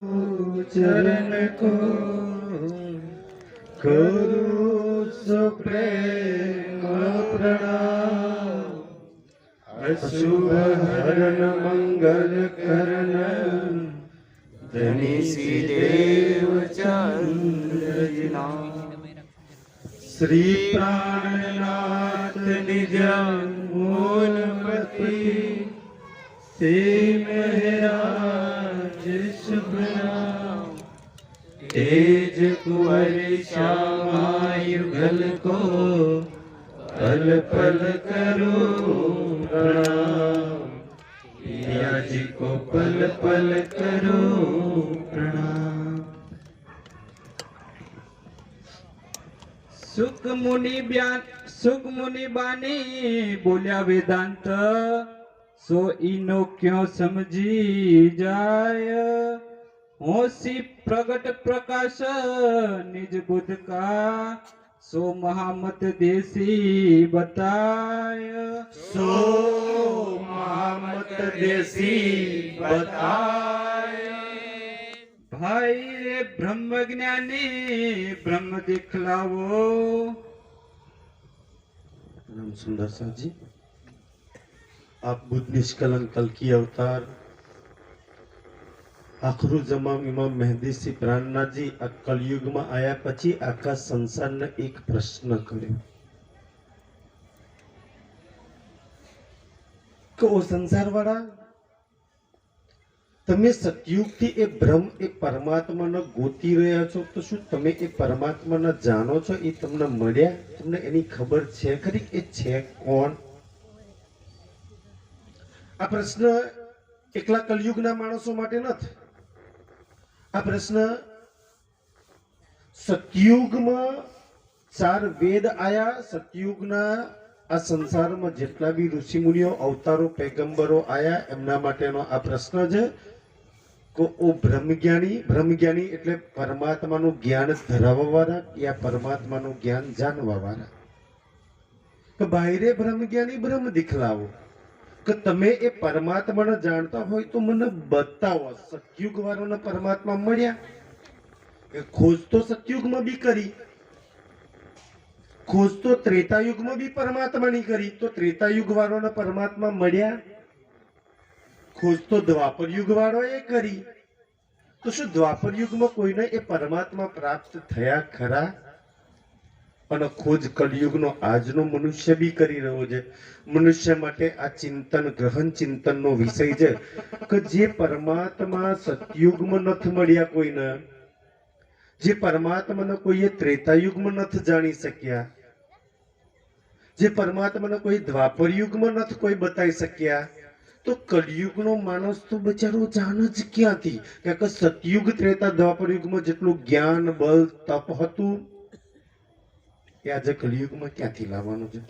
चरण को करो सुप्रेम प्रणाम। अशुभ हरण मंगल करण धनीषि देव चंद्र श्री प्राणनाथ निज मूलपति ते महराज शुभ नाम। तेज कुंवर श्यामा युगल को पल पल करो प्रणाम। पिया जी को पल पल करो प्रणाम। सुख मुनि बानी बोलिया वेदांत सो इनो क्यों समझी जाय। होशी प्रगट प्रकाश निज बुद्ध का सो महामत देसी बताय। सो महामत देसी बताय। भाई रे ब्रह्म ज्ञानी ब्रह्म दिखलावो। राम सुंदर साहब जी, आप बुद्ध निष्कलंक कल्कि अवतार आखरू जमाम इमाम मेहदी सी प्राणनाथजी आ कलयुग में आया पछी आखा संसार ने एक प्रश्न कर्यो કે ઓ સંસાર વાળા તમે સતયુગ થી એ બ્રહ્મ એ પરમાત્માને ગોતી રહ્યા છો તો શું તમે એ પરમાત્માને જાણો છો? એ તમને મળ્યા? તમને એની ખબર છે ખરી? એ છે કોણ? આ પ્રશ્ન એકલા કલયુગના માણસો માટે નથી. આ પ્રશ્ન સતયુગમાં 4 વેદ આયા. સતયુગના આ સંસારમાં જેટલા બી ઋષિ મુનિઓ અવતારો પૈગંબરો આયા એમના માટેનો આ પ્રશ્ન છે કે ઓ બ્રહ્મજ્ઞાની એટલે પરમાત્માનું જ્ઞાન ધરાવવાવાળા યા પરમાત્માનું જ્ઞાન જાણવાવાળા કે બાહિરે બ્રહ્મજ્ઞાની બ્રહ્મ દિખલાવો કે તમે એ પરમાત્માને જાણતા હોય તો મને બતાવો. સતયુગ વાળાને પરમાત્મા મળ્યા? એ ખોજ તો સતયુગમાં બી કરી, खोज तो त्रेतायुग में भी परमात्मा नहीं करी तो त्रेतायुग वालों ने परमात्मा मळ्या? खोज तो द्वापर युग वालों ये करी तो शू द्वापर युग में कोई ने ए परमात्मा प्राप्त थया खरा? અને खोज कलयुग नो आज नो मनुष्य भी करी रह्यो छे. मनुष्य माटे आ चिंतन ग्रहण चिंतन नो विषय छे के जे परमात्मा सतयुग में नथी मळ्या कोईने, जे परमात्माने कोઈએ त्रेतायुग में नथी जाणी सक्या, जे परमात्मा कोई द्वापर युग में नथ कोई बताई सक्या तो कलयुग नो मानस तो बेचारो जान ज क्या थी? क्या सतयुग त्रेता द्वापर युग में जेटलू ज्ञान बल तप हतुं ए आज कलयुग में क्या थी लावानुं छे?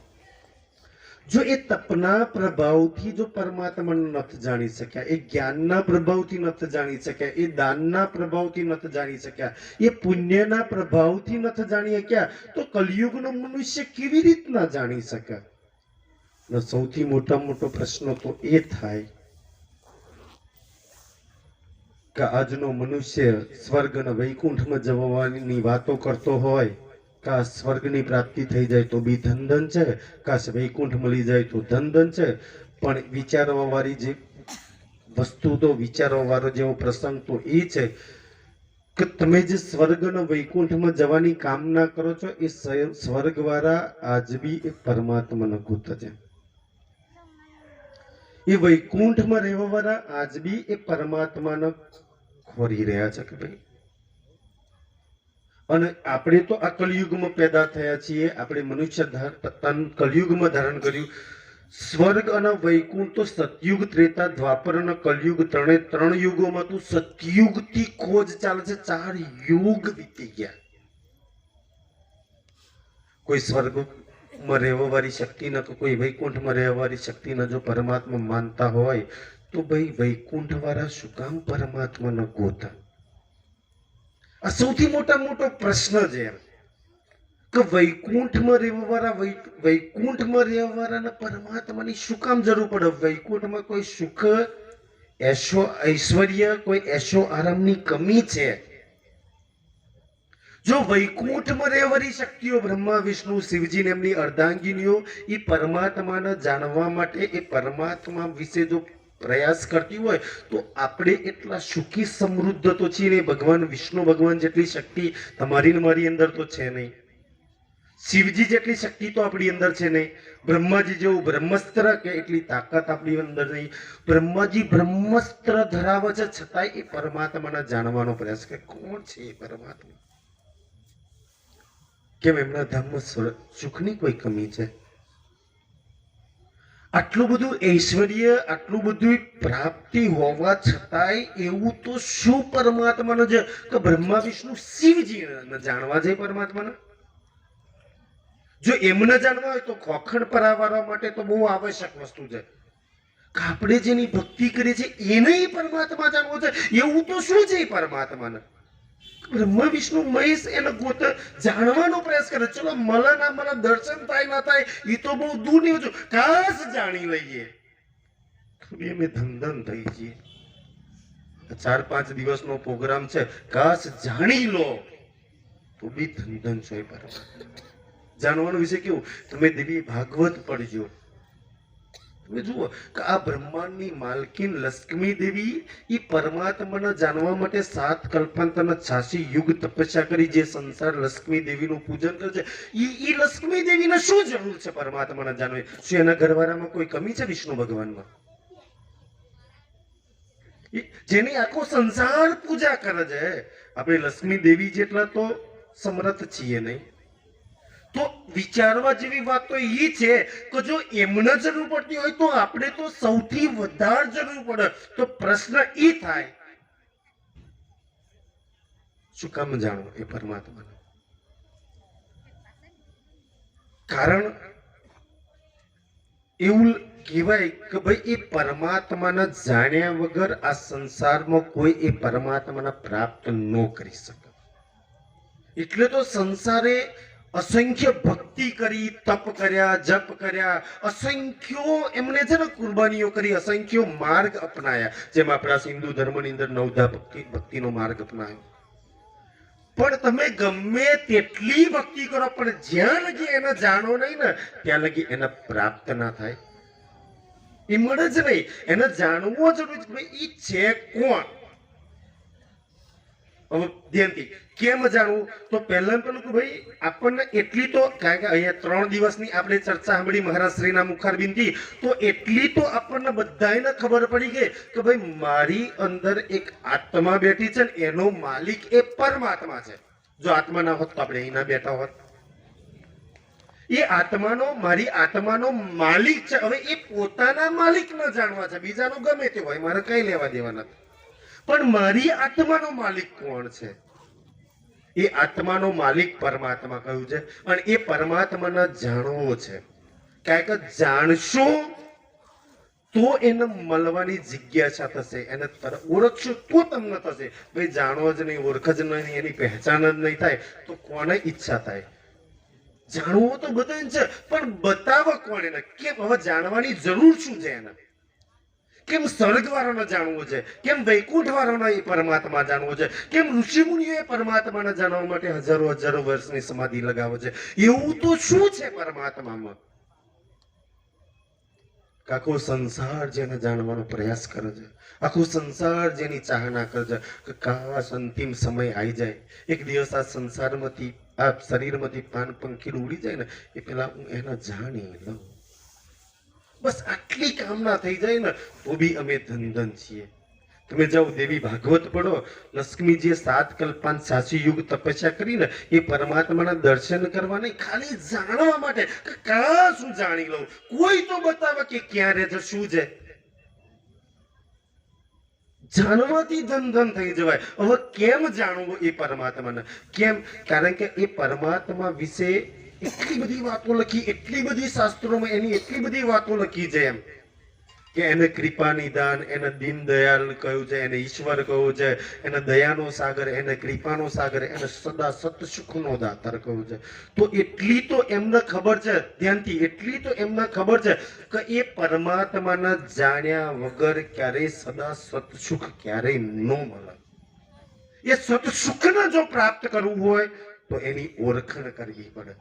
जो ए तपना प्रभाव थी जो परमात्मा नथ जाणी सक्या, ए ज्ञानना प्रभाव थी नथ जाणी सक्या, ए दानना प्रभाव थी नथ जाणी सक्या, ए पुण्यना प्रभाव थी नथ जाणी सक्या तो कलयुगनो मनुष्य केवी रीतना जाणी सके? न सौथी मोटो प्रश्न तो ए थाय के आजनो मनुष्य स्वर्ग ने वैकुंठ में जवानी वातो करतो होय का स्वर्गनी प्राप्ति थई जाए तो भी धन धन छे, काश वैकुंठ मळी जाए तो धन धन छे. पण विचारवावाळी जे वस्तु तो विचारवावाळो जेवो प्रसंग तो ए छे કે તમે જે સ્વર્ગ અને વૈકુંઠ માં જવાની કામના કરો છો એ સ્વર્ગવાળા આજ બી એ પરમાત્માને ગોતે છે. એ વૈકુંઠમાં રહેવાવાળા આજ બી એ પરમાત્માને ખોરી રહ્યા છે કે ભાઈ. અને આપણે તો આ કલયુગમાં પેદા થયા છીએ, આપણે મનુષ્ય તન કલયુગમાં ધારણ કર્યું. સ્વર્ગ અને વૈકુંઠ તો સતયુગ ત્રેતા દ્વાપર અને કલયુગ ત્રણ યુગોમાં તો સતયુગથી ખોજ ચાલે છે. 4 યુગ વીતી ગયા. કોઈ સ્વર્ગમાં રહેવાવાળી શક્તિ ન કોઈ વૈકુંઠમાં રહેવાવાળી શક્તિને જો પરમાત્મા માનતા હોય તો ભાઈ વૈકુંઠ વાળા શું કામ પરમાત્માને ગોતા? આ સૌથી મોટો પ્રશ્ન છે કે વૈકુંઠમાં રહેવાવાળા વૈકુંઠમાં રહેવાવાળાને પરમાત્માની શું કામ જરૂર પડે? વૈકુંઠમાં કોઈ સુખ ઐશ્વર્ય, કોઈ એશો આરામની કમી છે. જો વૈકુંઠમાં રહેવાની શક્તિઓ બ્રહ્મા વિષ્ણુ શિવજી ને એમની અર્ધાંગીનીઓ એ પરમાત્માને જાણવા માટે એ પરમાત્મા વિશે જો પ્રયાસ કરતી હોય તો આપણે એટલા સુખી સમૃદ્ધ તો છીએ નહીં. ભગવાન વિષ્ણુ ભગવાન જેટલી શક્તિ તમારી ને મારી અંદર તો છે નહીં. શિવજી જેટલી શક્તિ તો આપણી અંદર છે નહીં. બ્રહ્માજી જેવું બ્રહ્મસ્ત્ર કે એટલી તાકાત આપણી અંદર નહીં. બ્રહ્માજી બ્રહ્મસ્ત્ર ધરાવે છે છતાંય એ પરમાત્માને જાણવાનો પ્રયાસ કરે. કોણ છે એ પરમાત્મા? કેમ એમના ધામમાં સુખની કોઈ કમી છે? આટલું બધું ઐશ્વર્ય, આટલું બધું પ્રાપ્તિ હોવા છતાંય એવું તો શું પરમાત્માને છે કે બ્રહ્મા વિષ્ણુ શિવજી જાણવા જાય પરમાત્માને? જો એમને જાણવા હોય તો ખોખણ પરાવવા માટે તો બહુ આવશ્યક વસ્તુ છે. આપણે જેની ભક્તિ કરીએ છીએ એને પરમાત્મા જાણવો છે. એવું તો શું છે પરમાત્માને? બ્રહ્મા વિષ્ણુ મહેશ એને ગોત જાણવાનો પ્રયાસ કરે. ચલો મળે ના મળે, દર્શન થાય ના થાય એ તો બહુ દૂર નહીં હતું. કાશ જાણી લઈએ તો અમે ધંધન થઈ જઈએ. 4-5 દિવસનો પ્રોગ્રામ છે, કાશ જાણી લો તો બી ધંધન છો. જાણવાનો વિષય કેવું? તમે દેવી ભાગવત પડજો. તમે જુઓ કે આ બ્રહ્માંડની માલકીન લક્ષ્મી દેવી એ પરમાત્માને જાણવા માટે 7 કલ્પાંતરના 86 યુગ તપસ્યા કરી. જે સંસાર લક્ષ્મી દેવીનું પૂજન કરે છે એ લક્ષ્મી દેવીને શું જરૂર છે પરમાત્માને જાણવી? શું એના ઘરવાળામાં કોઈ કમી છે વિષ્ણુ ભગવાનમાં? જેની આખો સંસાર પૂજા કરે છે. આપણે લક્ષ્મી દેવી જેટલા તો સમર્થ છીએ નહીં. તો વિચારવા જેવી વાત તો એ છે કે જો એમને જરૂર પડતી હોય તો આપણે તો સૌથી વધારે જરૂર પડે. તો પ્રશ્ન એ થાય, શું કામ જાણવું એ પરમાત્માને? કારણ એવું કહેવાય કે ભાઈ એ પરમાત્માને જાણ્યા વગર આ સંસારમાં કોઈ એ પરમાત્માને પ્રાપ્ત ન કરી શકે. એટલે તો સંસારે અસંખ્ય ભક્તિ કરી, તપ કર્યા, જપ કર્યા, અસંખ્યો એમને છે ને કુરબાનીઓ કરી, અસંખ્યો માર્ગ અપનાયા. જેમ આપણા હિન્દુ ધર્મની અંદર 9 ભક્તિનો માર્ગ અપનાયો. પણ તમે ગમે તેટલી ભક્તિ કરો પણ જ્યાં લગી એને જાણો નહીં ને ત્યાં લગી એને પ્રાપ્ત ના થાય. એ મળે જ નહીં. એને જાણવો જરૂરી છે. ભાઈ એ છે કોણ? હવે ધ્યાનથી કેમ જાણવું? તો પહેલા પેલું કે ભાઈ આપણને એટલી તો, કારણ કે અહીંયા 3 દિવસની આપણે ચર્ચા સાંભળી મહારાજ શ્રીના મુખારબિંદથી, તો એટલી તો આપણને બધાને ખબર પડી ગઈ કે ભાઈ મારી અંદર એક આત્મા બેઠી છે ને એનો માલિક એ પરમાત્મા છે. જો આત્મા ના હોત તો આપણે અહીં ના બેઠા હોત. એ આત્માનો, મારી આત્માનો માલિક છે. હવે એ પોતાના માલિક ન જાણવા છે, બીજાનો ગમે તે હોય, મારે કઈ લેવા દેવા નથી. પણ મારી આત્માનો માલિક કોણ છે? એ આત્માનો માલિક પરમાત્મા કહ્યું છે. અને એ પરમાત્માને જાણવો છે. કારણ કે જાણશો તો એને મળવાની જિજ્ઞાસા થશે, એને ઓળખશો તો તમને થશે. ભાઈ જાણવો જ નહીં, ઓળખ જ નહીં, એની પહેચાન જ નહીં થાય તો કોને ઈચ્છા થાય? જાણવું તો બધાને છે પણ બતાવો કોણ એને? કેમ? હવે જાણવાની જરૂર શું છે એને? કેમ સ્વર્ગ વાળાને જાણવું છે? કેમ વૈકુંઠ વાળાને એ પરમાત્મા જાણવો છે? કેમ ઋષિ મુનિઓએ પરમાત્માને જાણવા માટે હજારો વર્ષની સમાધિ લગાવે છે? એવું તો શું છે પરમાત્મામાં? આખો સંસાર જેને જાણવાનો પ્રયાસ કરે છે, આખો સંસાર જેની ચાહના કરે છે કે કાશ અંતિમ સમય આવી જાય, એક દિવસ આ સંસારમાંથી, આ શરીરમાંથી પાન પંખી ઉડી જાય ને એ પેલા હું એને જાણી લઉં. બસ આટલી કામના થઈ જાય ને તો બી અમે ધન છીએ. તમે જાઓ દેવી ભાગવત પડો. લક્ષ્મીજીએ 7 કલ્પાંત 86 યુગ તપસ્યા કરીને એ પરમાત્માના દર્શન કરવા નહીં, ખાલી જાણવા માટે કે કાશ હું જાણી લઉં. કોઈ તો બતાવે કે ક્યાં રહે છે, શું છે. જાણવાથી ધન થઈ જવાય. હવે કેમ જાણવું એ પરમાત્માને? કેમ? કારણ કે એ પરમાત્મા વિશે એટલી બધી વાતો લખી, એટલી બધી શાસ્ત્રોમાં એની એટલી બધી વાતો લખી છે એમ કે એને કૃપા નિદાન, એને દીનદયાલ કહ્યું છે, એને ઈશ્વર કહ્યું છે, એને દયાનો સાગર, એને કૃપાનો સાગર, એને સદા સતસુખનો દાતાર કહ્યું છે. તો એટલી તો એમને ખબર છે, ધ્યાનથી એટલી તો એમને ખબર છે કે એ પરમાત્માના જાણ્યા વગર ક્યારેય સદા સતસુખ ક્યારેય ન મળે. એ સતસુખને જો પ્રાપ્ત કરવું હોય તો એની ઓળખાણ કરવી પડે.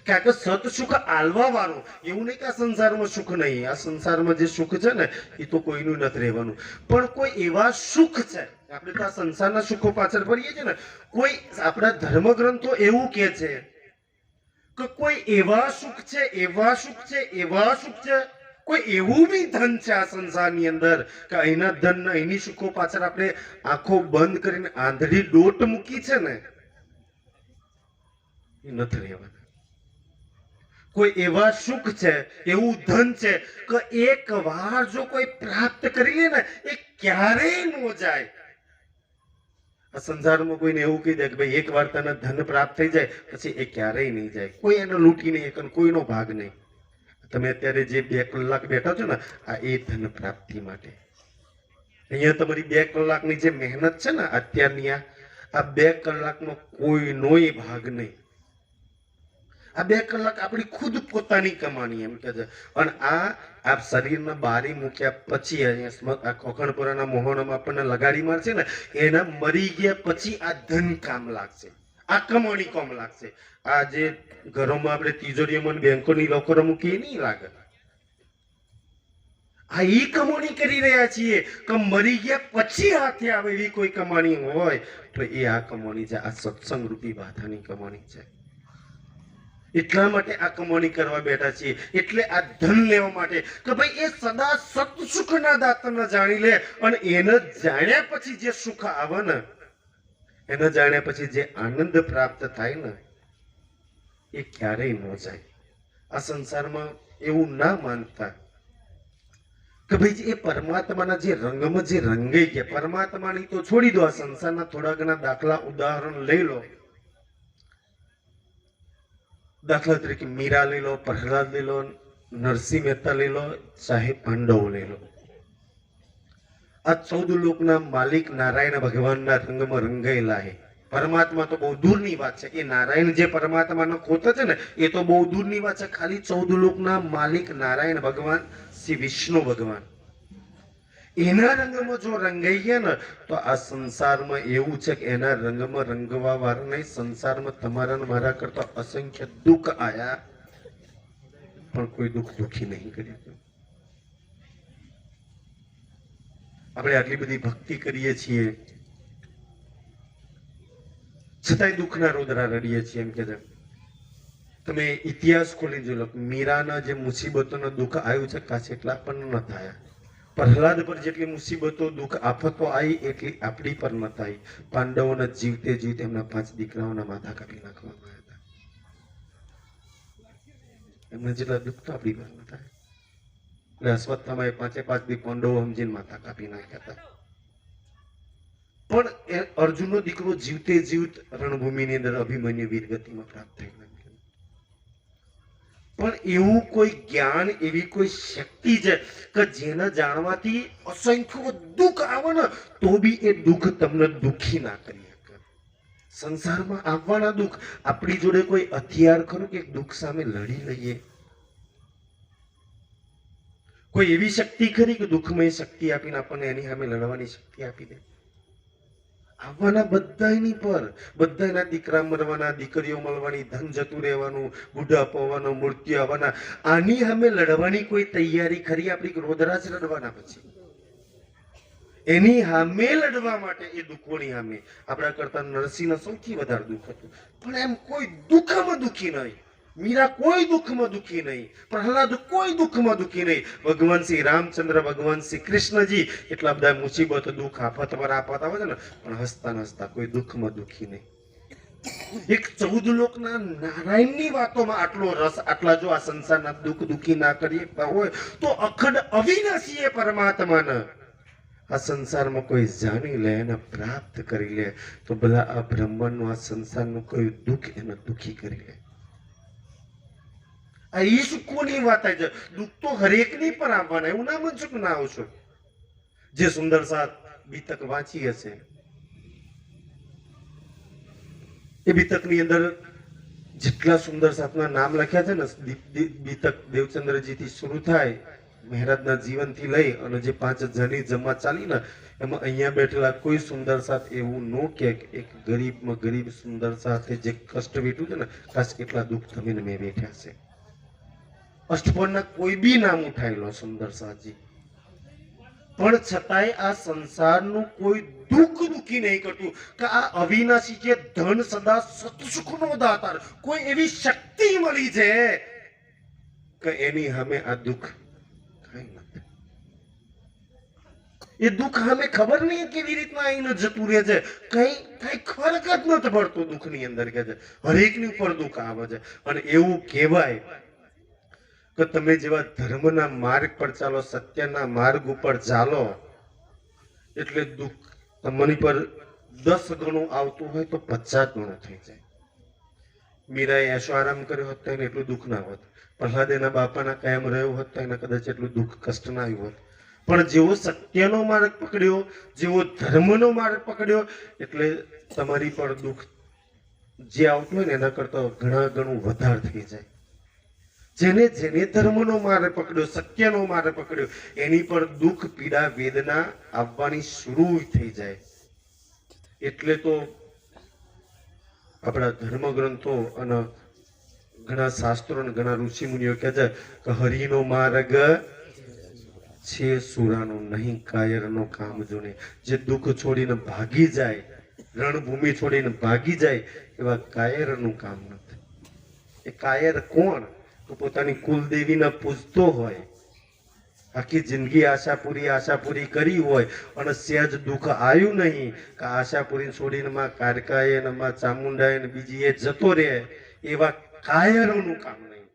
કારણ કે સતસુખ આલવા વાળું એવું નહીં કે આ સંસારમાં સુખ નહીં. આ સંસારમાં જે સુખ છે ને એ તો કોઈનું નથી રહેવાનું. પણ કોઈ એવા સુખ છે, આપણે તો આ સંસારના સુખો પાછળ પડીએ છીએ ને, કોઈ આપણા ધર્મગ્રંથો એવું કે છે કે કોઈ એવા સુખ છે, એવા સુખ છે, એવા સુખ છે, કોઈ એવું બી ધન છે આ સંસારની અંદર કે અહીંના ધન અહીંની સુખો પાછળ આપણે આંખો બંધ કરીને આંધળી દોટ મૂકી છે ને, એ નથી રહેવાના. કોઈ એવા સુખ છે, એવું ધન છે કે એક વાર જો કોઈ પ્રાપ્ત કરી લે ને એ ક્યારેય ન જાય. આ સંસારમાં કોઈને એવું કહી દે કે ભાઈ એક વાર તને ધન પ્રાપ્ત થઈ જાય પછી એ ક્યારેય નહીં જાય. કોઈ એને લૂંટી નહીં, કોઈનો ભાગ નહીં. તમે અત્યારે જે 2 કલાક બેઠા છો ને, આ એ ધન પ્રાપ્તિ માટે. અહીંયા તમારી 2 કલાકની જે મહેનત છે ને અત્યારની, આ 2 કલાકનો કોઈનોય ભાગ નહીં. આ 2 કલાક આપણી ખુદ પોતાની કમાણી એમ કે છે. અને આ શરીરના બારી મૂક્યા પછી અહીંયા કોખણપુરાના મોહનમાં આપણને લગાડી મારશે ને, એના મરી ગયા પછી આ ધન કામ લાગશે, આ કમાણી કામ લાગશે. આ જે ઘરોમાં આપણે તિજોરીઓમાં બેંકોની લોકરો મૂકી નહીં લાગે. આ એ કમાણી કરી રહ્યા છીએ કે મરી ગયા પછી હાથે આવે એવી કોઈ કમાણી હોય તો એ આ કમાણી છે. આ સત્સંગ રૂપી બાધાની કમાણી છે. એટલા માટે આ કમાણી કરવા બેઠા છીએ. એટલે આ ધન લેવા માટે કે ભાઈ એ સદા સતસુખના દાતાને જાણી લે. અને એને જાણ્યા પછી જે સુખ આવે ને, એને જાણ્યા પછી જે આનંદ પ્રાપ્ત થાય ને, એ ક્યારેય ન જાય. આ સંસારમાં એવું ના માનતા કે ભાઈ એ પરમાત્માના જે રંગમાં જે રંગાઈ ગયા, પરમાત્માની તો છોડી દો, આ સંસારના થોડા ઘણા દાખલા ઉદાહરણ લઈ લો. દાખલા તરીકે મીરા લઈ લો, પ્રહલાદ લઈ લો, નરસિંહ મહેતા લઈ લો, ચાહે પાંડવો લઈ લો. આ 14 લોકના માલિક નારાયણ ભગવાનના રંગમાં રંગાયેલા છે. પરમાત્મા તો બહુ દૂરની વાત છે. એ નારાયણ જે પરમાત્માનો ખોત છે ને, એ તો બહુ દૂરની વાત છે. ખાલી 14 લોકના માલિક નારાયણ ભગવાન, શ્રી વિષ્ણુ ભગવાન, એના રંગમાં જો રંગાઈ ગયા ને તો આ સંસારમાં એવું છે કે એના રંગમાં રંગવા વાળા નહીં. સંસારમાં તમારા ને મારા કરતા અસંખ્ય દુઃખ આયા, પણ કોઈ દુઃખ દુઃખી નહીં કર્યું. આપણે આટલી બધી ભક્તિ કરીએ છીએ છતાંય દુઃખના રોદરા રડીએ છીએ. એમ કે તમે ઇતિહાસ ખોલી જોઈ લો, મીરાના જે મુસીબતોનો દુઃખ આવ્યું છે કાશ એટલા પણ ન થયા. પ્રહલાદ પર જેટલી મુસીબતો દુઃખ આફતો આવી એટલી આપણી પર ન થાય. પાંડવોના જીવતે જીવતે એમના 5 દીકરાઓના માથા કાપી નાખવામાં આવ્યા હતા. એમને જેટલા દુઃખ તો આપણી પર ન થાય. એટલે અશ્વત્થામાએ 5 દી પાંડવો સમજીને માથા કાપી નાખ્યા હતા. પણ અર્જુનનો દીકરો જીવતે જીવત રણભૂમિની અંદર અભિમન્યુ વીરગતિમાં પ્રાપ્ત થઈ. પણ એવું કોઈ જ્ઞાન, એવી કોઈ શક્તિ છે કે જેને જાણવાથી અસંખ્ય દુઃખ આવે ને તો બી એ દુઃખ તમને દુઃખી ના કરી શકે. સંસારમાં આવવાના દુઃખ, આપણી જોડે કોઈ હથિયાર ખરું કે દુઃખ સામે લડી લઈએ? કોઈ એવી શક્તિ ખરી કે દુઃખમય શક્તિ આપીને આપણને એની સામે લડવાની શક્તિ આપી દે? આવવાના બધાની પર, બધાના દીકરા મરવાના, દીકરીઓ મળવાની, ધન જતું રહેવાનું, બુઢાપો આવવાનો, મૃત્યુ આવવાના. આની સામે લડવાની કોઈ તૈયારી ખરી આપણી? રોદરાજ લડવાના પછી એની સામે લડવા માટે એ દુઃખોની સામે આપણા કરતા નરસિંહને સૌથી વધારે દુઃખ હતું. પણ એમ કોઈ દુઃખમાં દુઃખી નહીં. મીરા કોઈ દુઃખમાં દુઃખી નહીં. પ્રહલાદ કોઈ દુઃખમાં દુઃખી નહીં. ભગવાન શ્રી રામચંદ્ર, ભગવાન શ્રી કૃષ્ણજી એટલા બધા મુસીબત, દુઃખ, આફત પર આફત આવે છે ને, પણ હસતા હસતા કોઈ દુઃખમાં દુઃખી નહીં. એક 14 લોકના નારાયણની વાતોમાં આટલો રસ, આટલા જો આ સંસારના દુઃખ દુઃખી ના કરી હોય તો અખંડ અવિનાશી એ પરમાત્માને આ સંસારમાં કોઈ જાણી લે, એને પ્રાપ્ત કરી લે તો બધા આ બ્રહ્માંડનું, આ સંસારનું કોઈ દુઃખ એને દુઃખી કરી લે. આ એ સુખોની વાત થાય છે. દુઃખ તો હરેકની પર આવવાના, એવું ના મનસુખ ના આવશો. જે સુંદર સાથ બીતક વાંચી હશે, એ બીતકની અંદર જેટલા સુંદર સાથના નામ લખ્યા છે ને, બીતક દેવચંદ્રજી થી શરૂ થાય, મહારાજના જીવનથી લઈ અને જે 5 જણની જમાત ચાલી ને, એમાં અહીંયા બેઠેલા કોઈ સુંદર સાથ એવું નો કે એક ગરીબમાં ગરીબ સુંદર સાથે જે કષ્ટ વેઠું છે ને, ખાસ કેટલા દુઃખ થઈને મેં બેઠ્યા છે. અષ્ટપરના કોઈ બી નામ ઉઠાઈ લો સુંદર સાથજી, પણ છતાંય આ સંસારનું કોઈ દુઃખ દુઃખી નહીં કરતું કે આ અવિનાશી જે ધન સદા સતસુખનો દાતાર, કોઈ એવી શક્તિ મળી છે કે એની સામે આ દુઃખ કઈ નથી. એ દુઃખ સામે ખબર નહીં કેવી રીતના આઈને જતું રહે છે, કઈ ફરક જ નથી પડતો દુઃખની અંદર કે છે હરેકની ઉપર દુઃખ આવે છે. અને એવું કહેવાય કે તમે જેવા ધર્મના માર્ગ પર ચાલો, સત્યના માર્ગ ઉપર ચાલો, એટલે દુઃખ તમારી પર 10 ગણું આવતું હોય તો 50 ગણું થઈ જાય. મીરાએ એશો આરામ કર્યો હોત તો એને એટલું દુઃખ ના હોત. પ્રહલાદ એના બાપાના કાયમ રહ્યો હોત તો એને કદાચ એટલું દુઃખ કષ્ટ ના આવ્યું હોત. પણ જેવો સત્યનો માર્ગ પકડ્યો, જેવો ધર્મનો માર્ગ પકડ્યો, એટલે તમારી પર દુઃખ જે આવતું હોય ને એના કરતા ઘણા ગણું વધારે થઈ જાય. જેને જેને ધર્મનો માર્ગ પકડ્યો, સત્યનો માર્ગ પકડ્યો, એની પર દુઃખ પીડા વેદના આવવાની શરૂ થઈ જાય. એટલે તો આપણા ધર્મ ગ્રંથો અને ઘણા શાસ્ત્રો અને ઘણા ઋષિ મુનિઓ કહે છે કે હરિનો માર્ગ છે સુરાનો નહીં, કાયરનો કામ જોને. જે દુઃખ છોડીને ભાગી જાય, રણભૂમિ છોડીને ભાગી જાય, એવા કાયરનું કામ નથી. એ કાયર કોણ? તો પોતાની કુલદેવીને પૂજતો હોય, આખી જિંદગી આશાપુરી કરી હોય અને સહેજ દુઃખ આવ્યું નહીં કે આશાપુરી છોડીને માં કારકાએ ને માં ચામુંડાએ ને બીજી એ જતો રહે, એવા કાયરોનું કામ નહીં.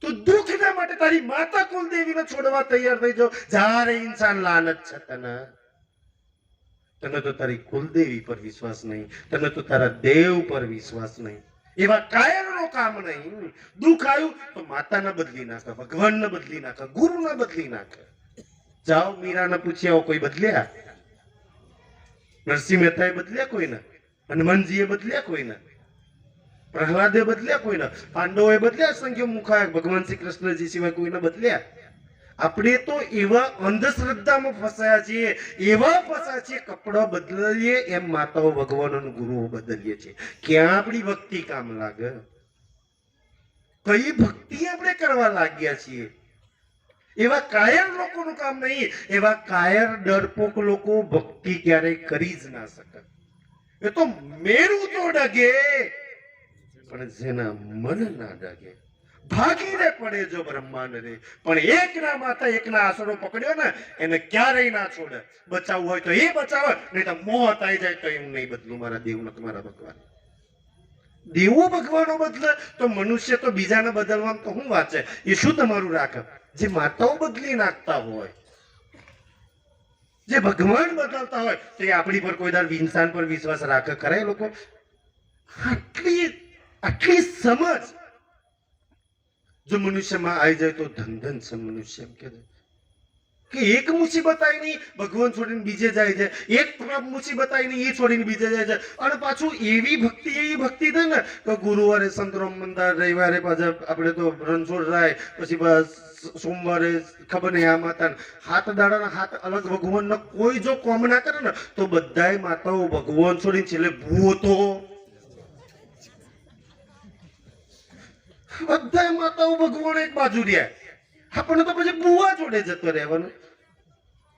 તો દુઃખના માટે તારી માતા કુલદેવીને છોડવા તૈયાર થઈ જાઓ. જ્યારે ઇન્સાન લાલચ છે તને તો તારી કુલદેવી પર વિશ્વાસ નહીં, તને તો તારા દેવ પર વિશ્વાસ નહીં. એવા કાયરનો કામ નહીં. દુઃખ આવ્યું તો માતાને બદલી નાખે, ભગવાનને બદલી નાખે, ગુરુને બદલી નાખે. જાઓ મીરાને પૂછી આવો, કોઈ બદલ્યા? નરસિંહ મહેતાએ બદલ્યા કોઈને? હનુમાનજીએ બદલ્યા કોઈને? પ્રહલાદે બદલ્યા કોઈને? પાંડવોએ બદલ્યા? સંખ્ય મુખાય ભગવાન શ્રી કૃષ્ણજી સિવાય કોઈને બદલ્યા? આપણે તો એવા અંધશ્રદ્ધામાં ફસાયા છીએ, એવા ફસાયા છીએ, કપડા બદલીએ એમ માતાઓ ભગવાન અને ગુરુઓ બદલીએ છીએ. ક્યાં આપણી ભક્તિ કામ લાગે? કઈ ભક્તિ આપણે કરવા લાગ્યા છીએ? એવા કાયર લોકોનું કામ નહીં. એવા કાયર ડરપોક લોકો ભક્તિ ક્યારેય કરી જ ના શકે. એ તો મેરું તો ડગે, પણ જેના મન ના ડગે. ભાગીને પડે જો બ્રહ્માંડ રે, પણ એકના માથા એકના આસરો પકડ્યો ને એને ક્યારેય ના છોડે. બચાવવું હોય તો એ બચાવે, નહીં તો મોહત આવી જાય તો એમ નહીં બદલું. મારા દેવને તમારા ભગવાન, દેવો ભગવાનો બદલે તો મનુષ્ય તો બીજાને બદલવામાં તો શું વાત છે? એ શું તમારું રાખે? જે માતાઓ બદલી નાખતા હોય, જે ભગવાન બદલતા હોય, તો એ આપણી પર કોઈ દર ઇન્સાન પર વિશ્વાસ રાખે ખરા? એ લોકો આટલી સમજ જો મનુષ્યમાં આવી જાય તો ધન છે. મનુષ્ય એમ કે એક મુસીબત આવી નહીં ભગવાન છોડીને બીજે જાય છે, એક મુસીબત આવી નહીં એ છોડીને બીજે જાય છે. અને પાછું એવી ભક્તિ થાય ને કે ગુરુવારે સંતરામ મંદાર, રવિવારે પાછા આપણે તો રણછોડ રાય, પછી સોમવારે ખબર નહીં આ માતા, 7 દાડાના 7 અલગ ભગવાનના કોઈ જો કોમ ના કરે ને તો બધાય માતાઓ ભગવાન છોડીને છેલ્લે ભૂવો તો બધા માતાઓ ભગવાન એક બાજુ રહ્યા, આપણને તો પછી બુવા જોડે જતો રહેવાનું.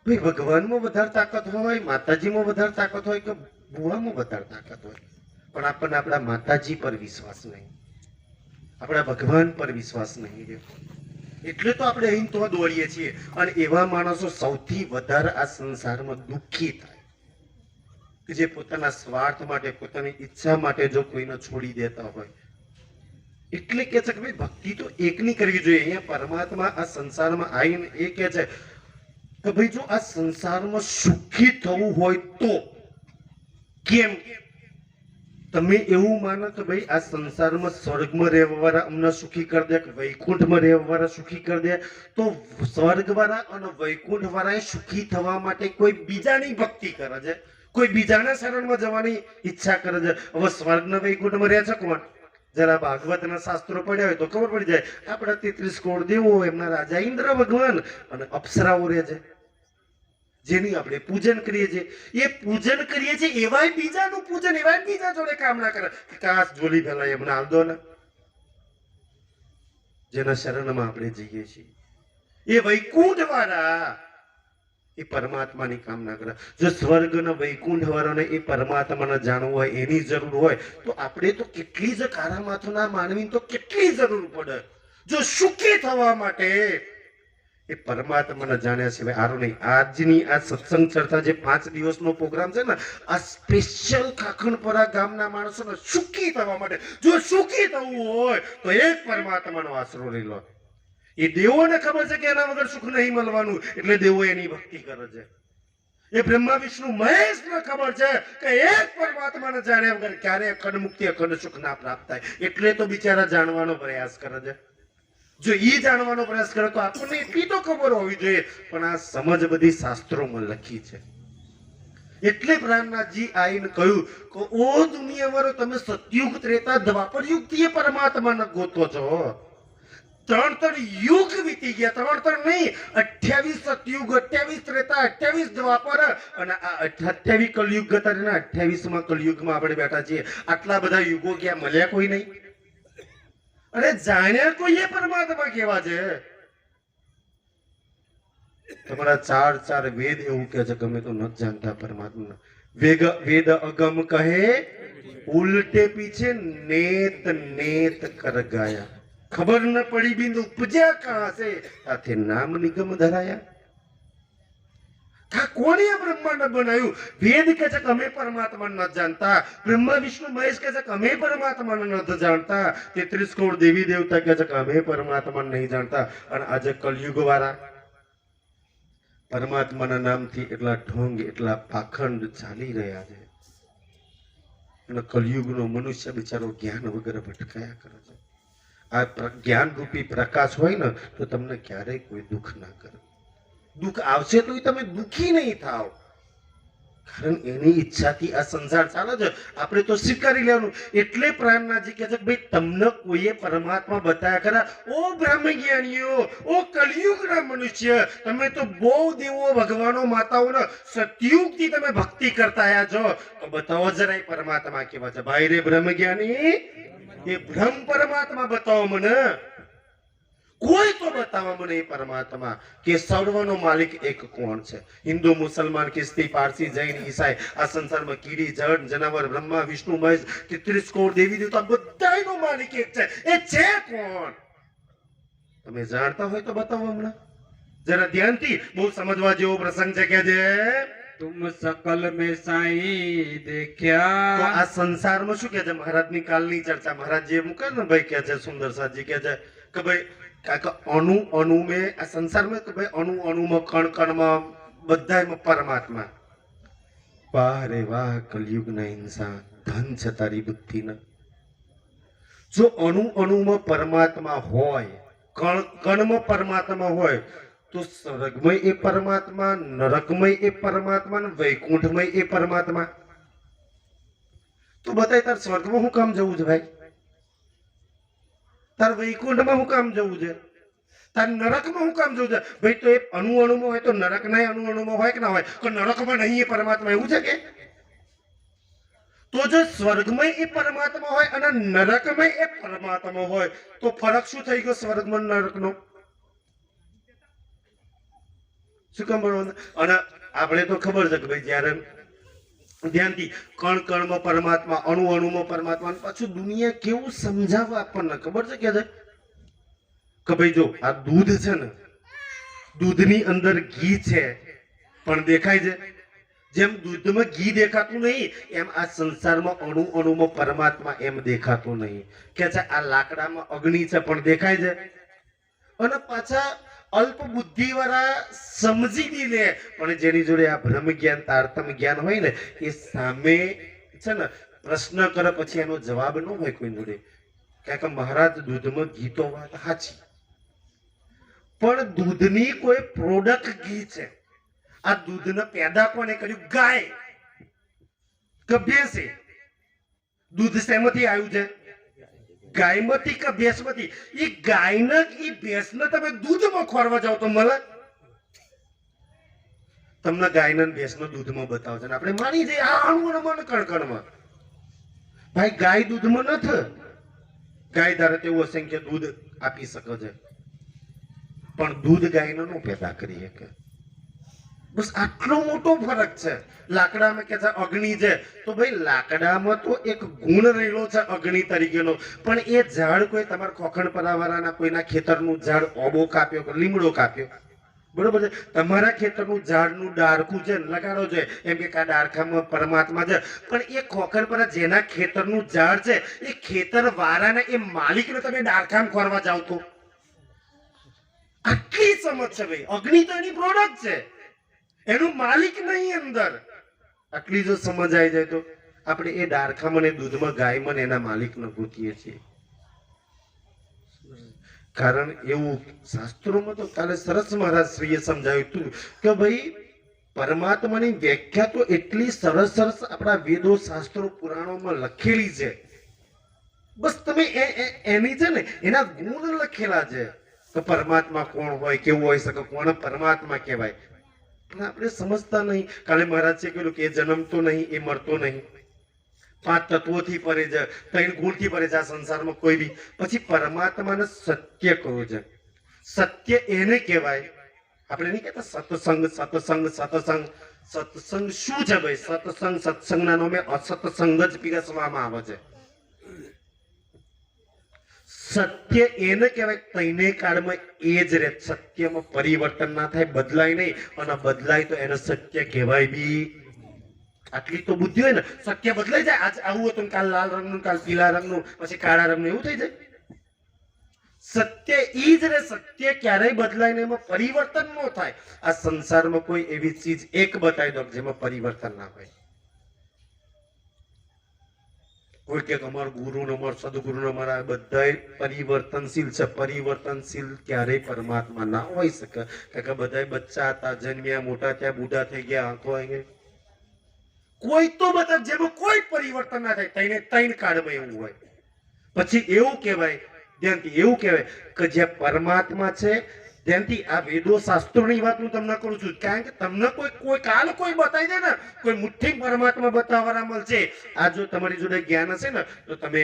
ભાઈ ભગવાનમાં વધારે તાકાત હોય, માતાજીમાં વધારે તાકાત હોય કે બુવામાં વધારે તાકાત હોય? પણ આપણને આપણા માતાજી પર વિશ્વાસ નહીં, આપણા ભગવાન પર વિશ્વાસ નહીં રહ્યો. એટલે તો આપણે અહીં તો દોડીએ છીએ. અને એવા માણસો સૌથી વધારે આ સંસારમાં દુઃખી થાય કે જે પોતાના સ્વાર્થ માટે, પોતાની ઈચ્છા માટે જો કોઈને છોડી દેતા હોય. એટલે કે છે કે ભાઈ ભક્તિ તો એકની કરવી જોઈએ. અહીંયા પરમાત્મા આ સંસારમાં આવીને એ કે છે કે ભાઈ જો આ સંસારમાં સુખી થવું હોય તો કેમ? તમે એવું માનો કે ભાઈ આ સંસારમાં સ્વર્ગમાં રહેવાવાળા અમને સુખી કરી દે કે વૈકુંઠમાં રહેવાવાળા સુખી કરી દે, તો સ્વર્ગવાળા અને વૈકુંઠવાળાએ સુખી થવા માટે કોઈ બીજાની ભક્તિ કરે છે, કોઈ બીજાના શરણમાં જવાની ઈચ્છા કરે છે. હવે સ્વર્ગના વૈકુંઠમાં રહે છે કોણ? જરા ભાગવતના શાસ્ત્રો પડ્યા હોય તો ખબર પડી જાય. આપણા 33 કરોડ દેવો, એમના રાજા ઇન્દ્ર ભગવાન અને અપ્સરાઓ રહે છે, જેની આપણે પૂજન કરીએ છીએ. એ પૂજન કરીએ છીએ એવાય બીજાનું પૂજન, એવાય બીજા જોડે કામના કરે કે કાશ જોલી ફેલાય એમને હાલ દો ને. જેના શરણમાં આપણે જઈએ છીએ એ વૈકુંઠ વાળા એ પરમાત્માની કામના કરે. જો સ્વર્ગના વૈકુંઠ વાળાને એ પરમાત્માને જાણવું હોય, એની જરૂર હોય, તો આપણે તો કેટલી જ કાળા માથુના માનવી તો કેટલી જરૂર પડે. જો સુખી થવા માટે એ પરમાત્માને જાણ્યા સિવાય આરો નહીં. આજની આ સત્સંગ ચર્ચા જે 5 દિવસનો પ્રોગ્રામ છે ને, આ સ્પેશિયલ કાકણપરા ગામના માણસોને સુખી થવા માટે, જો સુખી થવું હોય તો એક પરમાત્માનો આશરો લઈ લો. એ દેવોને ખબર છે કે એના વગર સુખ નહીં મળવાનું, એટલે દેવો એની ભક્તિ કરે છે. એ બ્રહ્મા વિષ્ણુ મહેશને ખબર છે કે એક પરમાત્માને જાણ્યા વગર ક્યારે અખંડ મુક્તિ અખંડ સુખ ના પ્રાપ્ત થાય, એટલે તો બિચારા જાણવાનો પ્રયાસ કરે છે. જો ઈ જાણવાનો પ્રયાસ કરે તો આપણને એટલી તો ખબર હોવી જોઈએ, પણ આ સમજ બધી શાસ્ત્રોમાં લખી છે. એટલે પ્રાણનાથજી આઈને કહ્યું કે ઓ દુનિયા વાળો, તમે સતયુગ, ત્રેતા, દ્વાપર યુગ થી પરમાત્માને ગોતો છો. 3 યુગ વીતી ગયા, 3 નહીં, 28 સતયુગ, 28 ત્રેતા, 28 દ્વાપર અને આ 28 કલયુગ ગતા, 28માં કલયુગમાં આપણે બેઠા છીએ. આટલા બધા યુગો ક્યાં મળ્યા કોઈ નહીં? અરે જાણ્યા કોઈ એ પરમાત્મા કેવા છે? તમારા 4 વેદ એવું કે છે ગમે તો નથી જાણતા પરમાત્મા. વેદ અગમ કહે ઉલટે પીછે નેત નેત કર ગાયા. ખબર ન પડી બિંદ ઉપજ્યા કહા સે, સાથે નામ નિગમ ધરાયા. કોણે બ્રહ્માંડ બનાવ્યું? વેદ કે છે કે અમે પરમાત્માને નથી જાણતા, બ્રહ્મા વિષ્ણુ મહેશ કે છે કે અમે પરમાત્માને નથી જાણતા, 33 કરોડ દેવી દેવતા કે છે કે અમે પરમાત્માને નહીં જાણતા. અને આજે કલયુગ વાળા પરમાત્માના નામથી એટલા ઢોંગ, એટલા પાખંડ ચાલી રહ્યા છે. અને કલયુગનો મનુષ્ય બિચારો જ્ઞાન વગર ભટકાયા કરે છે. આ જ્ઞાન રૂપી પ્રકાશ હોય ને તો તમને ક્યારેય કોઈ દુઃખ ના કરે. દુઃખ આવશે તો તમે દુઃખી નહીં થાવ, કારણ એની ઈચ્છાથી આ સંસાર ચાલે છે. આપણે તો સ્વીકારી લેવાનું. એટલે પ્રાણનાથજી કહે છે ભાઈ તમને કોઈએ પરમાત્મા બતાવ્યા ખરા? ઓ બ્રહ્મજ્ઞાનીઓ, ઓ કલયુગના મનુષ્ય, તમે તો બહુ દેવો, ભગવાનો, માતાઓને સતયુગથી તમે ભક્તિ કરતા આવ્યા છો, તો બતાવો જરાય પરમાત્મા કેવા છે. ભાઈ રે બ્રહ્મજ્ઞાની, એ બ્રહ્મ પરમાત્મા બતાવો મને. કોઈ તો બતાવો મને એ પરમાત્મા કે સર્વનો માલિક એક કોણ છે. હિન્દુ, મુસલમાન, ખ્રિસ્તી, પારસી, જૈન, ઈસાઈ, આ સંસારમાં કીડી, જળ, જનાવર, બ્રહ્મા વિષ્ણુ મહેશ, 33 કરોડ દેવી દેવતા બધાનો માલિક એક છે. એ છે કોણ? તમે જાણતા હોય તો બતાવો હમણાં જરા ધ્યાનથી. બહુ સમજવા જેવો પ્રસંગ છે કે જે तुम सकल में साई देख्या. તો આ સંસારમાં શું કે છે? મહારાજની કાલની ચર્ચા મહારાજ જે મૂકે ને ભાઈ કે છે, સુંદર સાજી કે છે કે ભાઈ અણુ અણુ में આ સંસારમાં કે ભાઈ અણુ અણુમાં, કણ કણમાં, બધામાં પરમાત્મા. વાહ રે વાહ કલયુગના ઇન્સાન, ધન છે તારી બુદ્ધિના. જો અણુ અણુમાં પરમાત્મા હોય, કણ કણમાં પરમાત્મા હોય, તો સ્વર્ગમય એ પરમાત્મા, નરકમય એ પરમાત્મા, ને વૈકુંઠમય એ પરમાત્મા. તો બતાય તાર સ્વર્ગમાં હું કામ જવું છે ભાઈ? તાર વૈકુંઠમાં હું કામ જવું છે? તાર નરકમાં હું કામ જવું છે ભાઈ? તો એ અણુ અણુમાં હોય તો નરક ના અણુ અણુમાં હોય કે ના હોય? તો નરકમાં નહીં એ પરમાત્મા, એવું છે કે? તો જો સ્વર્ગમય એ પરમાત્મા હોય અને નરકમય એ પરમાત્મા હોય, તો ફરક શું થઈ ગયો સ્વર્ગમાં નરકનો? શું કામ બરોબર? અને આપણે તો ખબર છે કે ભાઈ જયારે ધ્યાનથી કણ કણમાં પરમાત્મા, અણુ અણુમાં પરમાત્મા, પાછું દુનિયા કેવું સમજાવે આપણને ખબર છે કે ભાઈ જો આ દૂધ છે ને, દૂધની અંદર ઘી છે પણ દેખાય છે. જેમ દૂધમાં ઘી દેખાતું નહીં, એમ આ સંસારમાં અણુ અણુમાં પરમાત્મા એમ દેખાતું નહીં. કે છે આ લાકડામાં અગ્નિ છે પણ દેખાય છે. અને પાછા અલ્પ બુદ્ધિ વાળા સમજી બી લે, પણ જેની જોડે આ બ્રહ્મ જ્ઞાન, તારતમ જ્ઞાન હોય ને, એ સામે છે ને પ્રશ્ન કરે પછી એનો જવાબ ન હોય કોઈ જોડે કારણ કે મહારાજ દૂધમાં ઘી તો વાત સાચી, પણ દૂધની કોઈ પ્રોડક્ટ ઘી છે. આ દૂધને પેદા કોને કર્યું? ગાય કે ભેંસે? દૂધ શેમાંથી આવ્યું છે? ગાયમાંથી કે ભેંસમાંથી? એ ગાયને એ ભેંસને તમે દૂધમાં ખોરવા જાઓ તો મળે? તમને ગાયને ભેંસને દૂધમાં બતાવો છે, આપણે માની જઈએ આણું મન કણકણમાં. ભાઈ ગાય દૂધમાં નથી. ગાય ધારે તેવું અસંખ્ય દૂધ આપી શકે છે, પણ દૂધ ગાયને ન પેદા કરી શકે. બસ આટલો મોટો ફરક છે. લાકડામાં કે છે અગ્નિ છે, તો ભાઈ લાકડામાં તો એક ગુણ રહેલો છે અગ્નિ તરીકેનો, પણ એ ઝાડ કોઈ તમારા ખોખણ પરાવાળાના કોઈના ખેતરનું ઝાડ ઓબો કાપ્યો કે લીમડો કાપ્યો, બરોબર છે, તમારા ખેતરનું ઝાડનું ડાળખું છે લગાડો છે એમ કે આ ડાળખામાં પરમાત્મા છે, પણ એ ખોખર પર જેના ખેતરનું ઝાડ છે એ ખેતર વાળાને એ માલિકને તમે ડાળખામાં ખોરવા જાવ તો આટલી સમજ છે ભાઈ. અગ્નિ તો એની પ્રોડક્ટ છે, એનું માલિક નહીં અંદર. આટલી જો સમજ આવી જાય તો આપણે એ ડાળખામાં ને દૂધમાં ગાયમાં એના માલિકને ગોતીએ છીએ. કારણ એવું શાસ્ત્રોમાં તો કાલે સરસ મહારાજ શ્રીએ સમજાવ્યું હતું કે ભાઈ પરમાત્માની વ્યાખ્યા તો એટલી સરસ સરસ આપણા વેદો શાસ્ત્રો પુરાણોમાં લખેલી છે. બસ તમે એની છે ને એના ગુણ લખેલા છે કે પરમાત્મા કોણ હોય, કેવું હોય શકે, કોણ પરમાત્મા કહેવાય, પણ આપણે સમજતા નહીં. કાલે મહારાજે કહ્યું કે એ જન્મતો નહીં, એ મરતો નહીં, 5 તત્વોથી પરે છે, 3 ગુણથી પરે છે આ સંસારમાં કોઈ બી. પછી પરમાત્માને સત્ય કહો છે. સત્ય એને કહેવાય, આપણે નહીં કહેતા સત્સંગ સત્સંગ સત્સંગ. સત્સંગ શું છે ભાઈ? સત્સંગ સત્સંગના નામે અસત્સંગ જ પીરસવામાં આવે છે. સત્ય એને કહેવાય તઈને કાળમાં એ જ રહે. સત્યમાં પરિવર્તન ના થાય, બદલાય નહીં, અને બદલાય તો એને સત્ય કહેવાય બી. આટલી તો બુદ્ધિ હોય ને. સત્ય બદલાઈ જાય, આજ આવું હતું કાલ લાલ રંગનું, કાલ પીલા રંગનું, પછી કાળા રંગનું, એવું થઈ જાય. સત્ય ઈ જ રે. સત્ય ક્યારેય બદલાય નહીં, એમાં પરિવર્તન ન થાય. આ સંસારમાં કોઈ એવી ચીજ એક બતાવી દો જેમાં પરિવર્તન ના હોય. કોઈ કે અમારા ગુરુ નો અમારા સદગુરુ નો અમારા બધા પરિવર્તનશીલ છે. પરિવર્તનશીલ ક્યારેય પરમાત્મા ના હોય શકે, કારણ કે બધા બચ્ચા હતા, જન્મ્યા, મોટા થયા, બુઢા થઈ ગયા, આંખો આવી ગઈ. કોઈ તો બધા જેમાં કોઈ પરિવર્તન ના થાય, તૈન કાળમાં એવું હોય. પછી એવું કહેવાય, ધ્યાનથી એવું કહેવાય કે જે પરમાત્મા છે, ધ્યાનથી આ વેદો શાસ્ત્રોની વાત હું તમને કરું છું, કારણ કે તમને કોઈ કાલ કોઈ બતાવી દે ને, કોઈ મુઠ્ઠી પરમાત્મા બતાવવાના મળશે. આ જો તમારી જોડે જ્ઞાન હશે ને તો તમે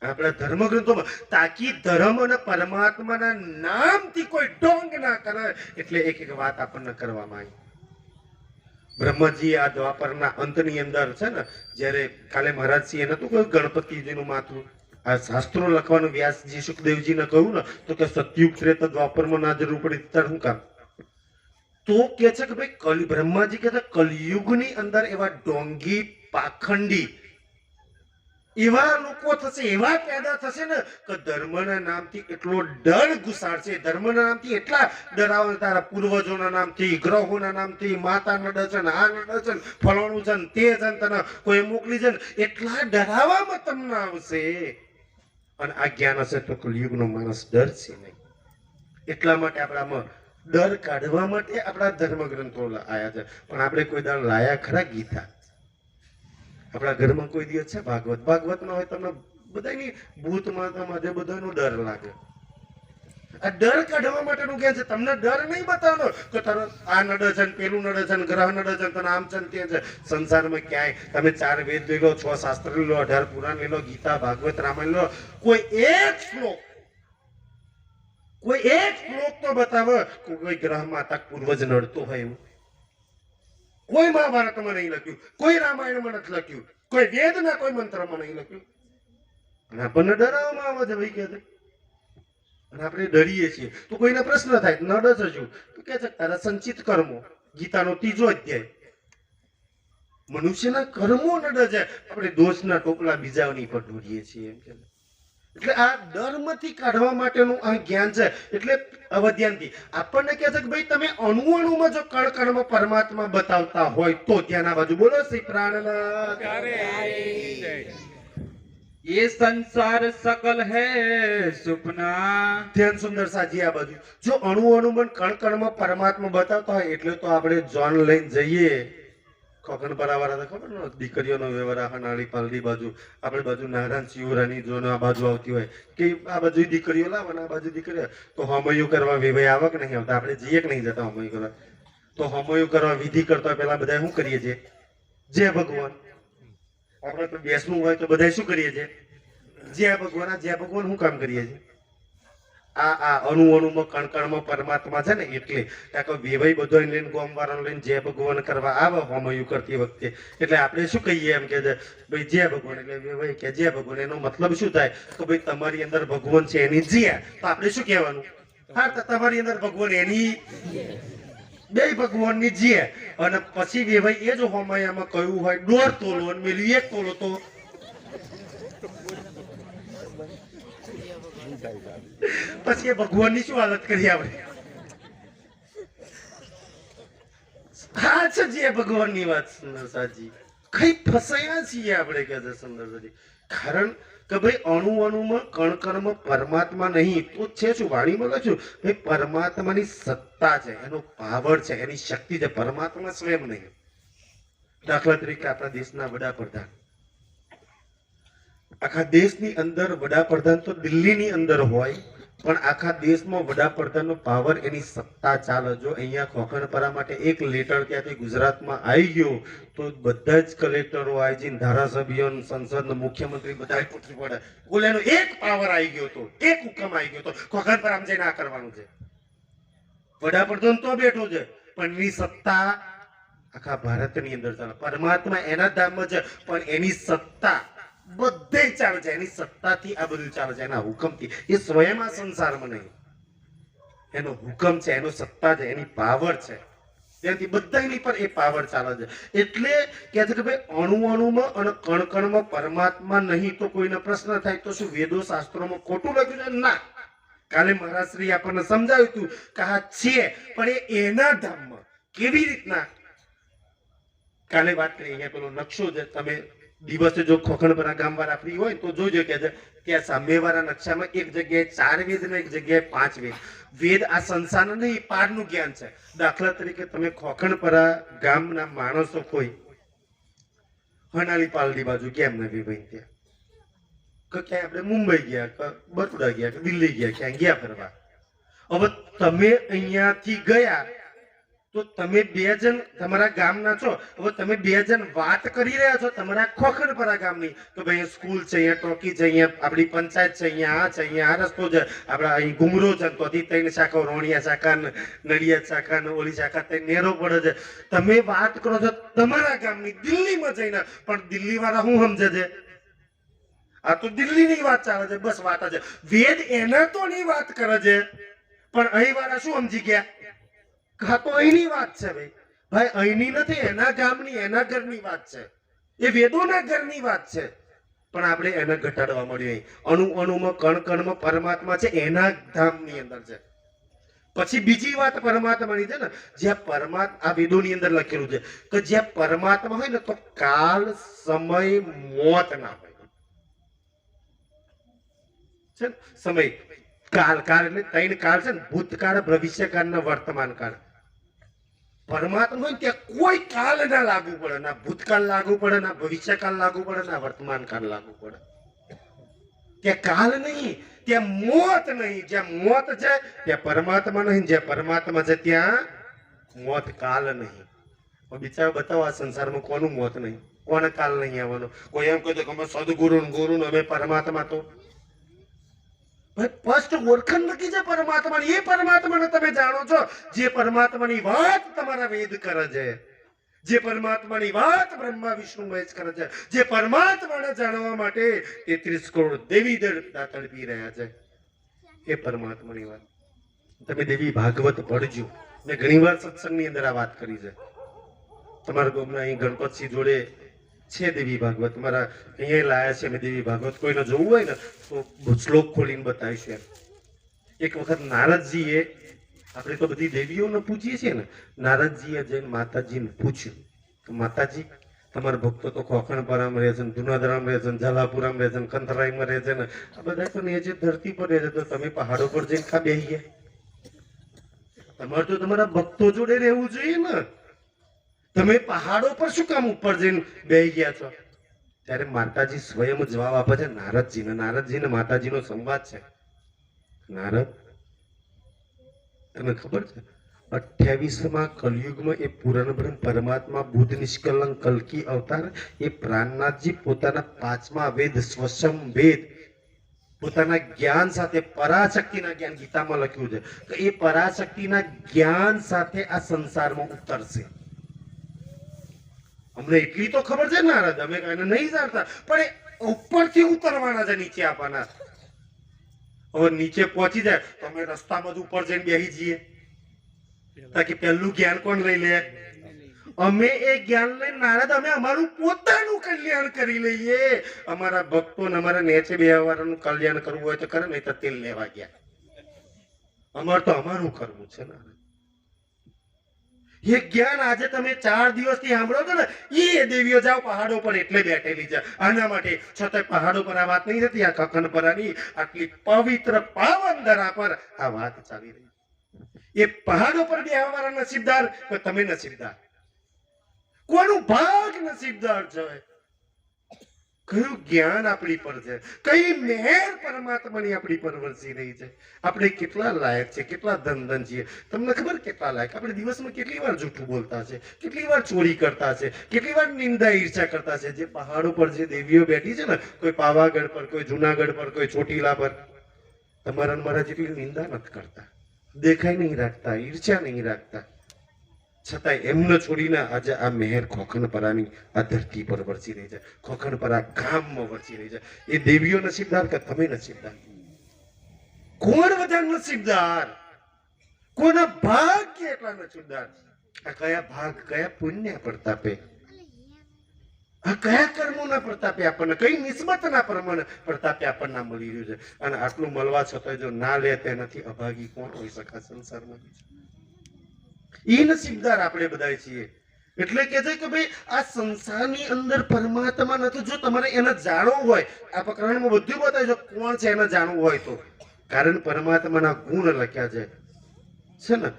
આપણા ધર્મગ્રંથોમાં તાકી ધર્મ અને પરમાત્માના નામથી કોઈ ડોંગ ના કરે, એટલે એક એક વાત આપણને કરવામાં આવી. બ્રહ્માજી આ દ્વાપરના અંતની અંદર છે ને, જ્યારે કાલે મહારાજસિંહે નતું કહ્યું ગણપતિજીનું માથું, આ શાસ્ત્રો લખવાનું વ્યાસજી સુખદેવજીને કહ્યું ને, તો કે સતયુગ ત્રેતા દ્વાપરમાં ના જરૂર પડી ત્યારે શું કામ? તો કે છે કે ભાઈ બ્રહ્માજી કે છે કલયુગની અંદર એવા ડોંગી પાખંડી એવા લોકો થશે, એવા પેદા થશે ને કે ધર્મના નામથી એટલો ડર ઘુસાડશે, ધર્મના નામથી એટલા ડરાવે, તારા પૂર્વજોના નામથી, ગ્રહોના નામથી, માતા નડે છે ને, આ નડે છે ને, ફલાણું છે ને, તે છે ને, તને કોઈ મોકલી છે ને, એટલા ડરાવવામાં તમને આવશે. અને આ જ્ઞાન હશે તો કલયુગનો માણસ ડરશે નહીં. એટલા માટે આપણામાં ડર કાઢવા માટે આપણા ધર્મગ્રંથો આયા છે, પણ આપણે કોઈ દાડ લાયા ખરા ગીતા? આપણા ઘરમાં કોઈ દિવસ છે ભાગવત? ભાગવત ના હોય તમને બધાની ભૂત માતામાં બધાનો ડર લાગે. આ ડર કાઢવા માટેનું કે છે. તમને ડર નહીં બતાવવાનો કે તારો આ નડે છે, પેલું નડે છે, ગ્રહ નડે છે, તને આમ છે, તે છે. સંસારમાં ક્યાંય તમે 4 વેદ લઈ લો, 6 શાસ્ત્ર લઈ લો, 18 પુરાણ લઈ લો, ગીતા, ભાગવત, રામાયણ લો, કોઈ એક શ્લોક તો બતાવો કોઈ ગ્રહ માતા પૂર્વજ નડતો હોય એવું. કોઈ મહાભારતમાં નહીં લખ્યું, કોઈ રામાયણમાં નથી લખ્યું, કોઈ વેદના કોઈ મંત્રમાં નહીં લખ્યું. અને આપણને ડરાવવામાં આવે છે ભાઈ, કે છે. અને આપણે ડરીએ છીએ તો કોઈને પ્રશ્ન થાય, નડે છે શું? તો કે છે તારા સંચિત કર્મો, ગીતાનો 3જો અધ્યાય. મનુષ્યના કર્મો નડે છે, આપણે દોષના ટોપલા બીજાની પર ઢોળીએ છીએ એમ કે. એટલે આ ડરમાંથી કાઢવા માટેનું આ જ્ઞાન છે. એટલે અવધ્યાનથી આપણને કહે છે કે ભાઈ તમે અણુમાં જો કણ કણમાં પરમાત્મા બતાવતા હોય તો ત્યાંના બાજુ બોલો શ્રી પ્રાણનાથ. ये संसार सकल है सुपना। ધ્યાન સુંદર સાજી આ બાજુ જો અણુમાં કણ કણમાં પરમાત્મા બતાવતા હોય એટલે તો આપણે જોન લઈને જઈએ કોકણ પરાવાળા ખબર ને દીકરીઓનો વ્યવહાર હનાળી પાલડી બાજુ આપણે બાજુ નારાયણ શિવરાની જો આ બાજુ આવતી હોય કે આ બાજુ દીકરીઓ લાવવાના આ બાજુ દીકરીઓ તો હમયું કરવા વેવાય આવક નહીં આવતા આપણે જઈએ કે નહીં જતા હમયું કરવા તો હમયું કરવા વિધિ કરતા પેલા બધા શું કરીએ છીએ જય ભગવાન આપણે તો બેસવું હોય તો બધા શું કરીએ છીએ જય ભગવાન શું કામ કરીએ છીએ આ અણુમાં કણકણમાં પરમાત્મા છે ને એટલે વેવાઈ બધો લઈને ગોમ વાળા લઈને જય ભગવાન કરવા આવે હોમયું કરતી વખતે એટલે આપણે શું કહીએ એમ કે ભાઈ જય ભગવાન એટલે વેવાઈ કે જય ભગવાન એનો મતલબ શું થાય તો ભાઈ તમારી અંદર ભગવાન છે એની જય તો આપણે શું કહેવાનું હા તો તમારી અંદર ભગવાન એની બે ભગવાનની જય અને પછી વેવાઈ એ જ હોમયામાં કહ્યું હોય 1.5 તોલો અને મેલું 1 તોલો તો પછી ભગવાનની શું હાલત કરી આપણે હા છે જે ભગવાનની વાત સુંદર સાજી કઈ ફસાયા છીએ આપણે કે છે સુંદર સાજી કારણ કે ભાઈ અણુમાં કણકણમાં પરમાત્મા નહીં તો છે શું વાણીમાં લખ્યું ભાઈ પરમાત્માની સત્તા છે એનો પાવર છે એની શક્તિ છે પરમાત્મા સ્વયં નહીં દાખલા તરીકે આપણા દેશના વડાપ્રધાન આખા દેશની અંદર વડાપ્રધાન તો દિલ્હીની અંદર હોય પણ આખા દેશમાં વડાપ્રધાનનો પાવર એની સત્તા ચાલે જો અહીંયા ખોખણપરા માટે એક લેટર ત્યાંથી ગુજરાતમાં આવી ગયો તો બધા જ કલેક્ટરો આઈજી ધારાસભ્યો સંસદ મુખ્યમંત્રી બધા પૂછવું પડે બોલે એનો એક પાવર આવી ગયો તો એક હુકમ આવી ગયો તો ખોખણપરામાં જઈને આ કરવાનું છે વડાપ્રધાન તો બેઠો છે પણ એની સત્તા આખા ભારતની અંદર ચાલે પરમાત્મા એના ધામમાં છે પણ એની સત્તા બધે ચાલે છે એની સત્તાથી આ બધું ચાલે છે એના હુકમથી એ સ્વયં આ સંસારમાં નહીં એનો હુકમ છે એનો સત્તા છે એની પાવર છે ત્યાંથી બધાની પર એ પાવર ચાલે છે એટલે કહે છે કે ભાઈ અણુમાં અને કણકણમાં પરમાત્મા નહીં તો કોઈને પ્રશ્ન થાય તો શું વેદો શાસ્ત્રોમાં ખોટું લખ્યું છે ના કાલે મહારાજ શ્રી આપણને સમજાવ્યું હતું કે આ છે પણ એ એના ધામમાં કેવી રીતના કાલે વાત કરી અહીંયા પેલો નકશો છે તમે દિવસે જો ખોખણપરા ગામ વાળા ફ્રી હોય તો જોજો કે ત્યાં સામેવાળા નકશામાં એક જગ્યાએ 4 વેદ ને એક જગ્યાએ 5 વેદ વેદ આ સંસાર નહીં પારનું જ્ઞાન છે દાખલા તરીકે તમે ખોખણપરા ગામના માણસો કોઈ હનાલી પાલડી બાજુ કેમ નથી ભાઈ ત્યાં કે ક્યાંય આપણે મુંબઈ ગયા કે બરોડા ગયા કે દિલ્હી ગયા ક્યાં ગયા ફરવા હવે તમે અહીંયાથી ગયા તો તમે 2 જણ તમારા ગામના છો હવે તમે 2 જણ વાત કરી રહ્યા છો તમારા ખોખણપરા ગામની તો ભાઈ સ્કૂલ છે અહીંયા ટોકી છે અહીંયા આપણી પંચાયત છે અહીંયા આ છે અહીંયા આ રસ્તો છે આપણા અહીં ઘુમરો છે તોથી 3 શાખા રોણિયા શાખા નડિયાદ શાખા ને ઓલી શાખા તે નેરો પડે છે તમે વાત કરો છો તમારા ગામની દિલ્હીમાં જઈને પણ દિલ્હી વાળા શું સમજે છે આ તો દિલ્હીની વાત ચાલે છે બસ વાત છે વેદ એના તો ની વાત કરે છે પણ અહીં વાળા શું સમજી ગયા હા તો અહીંની વાત છે ભાઈ અહીંની નથી એના ગામની એના ઘરની વાત છે એ વેદોના ઘરની વાત છે પણ આપણે એને ઘટાડવા મળ્યું અણુમાં કણકણમાં પરમાત્મા છે એના ધામની અંદર છે પછી બીજી વાત પરમાત્માની છે ને જ્યાં પરમાત્મા આ વેદોની અંદર લખેલું છે કે જ્યાં પરમાત્મા હોય ને તો કાલ સમય મોત ના હોય છે સમય કાળ એટલે 3 કાળ છે ને ભૂતકાળ ભવિષ્યકાળ ને વર્તમાન કાળ પરમાત્મા હોય ત્યાં કોઈ કાળ ના લાગુ પડે ના ભૂતકાળ લાગુ પડે ના ભવિષ્યકાળ લાગુ પડે ના વર્તમાન કાળ લાગુ પડે ત્યાં કાળ નહીં ત્યાં મોત નહીં જ્યાં મોત છે ત્યાં પરમાત્મા નહીં જ્યાં પરમાત્મા છે ત્યાં મોત કાળ નહીં બિચારા બતાવો આ સંસારમાં કોનું મોત નહીં કોને કાળ નહીં આવવાનો કોઈ એમ કહે કે અમે સદગુરુ ગુરુ અમે પરમાત્મા તો સ્પષ્ટ ઓળખાણ નક્કી છે પરમાત્માની એ પરમાત્માને તમે જાણો છો જે પરમાત્માની વાત તમારા વેદ કરે છે જે પરમાત્માની વાત બ્રહ્મા વિષ્ણુ મહેશ કરે છે જે પરમાત્માને જાણવા માટે 33 કરોડ દેવી દેવતા તડપી રહ્યા છે એ પરમાત્માની વાત તમે દેવી ભાગવત પઢજો મેં ઘણીવાર સત્સંગની અંદર આ વાત કરી છે તમારા ગામના અહીં ગણપતસિંહ જોડે છે દેવી ભાગવત મારા અહીંયા લાયા છે મેં દેવી ભાગવત કોઈને જોવું હોય ને તો શ્લોક ખોલીને બતાવીશું એમ. એક વખત નારદજીએ, આપણે તો બધી દેવીઓને પૂજીએ છીએ ને, નારદજીએ જઈને માતાજીને પૂછ્યું કે માતાજી તમારા ભક્તો તો ખોખણપરામાં રહે છે ને, જુનાગઢમાં રહે છે ને, ઝાલાપુરામાં રહે છે ને, કંથરાઈમાં રહે છે ને, આ બધા તો નીચે ધરતી પર રહે છે, તો તમે પહાડો પર જઈને ખા બેસી ગયા? તમારે તો તમારા ભક્તો જોડે રહેવું જોઈએ ને, તમે પહાડો પર શું કામ ઉપર જઈને બેસી ગયા છો? ત્યારે માતાજી સ્વયં જવાબ આપે છે નારદજીને. નારદજીને માતાજીનો સંવાદ છે. નારદ, તને ખબર છે 28માં કલયુગમાં એ પૂર્ણ બ્રહ્મ પરમાત્મા બુદ્ધ નિષ્કલંક કલ્કી અવતાર એ પ્રાણનાથજી પોતાના 5મા વેદ સ્વસમ વેદ પોતાના જ્ઞાન સાથે પરાશક્તિના જ્ઞાન ગીતામાં લખ્યું છે કે એ પરાશક્તિના જ્ઞાન સાથે આ સંસારમાં ઉતરશે. અમને એટલી તો ખબર છે નારદ, અમે એને નહીં જાણતા, પણ એ ઉપરથી ઉતરવાના છે, નીચે આપવાના. હવે નીચે પહોંચી જાય તો અમે રસ્તામાં જ ઉપર જઈને બેસી જઈએ તાકી પહેલું જ્ઞાન કોણ લઈ લે? અમે એ જ્ઞાન લઈને નારદ અમે અમારું પોતાનું કલ્યાણ કરી લઈએ. અમારા ભક્તો ને અમારા નેચે બેહવાળાનું કલ્યાણ કરવું હોય તો કરે, નહીં તો તેલ લેવા ગયા. અમારે તો અમારું કરવું છે નારદ. એ જ્ઞાન આજે તમે 4 દિવસથી સાંભળો છો ને, એ દેવીઓ જાઓ પહાડો પર એટલે બેઠેલી છે આના માટે. છતાં પહાડો પર આ વાત નહીં થતી, આ ખખનપરાની આટલી પવિત્ર પાવન ધરા પર આ વાત ચાલી રહી. એ પહાડો પર બેહવાવાળા નસીબદાર કે તમે નસીબદાર? કોનું ભાગ નસીબદાર છે? કયું જ્ઞાન આપણી પર છે, કઈ મહેર પરમાત્માની આપણી પર વરસી રહી છે. આપણે કેટલા લાયક છે, કેટલા ધન છીએ. તમને ખબર કેટલા લાયક? આપણે દિવસમાં કેટલી વાર જૂઠું બોલતા છે, કેટલી વાર ચોરી કરતા છે, કેટલી વાર નિંદા ઈર્ષા કરતા છે. જે પહાડો પર જે દેવીઓ બેઠી છે ને, કોઈ પાવાગઢ પર, કોઈ જુનાગઢ પર, કોઈ ચોટીલા પર, તમારા મારા જેટલી નિંદા નથી કરતા, દેખાઈ નહીં રાખતા, ઈર્ષ્યા નહીં રાખતા. છતાં એમને છોડીને આજે આ મહેર ખોખણપરાની આ ધરતી પર વરસી રહી છે, ખોખણપરા ગામમાં વરસી રહી છે. એ દેવીઓ નસીબદાર કે તમે નસીબદાર? કોણ બધા નસીબદાર? કોના ભાગ્ય એટલા નસીબદાર? આ કયા ભાગ, કયા પુણ્ય પ્રતાપે, આ કયા કર્મોના પ્રતાપે આપણને, કઈ નિસ્બતના પ્રતાપે આપણને મળી રહ્યું છે. અને આટલું મળવા છતાં જો ના લે તે નથી અભાગી કોણ હોઈ શકે સંસારમાં? એ નસીબદાર આપણે બધા છીએ. એટલે કે છે કે ભાઈ આ સંસારની અંદર પરમાત્મા નથી. જો તમારે એને જાણવું હોય, આ પ્રકરણમાં બધું બતાવે છે કોણ છે એને જાણવું હોય તો. કારણ પરમાત્માના ગુણ લખ્યા છે ને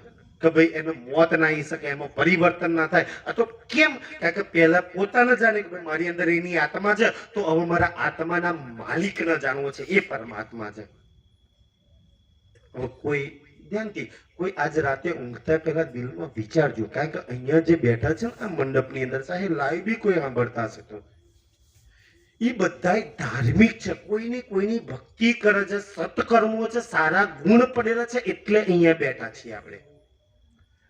કે ભાઈ એને મોત ના આવી શકે, એમાં પરિવર્તન ના થાય. આ તો કેમ? કારણ કે પહેલા પોતાને જાણે કે ભાઈ મારી અંદર એની આત્મા છે, તો હવે મારા આત્માના માલિકને જાણવો છે, એ પરમાત્મા છે. હવે કોઈ ધ્યાનથી કોઈ આજ રાતે ઊંઘતા પહેલા દિલમાં વિચારજો, કારણ કે અહીંયા જે બેઠા છે ને આ મંડપની અંદર, ચાહે લાઈવ બી કોઈ સાંભળતા હશે તો એ બધા ધાર્મિક છે, કોઈની ભક્તિ કરે છે, સત્કર્મો છે, સારા ગુણ પડેલા છે, એટલે અહીંયા બેઠા છીએ આપણે.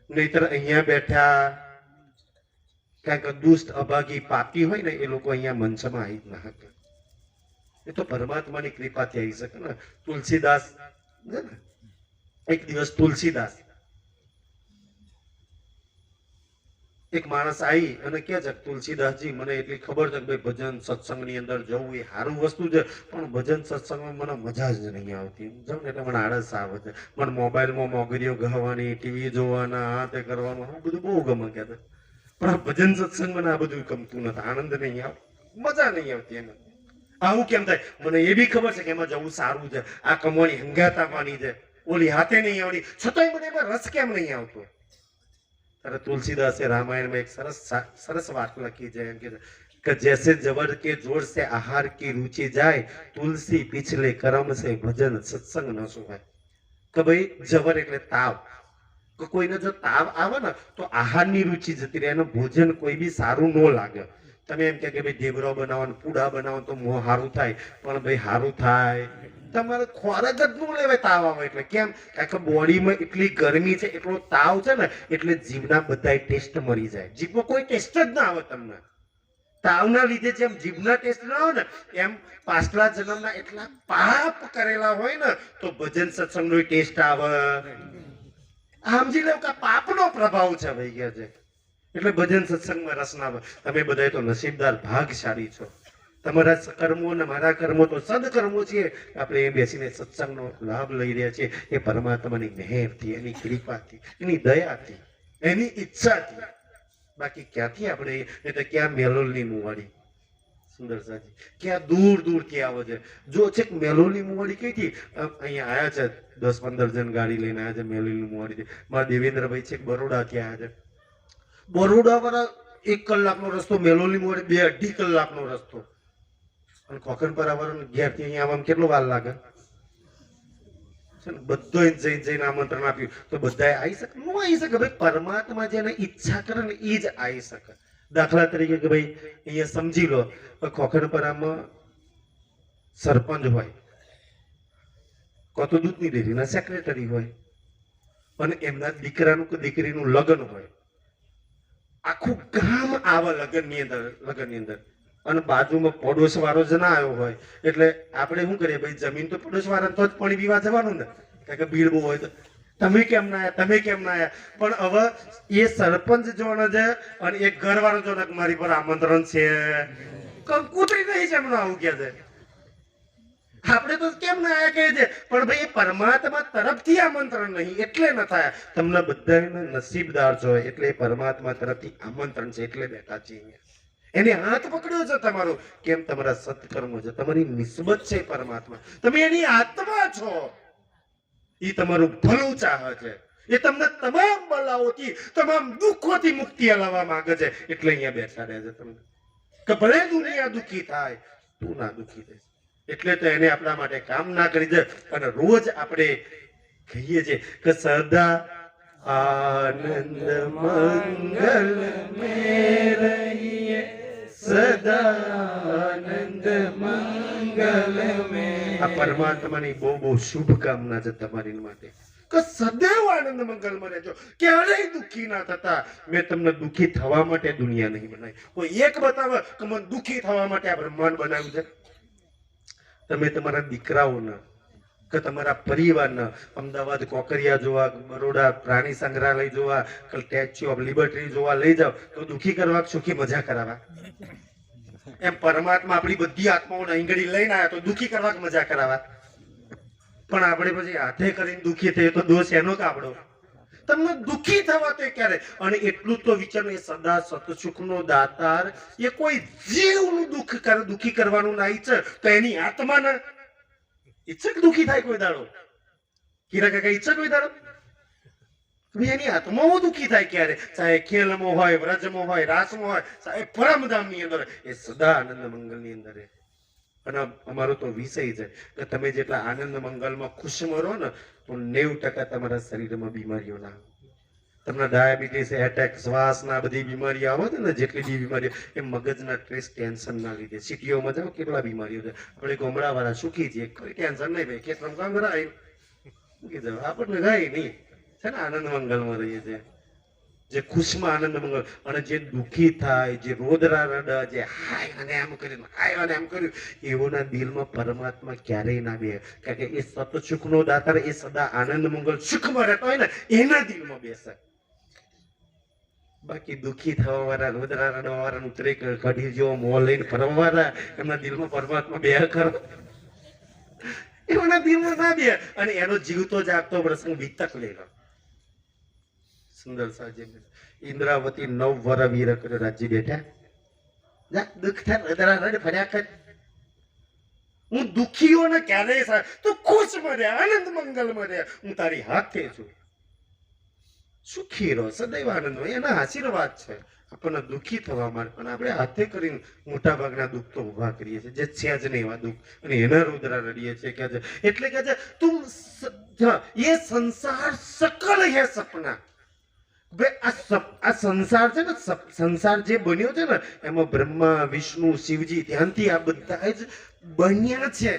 નહીતર અહીંયા બેઠા કારણ કે દુષ્ટ અભાગી પાપી હોય ને એ લોકો અહીંયા મંચમાં આવી જ ના શકે. એ તો પરમાત્માની કૃપાથી આવી શકે ને. તુલસીદાસ ને, એક દિવસ તુલસીદાસ એક માણસ આવી અને કે છે તુલસીદાસજી મને એટલી ખબર છે કે ભાઈ ભજન સત્સંગની અંદર જવું એ સારું વસ્તુ છે, પણ ભજન સત્સંગમાં મને મજા જ નહીં આવતી. જાઉં ને એટલે મને આળસ આવે છે. મને મોબાઈલમાં મોગરીઓ ગહવાની, ટીવી જોવાના, આ તે કરવાનું આ બધું બહુ ગમે કે, પણ આ ભજન સત્સંગ મને આ બધું ગમતું નથી, આનંદ નહીં આવે, મજા નહીં આવતી એને. આવું કેમ થાય? મને એ બી ખબર છે કે એમાં જવું સારું છે, આ કમવાની હંગાત આપવાની છે, ઓલી હાથે નહીં આવડી, છતાંય મને એમાં રસ કેમ નહીં આવતો? ત્યારે તુલસીદાસે રામાયણમાં એક સરસ વાત લખી છે, એમ કે જૈસે જબર કે જોર से आहार की रुचि जाए, तुलसी पिछले कर्म से भजन सत्संग न सुहाय. કે ભાઈ જબર એટલે તાવ, કે કોઈને જો તાવ આવે ને તો આહારની રુચિ જતી રહે, એનું ભોજન કોઈ બી સારું ન લાગે. તમે એમ કે ભાઈ ઢેબરો બનાવો, પૂડા બનાવો તો મોં સારું થાય, પણ ભાઈ સારું થાય તમારે ખોરાક જ ન લેવાય તાવ આવે એટલે. કેમ? કારણ કે બોડીમાં એટલી ગરમી છે, એટલો તાવ છે ને, એટલે જીભના બધા ટેસ્ટ મરી જાય. જીભમાં કોઈ ટેસ્ટ જ ના આવે તમને. તાવના લીધે જેમ જીભના ટેસ્ટ ના આવે ને, એમ પાછલા જન્મના એટલા પાપ કરેલા હોય ને તો ભજન સત્સંગનો ટેસ્ટ આવે. સમજી લો કે પાપનો પ્રભાવ છે ભાઈ કે છે. એટલે ભજન સત્સંગમાં રસ ના આવે. તમે બધા તો નસીબદાર ભાગશાળી છો. તમારા કર્મો અને મારા કર્મો તો સદકર્મો છે. આપણે એ બેસીને સત્સંગનો લાભ લઈ રહ્યા છીએ. એ પરમાત્માની મહેરથી, એની કૃપાથી, એની દયાથી, એની ઈચ્છાથી. બાકી ક્યાંથી આપણે એ તો ક્યાં મેલોલની મુવાડી સુંદર સાજી ક્યાં દૂર દૂરથી આવે છે. જો છેક મેલોલની મુવાડી કઈથી અહીંયા આવ્યા છે 10-15 જણ ગાડી લઈને આવ્યા છે. મેલોલની મુવાડી મારા દેવેન્દ્રભાઈ છેક બરોડાથી આવ્યા છે. બરોડા વાળા 1 કલાકનો રસ્તો, મેલોલી મોડે 2-2.5 કલાકનો રસ્તો. અને ખોખણપરા વાળાને ઘેરથી અહીંયા આવવામાં કેટલો વાર લાગે છે ને? બધો જઈને આમંત્રણ આપ્યું તો બધાએ આવી શકે? ન આવી શકે. ભાઈ પરમાત્મા જેને ઈચ્છા કરે ને એ જ આવી શકે. દાખલા તરીકે કે ભાઈ અહીંયા સમજી લો ખોખણપરામાં સરપંચ હોય, કો તો દૂધની ડેરીના સેક્રેટરી હોય, અને એમના દીકરાનું કે દીકરીનું લગ્ન હોય. આખું ગામ આવા લગ્નની અંદર અને બાજુમાં પડોશ વાળો જ ના આવ્યો હોય એટલે આપણે શું કરીએ? ભાઈ જમીન તો પડોશ વાળા તો જ પાણી પીવા જવાનું ને, કારણ કે ભીડ બહુ હોય તો તમે કેમ ના આવ્યા, તમે કેમ ના આવ્યા. પણ હવે એ સરપંચ જોડે છે અને એક ઘરવાળો જોડે મારી પર આમંત્રણ છે, કંકુતરી નહીં છે એમનું આવું કે છે. આપણે તો કેમ ના આયા કહીએ છે, પણ ભાઈ એ પરમાત્મા તરફથી આમંત્રણ નહીં એટલે ન થયા. તમને બધાને નસીબદાર છો એટલે પરમાત્મા તરફથી આમંત્રણ છે એટલે બેઠા છે અહીંયા. એને હાથ પકડ્યો છે તમારો. કેમ? તમારા સત્કર્મ છે, તમારી નિસ્બત છે પરમાત્મા. તમે એની આત્મા છો. એ તમારું ભલું ચાહે છે. એ તમને તમામ બલાઓથી, તમામ દુઃખોથી મુક્તિ અલાવવા માંગે છે એટલે અહીંયા બેઠા રહે છે. તમને કે ભલે દુનિયા દુઃખી થાય, તું ના દુઃખી થઈશ. એટલે તો એને આપણા માટે કામ ના કરી દે. અને રોજ આપણે કહીએ છીએ કે સદા આનંદ મંગલ મેં રહીએ, સદા આનંદ મંગલ મેં. આ પરમાત્માની બહુ બહુ શુભકામના છે તમારી માટે કે સદૈવ આનંદ મંગલમાં રહેજો, ક્યારેય દુઃખી ના થતા. મેં તમને દુઃખી થવા માટે દુનિયા નહીં બનાવી. કોઈ એક બતાવે કે મને દુઃખી થવા માટે આ બ્રહ્માંડ બનાવ્યું છે. તમે તમારા દીકરાઓને કે તમારા પરિવારને અમદાવાદ કોકરિયા જોવા, બરોડા પ્રાણી સંગ્રહાલય જોવા, સ્ટેચ્યુ ઓફ લિબર્ટી જોવા લઈ જાઓ તો દુઃખી કરવા, સુખી મજા કરાવવા? એમ પરમાત્મા આપણી બધી આત્માઓને આંગળી લઈને આવ્યા તો દુઃખી કરવા કે મજા કરાવવા? પણ આપણે પછી હાથે કરીને દુઃખી થઈએ તો દોષ એનો કે આપણો? તમને દુઃખી થવા તો ક્યારે? અને એટલું તો વિચાર, એ સદા સતસુખનો દાતાર, એ કોઈ જીવનું દુઃખી કરવાનું ના ઈચ્છે તો એની આત્માને ઈચ્છે કે દુઃખી થાય કોઈ દાડો? હીરા કાકા ઈચ્છે કોઈ દાડો? એની આત્માઓ દુઃખી થાય ક્યારે? ચાહે ખેલમાં હોય, વ્રજમાં હોય, રાસમાં હોય, ચાહે પરમધામની અંદર, એ સદા આનંદ મંગલની અંદર. અને અમારો તો વિષય છે કે તમે જેટલા આનંદ મંગલમાં ખુશમાં રહો ને તો 90% તમારા શરીરમાં બીમારીઓ ના આવે. તમને ડાયાબિટીસ, એટેક, શ્વાસના બધી બીમારીઓ આવે છે ને, જેટલી બી બીમારીઓ એ મગજના સ્ટ્રેસ, ટેન્શન ના લીધે. સિટીઓમાં જાઓ કેટલા બીમારીઓ છે. આપણે ગામડા વાળા સુખી છીએ, કોઈ ટેન્શન નહીં. ભાઈ ખેતરમાં કામ કરાય મૂકી જાવ, આપણને ગાય નહીં છે ને. આનંદ મંગલમાં રહીએ છીએ, જે ખુશમાં આનંદ મંગલ. અને જે દુઃખી થાય, જે રોદરા રડા, જે હાય અને એમ કર્યું, હાય અને એમ કર્યું, એવોના દિલમાં પરમાત્મા ક્યારેય ના બે. કારણ કે એ સત સુખનો દાતાર, એ સદા આનંદ મંગલ સુખમાં રહેતો હોય ને એના દિલમાં બેસે. બાકી દુઃખી થવા વાળા, રોદરા રડવા વાળા, ઉતરે કઢી જેવો મોં લઈને ફરવા વાળા, એમના દિલમાં પરમાત્મા બે કરો? એમના દિલમાં ના બે. અને એનો જીવતો જાગતો પ્રસંગ વિતક લઈ લો. સુંદર સાહેબ ઇન્દ્રાવતી 9 વર વીર કરે રાજ્ય બેઠા. દુઃખ થાય રડરા રડ ફર્યા કર. હું દુઃખીઓને ક્યારેય તું ખુશમાં રહે, આનંદ મંગલમાં રહે. હું તારી હાથે છું. સુખી રહો, સદૈવ આનંદ હોય, એના આશીર્વાદ છે. આપણને દુઃખી થવા માટે પણ આપણે હાથે કરીને મોટા ભાગના દુઃખ તો ઉભા કરીએ છીએ, જે છે જ નહીં એવા દુઃખ, અને એના રુદ્રા રડીએ છીએ. કે એટલે કે છે તું એ સંસાર સકલ હે સપના. આ સંસાર છે ને, સંસાર જે બન્યો છે ને એમાં બ્રહ્મા, વિષ્ણુ, શિવજી ધ્યાનથી આ બધા જ બન્યા છે.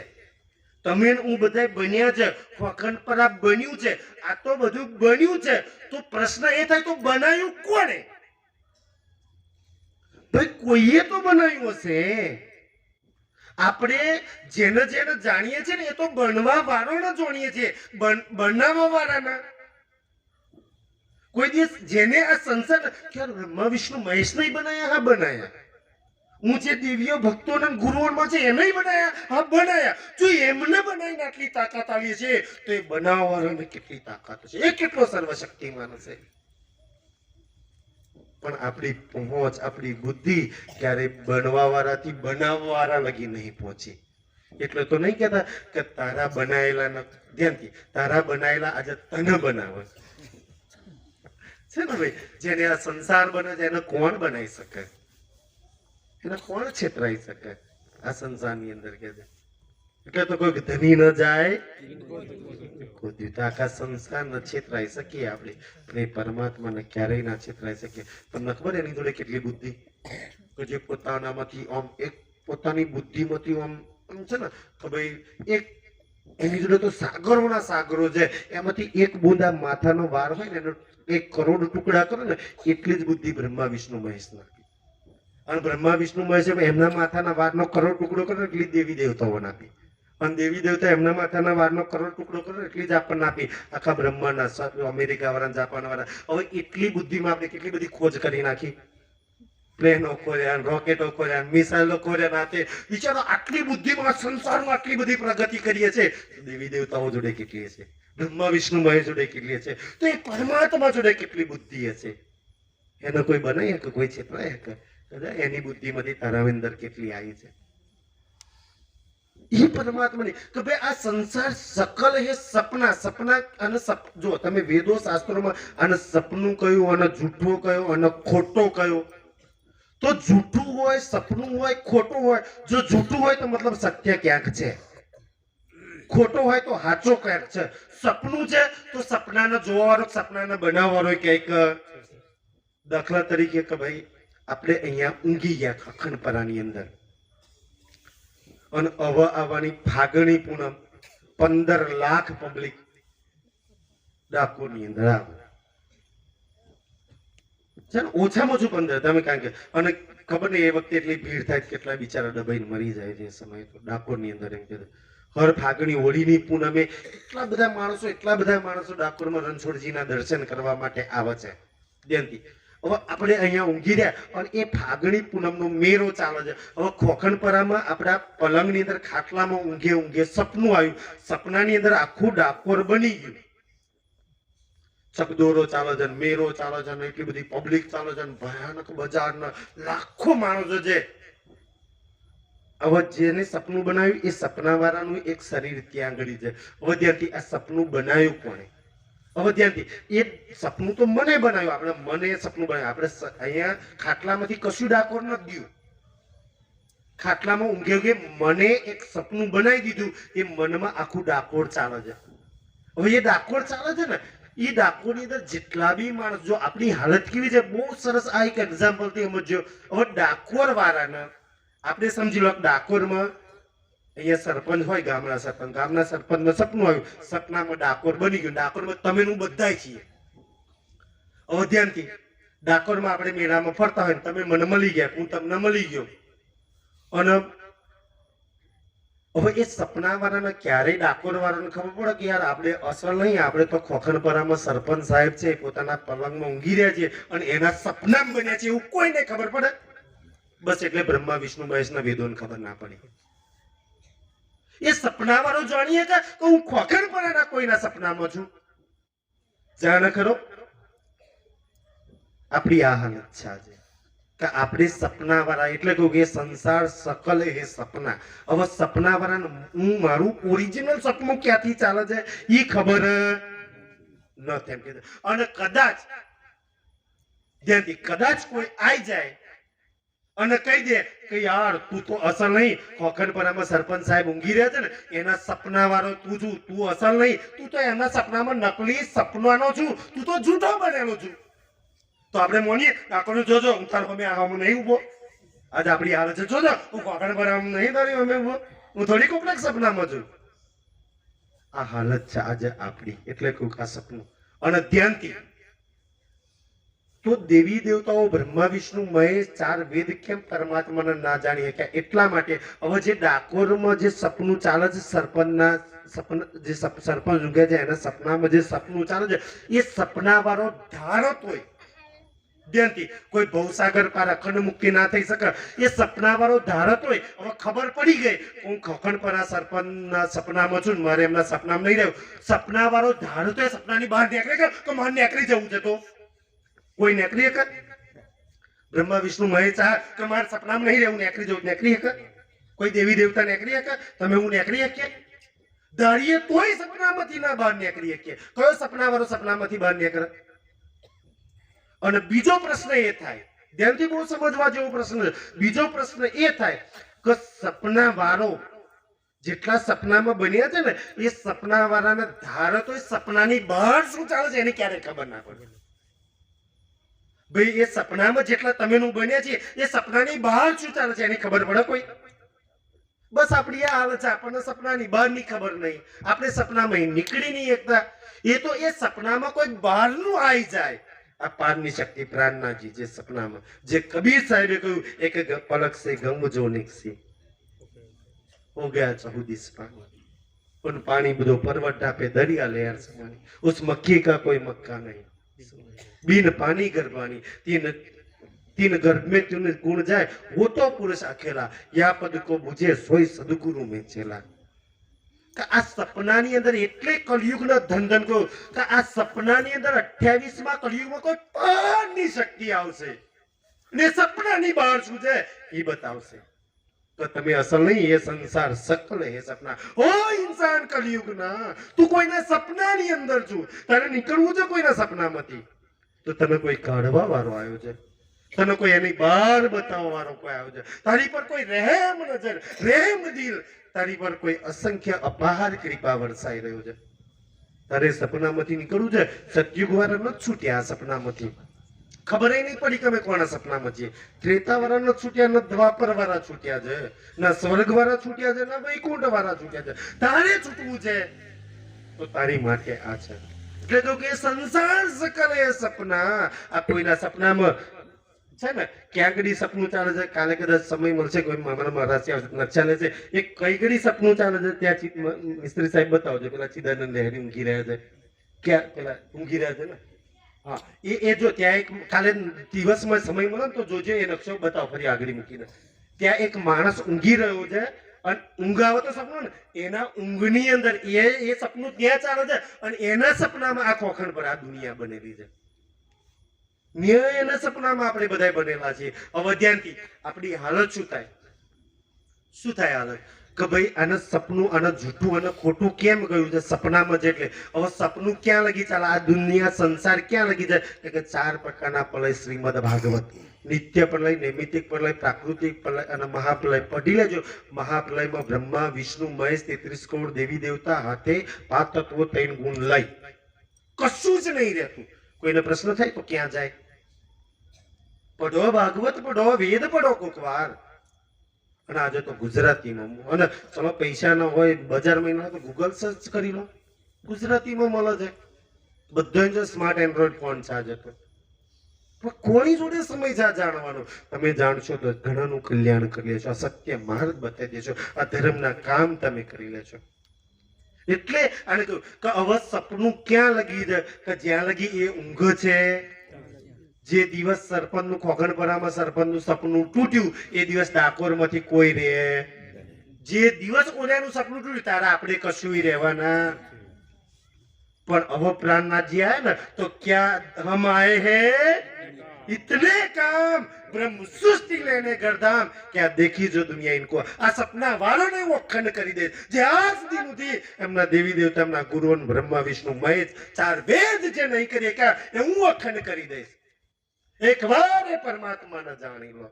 તમે હું બધા બન્યા છે. ખોખણપરા બન્યું છે. આ તો બધું બન્યું છે. તો પ્રશ્ન એ થાય તો બનાવ્યું કોણે? ભાઈ કોઈએ તો બનાવ્યું હશે. આપણે જેને જેને જાણીએ છીએ ને એ તો બનવા વાળોને જાણીએ છીએ, બનાવવા વાળાના. કોઈ દિવસ જેને આ સંસાર કે બ્રહ્મા વિષ્ણુ મહેશ નહીં બનાયા, હા બનાયા. ઊંચે દેવીઓ ભક્તોના ગુરુઓમાં છે એને બનાયા, હા બનાયા. જો એમને બનાવીને આટલી તાકાત આવી છે તો એ બનાવવાળાને કેટલી તાકાત છે, એ કેટલો સર્વશક્તિમાન છે. પણ આપણી પહોંચ, આપણી બુદ્ધિ ક્યારે બનવા વાળાથી બનાવવા વાળા લગી નહીં પહોંચી. એટલે તો નહીં કહેતા કે તારા બનાયેલા ધ્યાનથી તારા બનાયેલા આજે તને બનાવે છે ને ભાઈ. જેને આ સંસાર બને છે એને કોણ બનાવી શકે, એને કોણ છેતરાઈ શકે આ સંસારની અંદર કે છે. એટલે તો કોઈ ધની ન જાય કોઈ આખા સંસાર ન છેતરાઈ શકીએ આપણે, પણ એ પરમાત્માને ક્યારેય ના છેતરાઈ શકીએ. તમને ખબર એની જોડે કેટલી બુદ્ધિ, કે જે પોતાનામાંથી આમ એક પોતાની બુદ્ધિમાંથી આમ છે ને કે ભાઈ એક એની જોડે તો સાગરોના સાગરો છે, એમાંથી એક બુંદ આ માથાનો વાર હોય ને એનો 1 કરોડ ટુકડા કરે ને એટલી જ બુદ્ધિ બ્રહ્મા વિષ્ણુ મહેશ નાખી. અને બ્રહ્મા વિષ્ણુ મહેશ એમના માથાના વારનો કરોડ ટુકડો કરે એટલી દેવી દેવતાઓને આપી. અને દેવી દેવતા એમના માથાના વારનો કરોડ ટુકડો કરે એટલી જ આપણને આપી. આખા બ્રહ્માંડના, અમેરિકા વાળા, જાપાન વાળા. હવે એટલી બુદ્ધિમાં આપણે કેટલી બધી ખોજ કરી નાખી. પ્લેનો ખોલ્યા, રોકેટો ખોલ્યા, મિસાઇલો ખોલ્યા. નાતે વિચારો આટલી બુદ્ધિમાં સંસારમાં આટલી બધી પ્રગતિ કરીએ છે. દેવી દેવતાઓ જોડે કેટલી છે, બ્રહ્મા વિષ્ણુ મહેશ જોડે કેટલી છે, તો એ પરમાત્મા જોડે કેટલી બુદ્ધિ હશે. એને કોઈ બનાવી કે કોઈ છેતરાય કે એની બુદ્ધિમાંથી તારા અંદર કેટલી આવી છે. એ પરમાત્માની કે ભાઈ આ સંસાર સકલ હે સપના. સપના અને જો તમે વેદો શાસ્ત્રોમાં આને સપનું કયું, અને જૂઠું કયો, અને ખોટો કયો. તો જૂઠું હોય, સપનું હોય, ખોટું હોય. જો જૂઠું હોય તો મતલબ સત્ય ક્યાંક છે, ખોટો હોય તો સાચો ક્યાંક છે. સપનું છે તો સપનાને જોવાવાળો, સપનાને બનાવવાળો ક્યાંક. દાખલા તરીકે કે ભાઈ આપણે અહીંયા ઊંઘી ગયા ખખણપરાની અંદર, અને હવે આવવાની ફાગણી પૂનમ 15 લાખ પબ્લિક ડાકોરની અંદર આવે છે ને, ઓછામાં ઓછું 15. તમે કારણ કે અને ખબર નહીં એ વખતે એટલી ભીડ થાય કેટલા બિચારા દબાઈને મરી જાય છે. એ સમયે તો ડાકોરની અંદર એમ કીધું હર ફાગણી હોળીની પૂનમે એટલા બધા માણસો ડાકોરમાં રણછોડજીના દર્શન કરવા માટે આવે છે. ધ્યાનથી હવે આપણે અહીંયા ઊંઘી રહ્યા અને એ ફાગણી પૂનમનો મેળો ચાલે છે. હવે ખોખણપરામાં આપણા પલંગની અંદર ખાટલામાં ઊંઘે સપનું આવ્યું. સપનાની અંદર આખું ડાકોર બની ગયું. ચકદોરો ચાલે છે, મેળો ચાલે છે, એટલી બધી પબ્લિક ચાલે છે, ભયાનક બજાર, લાખો માણસો છે. હવે જેને સપનું બનાવ્યું એ સપના વાળાનું એક શરીર ત્યાં આગળ છે. હવે ત્યાંથી આ સપનું બનાવ્યું કોણે? હવે ત્યાંથી એ સપનું તો મને બનાવ્યું, મને સપનું બનાવ્યું. આપણે અહીંયા ખાટલામાંથી કશું ડાકોર નથી ગયું. ખાટલામાં ઊંઘે મને એક સપનું બનાવી દીધું. એ મનમાં આખું ડાકોર ચાલે છે. હવે એ ડાકોર ચાલે છે ને, એ ડાકોરની અંદર જેટલા બી માણસ, જો આપણી હાલત કેવી છે બહુ સરસ આ એક એક્ઝામ્પલ થી સમજો. હવે ડાકોર વાળાને આપણે સમજી લો, ડાકોરમાં અહીંયા સરપંચ હોય, ગામના સરપંચનું સપનું આવ્યું, સપનામાં ડાકોર બની ગયું. ડાકોરમાં તમે હું બધાય છીએ. હવે ધ્યાનથી ડાકોરમાં આપણે મેળામાં ફરતા હોય, તમે મને મળી ગયા, હું તમને મળી ગયો, અને હવે એ સપના વાળાને ક્યારેય ડાકોર વાળાને ખબર પડે કે યાર આપણે અસલ નહીં, આપણે તો ખોખણપરામાં સરપંચ સાહેબ છે, પોતાના પલંગમાં ઊંઘી રહ્યા છે અને એના સપના બન્યા છે, એવું કોઈને ખબર પડે? બસ એટલે બ્રહ્મા વિષ્ણુ મહેશના વેદોને ખબર ના પડી. એ સપના વાળો જાણીએ કે હું ખોખણપરાના કોઈના સપનામાં છું? જાણે ખરો આપણી આ હાલત છે આજે કે આપણે સપના વાળા, એટલે કહું કે સંસાર સકલ હે સપના. હવે સપના વાળા હું મારું ઓરિજિનલ સપનું ક્યાંથી ચાલે છે એ ખબર નથી એમ કીધું. અને કદાચ કોઈ આવી જાય અને કહી દે કે યાર તું તો અસલ નહીં, ખોખણપરામાં સરપંચ સાહેબ ઊંઘી રહ્યા છે ને એના સપના વાળો તું છું, તું અસલ નહીં, તું તો એના સપનામાં નકલી સપનાનો છું, તું તો જૂઠો બનેલો છું. તો આપણે મોનીએ ડાકોરનું જોજો, હું તાર અમે આમ નહીં ઉભો. આજે આપણી હાલત છે, જોજો હું ખોખણપરામાં નહીં તારી અમે ઉભો, હું થોડી કોકના સપનામાં છું. આ હાલત છે આજે આપણી. એટલે કહું આ સપનું. અને ધ્યાનથી તો દેવી દેવતાઓ બ્રહ્મા વિષ્ણુ મહેશ ચાર વેદ કેમ પરમાત્માને ના જાણી શક્યા? એટલા માટે હવે જે ડાકોરમાં જે સપનું ચાલે છે, સરપંચના સરપંચ ઊંઘે છે એના સપનામાં જે સપનું ચાલે છે, એ સપના વાળો ધારક હોય ધ્યાનથી, કોઈ ભવસાગર પાર અખંડ મુક્તિ ના થઈ શકે, એ સપના વાળો ધારક હોય. હવે ખબર પડી ગઈ હું અખંડ પરા સરપંચના સપનામાં છું, મારે એમના સપનામાં નહીં રહ્યું, સપના વાળો ધારક તો સપનાની બહાર નીકળે કે મારે નીકળી જવું છે, તો કોઈ નીકળી શકે? બ્રહ્મા વિષ્ણુ મહેશ કે મારે સપનામાં નહીં રહેવું, નીકળી જવું, નીકળી શકે? કોઈ દેવી દેવતા નીકળી શકે? તમે હું નીકળી શકીએ? ધારીએ તોય સપનામાંથી ના બહાર નીકળી શકીએ. કયો સપના વાળો સપનામાંથી બહાર નીકળે? અને બીજો પ્રશ્ન એ થાય, ધ્યાનથી બહુ સમજવા જેવો પ્રશ્ન છે. બીજો પ્રશ્ન એ થાય કે સપના વાળો જેટલા સપનામાં બન્યા છે ને, એ સપના વાળાને ધારો તો સપનાની બહાર શું ચાલે છે એની ક્યારે ખબર ના પડે. ભાઈ એ સપનામાં જેટલા તમે નું બન્યા છે, એ સપનાની બહાર શું ચાલે છે એની ખબર પડે કોઈ? બસ આપણી આ હાલત છે, આપણને સપનાની બહારની ખબર નહીં, આપણે સપનામાં નીકળી નહીં એકતા. એ તો એ સપનામાં કોઈ બહારનું આવી જાય. આ પારની શક્તિ પ્રાણનાજી જે સપનામાં, જે કબીર સાહેબે કહ્યું, એક પલક સે ગમ જો નિકસી હો ગયા ચહુદીસ પાણી, ઉન पानी બધો પરવટ ઢાપે દરિયા લહેર સમાनी, उस मक्खी का कोई मक्का नहीं, बिन पानी गर्भानी, तीन गर्भ में तूने गुण जाए वो तो पुरुष अकेला, या पद को बुझे सोई सदगुरु में चेला. આ સપનાની અંદર એટલે કલયુગનો ધંધન કહ્યું કે આ સપનાની અંદર 28માં કલયુગમાં કોઈ પારની શક્તિ આવશે ને સપનાની બહાર શું છે એ બતાવશે. તો તમે અસલ નહીં, એ સંસાર સકલ હે સપના. ઓ ઇન્સાન કલયુગના, તું કોઈના સપનાની અંદર છું, તારે નીકળવું છે કોઈના સપનામાંથી, તો તને કોઈ કાઢવા વાળો આવ્યો છે, તને કોઈ એની બહાર બતાવવા વાળો કોઈ આવ્યો છે, તારી પર કોઈ રહેમ નજર, રહેમ દિલ, તારી પર કોઈ અસંખ્ય અપાર કૃપા વરસાઈ રહ્યો છે. તારે સપનામાંથી નીકળવું છે. સતયુગ વાળા નથી છૂટ્યા આ સપનામાંથી, ખબર નહીં પડી કે અમે કોના સપનામાં છીએ. ત્રેતા વાળા નથી છૂટ્યા, ન દ્વાપર વાળા છૂટ્યા છે, ના સ્વર્ગ વાળા છૂટ્યા છે, ના વૈકુંઠ વાળા છૂટ્યા છે. તારે છૂટવું છે તો તારી માટે આ છે. એટલે તો કે સંસાર સકલ એ સપના. આ કોઈના સપનામાં છે ને ક્યાં ઘડી સપનું ચાલે છે, કાલે કદાચ સમય મળશે કોઈ મારા ચાલે છે, એ કઈ ઘડી સપનું ચાલે છે ત્યાં મિસ્ત્રી સાહેબ બતાવજો. પેલા ચિદાનંદ લહેરી ઊંઘી રહ્યા છે, ક્યાં પેલા ઊંઘી રહ્યા છે ને, હા એ જો ત્યાં એક કાલે દિવસમાં સમય મળે ને તો જોજે, એ નકશો બતાવો ફરી આગળ મૂકીને. ત્યાં એક માણસ ઊંઘી રહ્યો છે અને ઊંઘ આવે તો સપનું ને, એના ઊંઘની અંદર એ સપનું ત્યાં ચાલે છે અને એના સપનામાં આ ખોખણ પર આ દુનિયા બનેલી છે. એના સપનામાં આપણે બધા બનેલા છીએ. હવે ધ્યાનથી આપણી હાલત શું થાય? શું થાય હાલત કે ભાઈ આને સપનું, આને જૂઠું અને ખોટું કેમ ગયું છે સપનામાં જ? એટલે હવે સપનું ક્યાં લગી ચાલે? આ દુનિયા સંસાર ક્યાં લગી જાય કે 4 પ્રકારના પ્રલય શ્રીમદ ભાગવત, નિત્ય પ્રલય, નૈમિતિક પ્રલય, પ્રાકૃતિક પ્રલય અને મહાપ્રલય પઢી લેજો. મહાપ્રલયમાં બ્રહ્મા વિષ્ણુ મહેશ 33 કરોડ દેવી દેવતા હાથે 5 તત્વો 3 ગુણ લઈ કશું જ નહીં રહેતું. કોઈને પ્રશ્ન થાય તો ક્યાં જાય? પઢો ભાગવત, પઢો વેદ, પઢો કોક વાર. અને આજે તો ગુજરાતીમાં, અને ચલો પૈસા ન હોય, બજારમાં ન હોય તો ગૂગલ સર્ચ કરી લો, ગુજરાતીમાં મળે છે. બધા સ્માર્ટ એન્ડ્રોઈડ ફોન છે આજે તો. પણ કોની જોડે સમય છે જાણવાનો? તમે જાણશો તો ઘણાનું કલ્યાણ કરી લેશો, સત્ય માર્ગ બતાવી દેશો, આ ધર્મના કામ તમે કરી લેશો. એટલે આને કહ્યું કે હવે સપનું ક્યાં લગી છે કે જ્યાં લગી એ ઊંઘ છે. જે દિવસ સરપંચનું ખોખણપરામાં સરપંચનું સપનું તૂટ્યું એ દિવસ ડાકોરમાંથી કોઈ રહે. જે દિવસ ઓલાનું સપનું તૂટ્યું તારે આપણે કશું રહેવાના. પણ હવે પ્રાણનાથજી આયા ને તો ક્યાં હમ આए हैं इतने काम ब्रह्म सृष्टि लेने गर्दाम क्या देखी जो दुनिया इनको. આ સપના વાળોને હું અખંડ કરી દે. જે આજ સુધી નથી એમના દેવી દેવતા, એમના ગુરુ બ્રહ્મા વિષ્ણુ મહેશ 4 વેદ જે નહીં કરી કે એ હું અખંડ કરી દઈશ. એકવાર એ પરમાત્માને જાણી લો,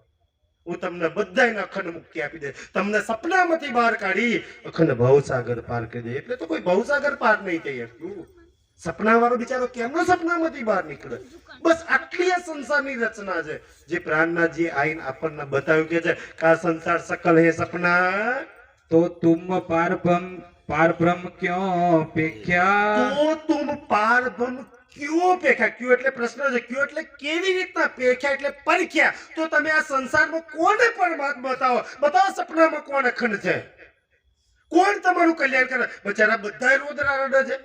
હું તમને બધાને અખંડ મુક્તિ આપી દઈશ. તમને સપનામાંથી બહાર કાઢી અખંડ ભવસાગર પાર કરી દે. એટલે તો કોઈ ભવસાગર પાર નહીં થઈ શકતું. સપના વાળો બિચારો કેમનો સપનામાંથી બહાર નીકળે? બસ આટલી આ સંસારની રચના છે જે પ્રાણનાથજી આઈને આપણને બતાવ્યું કે છે કે આ સંસાર સકલ હે સપના. तो तुम पार ब्रह्म क्यों पेख्या, तो तुम पार ब्रह्म ક્યો પેખ્યા, ક્યો એટલે પ્રશ્ન છે, ક્યો એટલે કેવી રીતના, પેખ્યા એટલે પરખ્યા. તો તમે આ સંસારમાં કોને પરમાત્મા બતાવો, બતાવો સપનામાં કોણ અખંડ છે, કોણ તમારું કલ્યાણ કરે? બચારા બધા રોદરા રડે છે,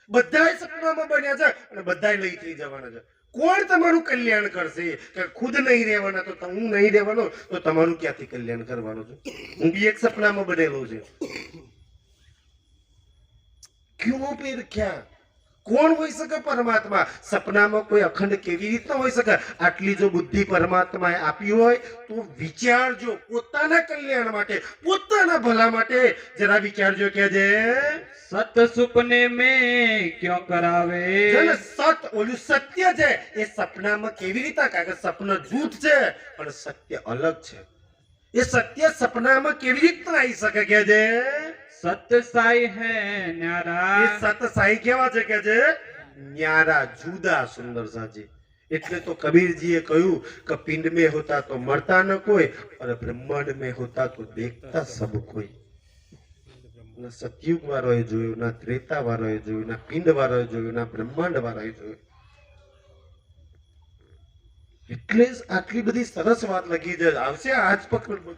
બધા સપનામાં બન્યા છે અને બધા લઈ થઈ જવાના છે. કોણ તમારું કલ્યાણ કરશે? કે ખુદ નહીં રહેવાના તો હું નહીં રહેવાનો તો તમારું ક્યાંથી કલ્યાણ કરવાનું છે? હું બી એક સપનામાં બનેલો છે. ક્यों પેરખ્યા? કોણ હોઈ શકે પરમાત્મા? સપનામાં કોઈ અખંડ કેવી રીતના હોઈ શકે? આટલી જો બુદ્ધિ પરમાત્માએ આપી હોય તો વિચારજો, પોતાના કલ્યાણ માટે, પોતાના ભલા માટે જરા વિચારજો. કે જે सत सुपने में क्यों करावे, જેને સત ઓલું સત્ય છે એ સપનામાં કેવી રીતે? કારણ કે સપનું જૂઠ છે પણ સત્ય અલગ છે. એ સત્ય સપનામાં કેવી રીતના આવી શકે? કે જે सत्य साई है એ न्यारा, સત સાઈ કેવા છે? કે જે ન્યારા, જુદા, સુંદર સાજી. એટલે તો કબીરજીએ કહ્યું કે પિંડ में होता तो मरता न कोई और ब्रह्मांड में होता तो देखता सब कोई. ના સતયુગ વાળોએ જોયું, ના ત્રેતા વાળોએ જોયું, ના પિંડ વાળોએ જોયું, ના બ્રહ્માંડ વાળોએ જોયું. એટલે જ આટલી બધી સરસ વાત લખી છે. આવશે આજ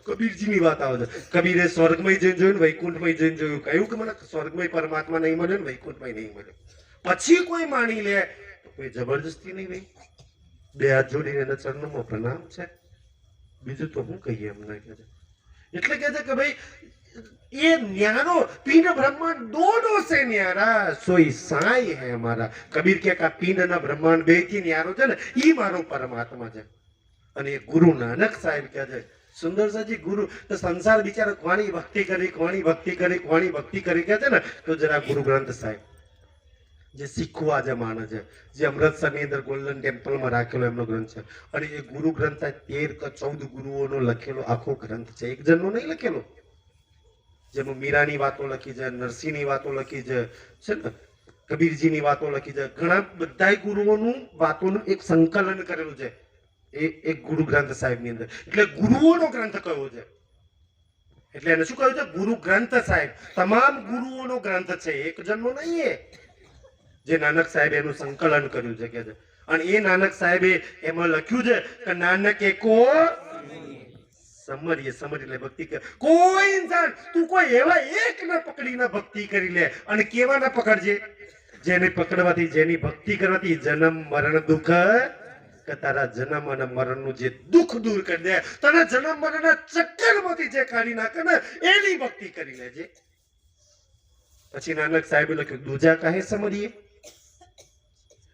કબીરજીની વાત આવે છે. કબીરે સ્વર્ગમય જઈને જોયું, વૈકુંઠમય જઈને જોયું, કહ્યું કે મને સ્વર્ગમય પરમાત્મા નહીં મળ્યો, વૈકુંઠમય નહીં મળ્યો. પછી કોઈ માની લે તો કોઈ જબરજસ્તી નહીં ભાઈ. બે હાથ જોડીને એના ચરણોમાં પ્રણામ છે. બીજું તો હું કહીએ એમને. કે છે એટલે કે છે કે ભાઈ ये न्यारो पिंड ब्रह्मांड दोनों से न्यारा सोई साई है हमारा. कबीर के का पिंड ना ब्रह्मांड બે થી ન્યારો છે ને ઈ મારો પરમાત્મા છે. અને ગુરુ નાનક સાહેબ કહે છે, સુંદર સાજી ગુરુ તો સંસાર બિચારો કોની ભક્તિ કરી, કોની ભક્તિ કરી, કોની ભક્તિ કરી કહે છે ને તો જરા ગુરુ ગ્રંથ સાહેબ જે શીખવા જે માને છે, જે અમૃતસરની અંદર ગોલ્ડન ટેમ્પલમાં રાખેલો એમનો ગ્રંથ છે. અને એ ગુરુ ગ્રંથ 13 કે 14 ગુરુઓનો લખેલો આખો ગ્રંથ છે, એક જણનો નહીં લખેલો. જેમાં મીરાની વાતો લખી છે, નરસિંહની વાતો લખી છે ને, કબીરજીની વાતો લખી છે. ઘણા બધા ગુરુઓનું વાતોનું એક સંકલન કરેલું છે એ એક ગુરુ ગ્રંથ સાહેબની અંદર. એટલે ગુરુઓનો ગ્રંથ કયો છે એટલે એને શું કહ્યું છે? ગુરુ ગ્રંથ સાહેબ. તમામ ગુરુઓનો ગ્રંથ છે, એક જણનો નહીં. એ જે નાનક સાહેબ એનું સંકલન કર્યું છે કે છે. અને એ નાનક સાહેબે એમાં લખ્યું છે કે નાનક એકો સમરી લે ભક્તિ કર. કોઈ ઇન્સાન તું કોઈ એવા એક ને પકડીને ભક્તિ કરી લે. અને કેવા ના પકડજે? જેને પકડવાથી, જેની ભક્તિ કરવાથી જન્મ મરણ દુઃખ, કે તારા જન્મ અને મરણનું જે દુઃખ દૂર કરી દે, તને જન્મ મરણના ચક્કરમાંથી જે કાઢી નાખે ને એની ભક્તિ કરી લેજે. પછી નાનક સાહેબે લખ્યું દૂજા કાહે સમરીએ.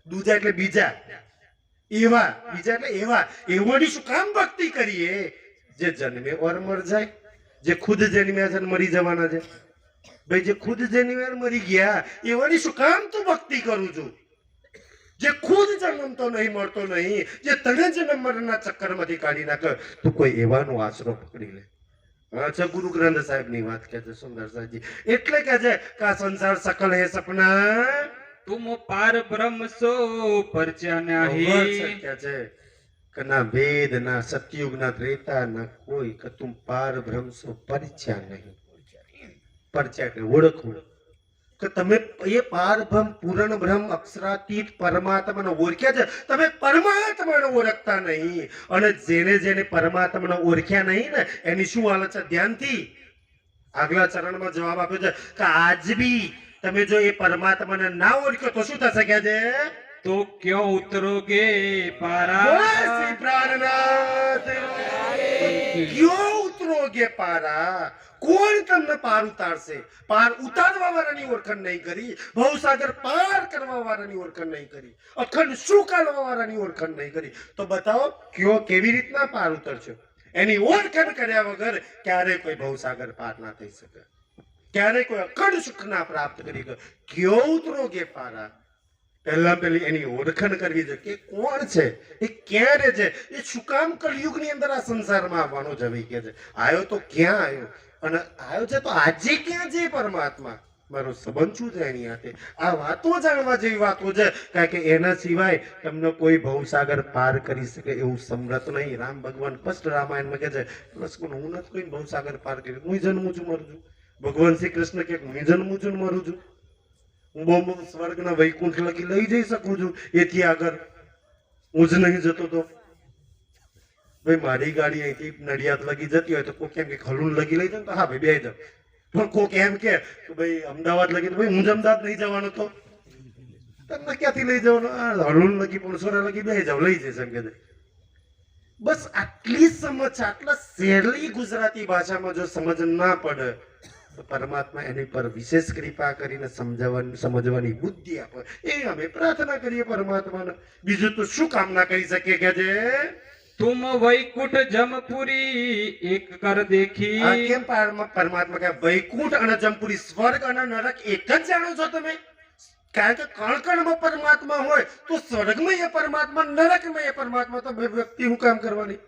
દૂજા એટલે બીજા, એવા, બીજા એટલે એવા. એવોની શું કામ ભક્તિ કરીએ? જે જન્મે ઓર મર જાય, જે ખુદ જન્મ્યા છે મરી જવાના છે. ભાઈ જે ખુદ જન્મ્યા મરી ગયા એવાની શું કામ તું ભક્તિ કરું છું? જે ખુદ જન્મતો નહીં, મળતો નહીં, જે તને જન્મ મરણના ચક્કરમાંથી કાઢી નાખે, તું કોઈ એવાનો આશરો પકડી લે. અચ્છા, ગુરુ ગ્રંથ સાહેબ ની વાત કે છે સુંદર સાહેબજી. એટલે કે છે કે આ સંસાર સકલ હે સપના, तुम पार ब्रह्म सो परचा नहीं, કે છે કે ના વેદ, ના સતયુગ, ના ત્રેતા, ના કોઈ, કે તું પાર બ્રહ્મ છો પરિચય નહીં. પરિચય એટલે ઓળખવું કે તમે એ પાર બ્રહ્મ, પૂર્ણ બ્રહ્મ, અક્ષરાતીત પરમાત્માને ઓળખ્યા છે. તમે પરમાત્માને ઓળખતા નહીં. અને જેને પરમાત્માને ઓળખ્યા નહીં ને એની શું હાલત છે? ધ્યાનથી આગલા ચરણમાં જવાબ આપ્યો છે કે આજ બી તમે જો એ પરમાત્માને ના ઓળખ્યો તો શું થશે? કે છે तो क्यों उतरोगे पारा, શ્રી પ્રાણનાથ, ક્યો ઉતરોગે પારા? કોણ તમને પાર ઉતારશે? પાર ઉતારવા વાળાની ઓળખાણ નહીં કરી, ભવસાગર પાર કરવા વાળાની ઓળખાણ નહીં કરી, અખંડ સુખ આલવા વાળાની ઓળખાણ નહીં કરી. તો બતાવો કયો કેવી રીતના પાર ઉતરશો? એની ઓળખાણ કર્યા વગર ક્યારેય કોઈ ભવસાગર પાર ના થઈ શકે, ક્યારેય કોઈ અખંડ સુખ ના પ્રાપ્ત કરી શકે. ક્યો ઉતરોગે પારા? પહેલા પેલી એની ઓળખાણ કરવી છે કે કોણ છે, એ ક્યાં રહે છે, એ શું કામ કળિયુગની અંદર આ સંસારમાં આવવાનો છે? ભાઈ કે છે આવ્યો તો ક્યાં આવ્યો, અને આવ્યો છે તો આજે ક્યાં છે પરમાત્મા? મારો સંબંધ શું છે એની સાથે? આ વાતો જાણવા જેવી વાતો છે, કારણ કે એના સિવાય તમને કોઈ ભવસાગર પાર કરી શકે એવું સમર્થ નહીં. રામ ભગવાન સ્પષ્ટ રામાયણમાં કહે છે હું નથી કોઈ ભવસાગર પાર કર્યું, હું જન્મું છું મરું છું. ભગવાન શ્રી કૃષ્ણ કે હું જન્મું છું મરું છું. હું બહુ સ્વર્ગના વૈકુંઠ લગી લઈ જઈ શકું છું, એથી આગળ હું જ નહીં જતો તો ભાઈ મારી ગાડી અહીંથી નડિયાદ લગી જતી હોય તો કોઈ કેમ કે ખલુન લગી લઈ જાય તો હા ભાઈ બે જાવ, પણ કોક એમ કે ભાઈ અમદાવાદ લગી તો ભાઈ હું જ અમદાવાદ નહીં જવાનો તો તમને ક્યાંથી લઈ જવાનો, હલુન લગી પુણસોરા લગી બે જાવ લઈ જઈશ એમ કે બસ આટલી સમજ છે. આટલા સહેલી ગુજરાતી ભાષામાં જો સમજ ના પડે તો પરમાત્મા એની પર વિશેષ કૃપા કરીને સમજવાની બુદ્ધિ આપે, એ અમે પ્રાર્થના કરીએ પરમાત્માને. બીજું તો શું કામના કરી શકીએ કે જે तुम वैकुंठ जमपुरी एक कर देखी. આ કેમ પરમાત્મા કે વૈકુંઠ અને જમપુરી સ્વર્ગ અને નરક એક જ જાણો છો તમે? કારણ કે કણ કણમાં પરમાત્મા હોય તો સ્વર્ગમાં એ પરમાત્મા, નરકમાં એ પરમાત્મા, તો બે વ્યક્તિ શું કામ કરવાની?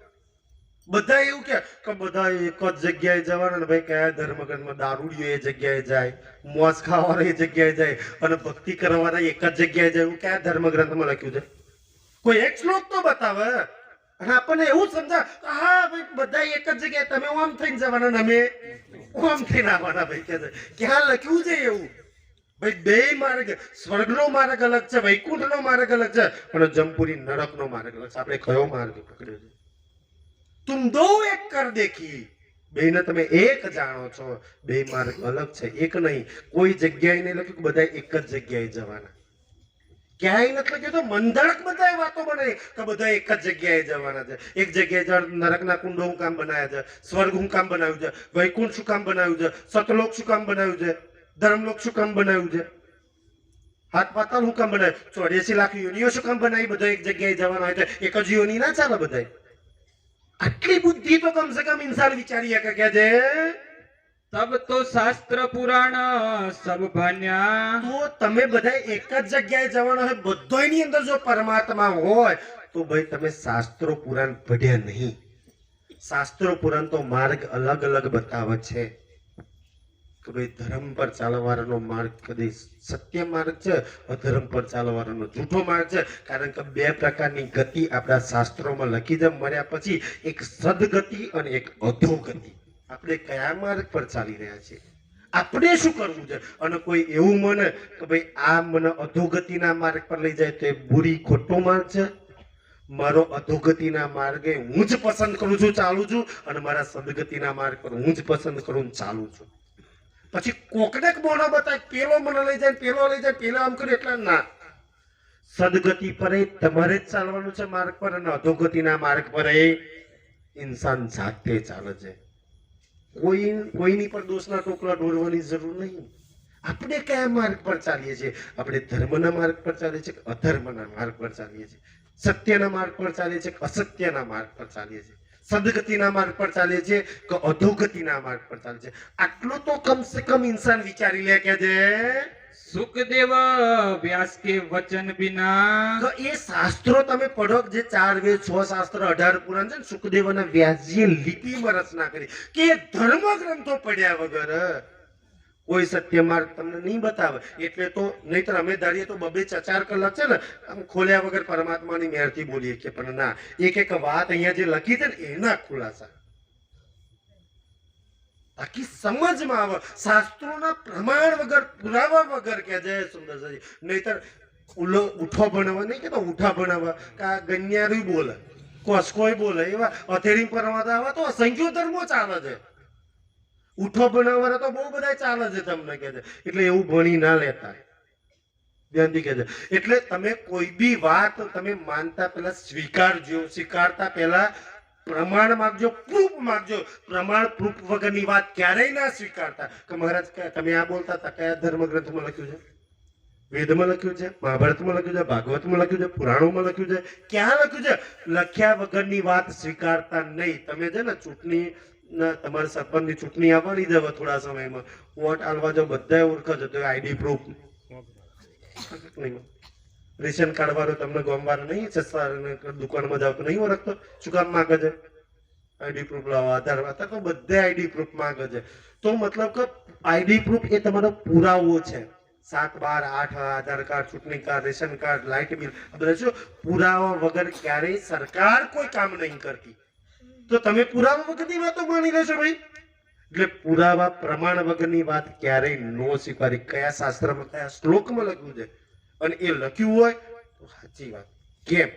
બધા એવું કે બધા એક જ જગ્યાએ જવાના ને ભાઈ કયા ધર્મગ્રંથમાં દારૂડિયો એ જગ્યાએ જાય, મોજ ખાવાના એ જગ્યાએ જાય અને ભક્તિ કરવાના એક જ જગ્યાએ જાય, એવું કયા ધર્મગ્રંથમાં લખ્યું છે? કોઈ એક શ્લોક તો બતાવે. અને આપણને એવું સમજા હા ભાઈ બધા એક જ જગ્યાએ, તમે આમ થઈને જવાના ને અમે આમ થઈને આવવાના. ભાઈ કે છે ક્યાં લખ્યું છે એવું? ભાઈ બે માર્ગ, સ્વર્ગનો માર્ગ અલગ છે, વૈકુંઠનો માર્ગ અલગ છે, પણ જમપુરી નરકનો માર્ગ અલગ છે. આપણે કયો માર્ગ પકડ્યો છે? તુમ દો એક કર દેખી, બેને તમે એક જાણો છો, બે માર્ગ અલગ છે, એક નહીં. કોઈ જગ્યાએ નહીં લખ્યું કે બધા એક જ જગ્યાએ જવાના, ક્યાંય નથી લખ્યું. તો મંધળક બધા વાતો બને કે બધા એક જ જગ્યાએ જવાના છે. એક જગ્યાએ નરકના કુંડો હું કામ બનાવ્યા છે, સ્વર્ગ હું કામ બનાવ્યું છે, વૈકુંઠ શું કામ બનાવ્યું છે, સતલોક શું કામ બનાવ્યું છે, ધર્મલોક શું કામ બનાવ્યું છે, હાથ પાતાળ શું કામ બનાવ્યું, 84 લાખ યોનિઓ શું કામ બનાવી? બધા એક જગ્યાએ જવાના હોય તો એક જ યોની ના ચાલે બધા. આટલી બુદ્ધિ તો કમ સે કમ ઇન્સાન વિચારી શકે કે છે. तब तो शास्त्र पुराण सब भान्या. તો તમે બધા એક જ જગ્યાએ જવાના હોય, બધોયની અંદર જો પરમાત્મા હોય તો ભાઈ તમે શાસ્ત્રો પુરાણ પઢ્યા નહીં. શાસ્ત્રો પુરાણ તો માર્ગ અલગ અલગ બતાવે છે કે ભાઈ ધર્મ પર ચાલવાનો માર્ગ કદી સત્ય માર્ગ છે, અધર્મ પર ચાલવાનો જૂઠો માર્ગ છે. કારણ કે બે પ્રકારની ગતિ આપણા શાસ્ત્રોમાં લખી છે મર્યા પછી, એક સદગતિ અને એક અધોગતિ. આપણે કયા માર્ગ પર ચાલી રહ્યા છીએ, આપણે શું કરવું છે? અને કોઈ એવું મને કે ભાઈ આ મને અધોગતિના માર્ગ પર લઈ જાય તો એ બુરી ખોટો માર્ગ છે. મારો અધોગતિના માર્ગે હું જ પસંદ કરું છું, ચાલું છું, અને મારા સદગતિના માર્ગ પર હું જ પસંદ કરું ચાલું છું. પછી કોકને બોનો બતાય પેલો મને લઈ જાય, પેલો લઈ જાય, પેલો આમ કરે, એટલે ના. સદગતિ પર તમારે જ ચાલવાનું છે માર્ગ પર, અને અધોગતિના માર્ગ પર ઇન્સાન જાતે ચાલે છે. કોઈની પર દોષના ટોકરા ઢોરવાની જરૂર નહીં. આપણે કયા માર્ગ પર ચાલીએ છીએ? આપણે ધર્મના માર્ગ પર ચાલીએ છીએ કે અધર્મના માર્ગ પર ચાલીએ છીએ? સત્યના માર્ગ પર ચાલીએ છીએ કે અસત્યના માર્ગ પર ચાલીએ છીએ? સદગતિના માર્ગ પર ચાલીએ છીએ કે અધોગતિના માર્ગ પર ચાલીએ છીએ? આટલું તો કમ સે કમ ઇન્સાન વિચારી લે કે છે. सुखदेव व्यास के वचन बिना. તો એ શાસ્ત્રો તમે પઢો, જે 4 વેદ 6 શાસ્ત્ર 18 પુરાણ છે ને, સુખદેવ અને વ્યાસજીએ લિપિમાં રચના કરી કે ધર્મ ગ્રંથો પડ્યા વગર કોઈ સત્ય માર્ગ તમને નહીં બતાવે. એટલે તો નહીતર અમે ધારીએ તો 2-4 કલાક છે ને આમ ખોલ્યા વગર પરમાત્માની મહેરથી બોલીએ કે, પણ ના, એક એક વાત અહીંયા જે લખી છે ને એના ખુલાસા આખી સમજમાં આવે. શાસ્ત્રોના પ્રમાણ વગર, પુરાવા વગર કે જય સુંદરજી. નહીતર ઉલો ઉઠો ભણાવવા નહીં કે ઉઠા ભણાવવા કા ગન્યારી બોલે, કોસ્કોય બોલે, એવા અથેરી પરમાતા આવા તો અસંખ્ય ધર્મો ચાલે છે. ઉઠો ભણાવવાના તો બહુ બધા ચાલે છે તમને કે છે. એટલે એવું ભણી ના લેતા, ધ્યાનથી કે છે. એટલે તમે કોઈ બી વાત તમે માનતા પહેલા સ્વીકારજો, સ્વીકારતા પહેલા પ્રમાણ માંગજો, પ્રૂફ માંગજો. પ્રમાણ પ્રૂફ વગરની વાત ક્યારેય ના સ્વીકારતા. કે મહારાજ તમે આ બોલતા હતા, કયા ધર્મ ગ્રંથમાં લખ્યું છે? વેદમાં લખ્યું છે, મહાભારતમાં લખ્યું છે, ભાગવતમાં લખ્યું છે, પુરાણોમાં લખ્યું છે? ક્યાં લખ્યું છે? લખ્યા વગરની વાત સ્વીકારતા નહીં. તમે છે ને ચૂંટણી, તમારે સરપંચની ચૂંટણી આવવાની જ હવે થોડા સમયમાં, વોટ આલવા જાવ બધા ઓળખ છે તો આઈડી પ્રૂફ નહીં, રેશન કાર્ડ વાળો તમને ગામવાળો નહીં છે, દુકાનમાં જાવ તો નહીં ઓળખતો, શું કામ માંગે છે? આઈડી પ્રૂફ લાવો, આધાર. અત્યારે તો બધા આઈડી પ્રૂફ માંગે છે. તો મતલબ કે આઈડી પ્રૂફ એ તમારો પુરાવો છે. 7, 12, 8 આધાર કાર્ડ, ચૂંટણી card, ration card, light bill, આ બધા શું પુરાવા વગર ક્યારેય સરકાર કોઈ કામ નહીં કરતી. તો તમે પુરાવા વગરની વાતો માની લેશો ભાઈ? એટલે પુરાવા પ્રમાણ વગરની વાત ક્યારેય નો સ્વીકારી. કયા શાસ્ત્રમાં કયા શ્લોકમાં લખ્યું છે અને એ લખ્યું હોય તો સાચી વાત. કેમ?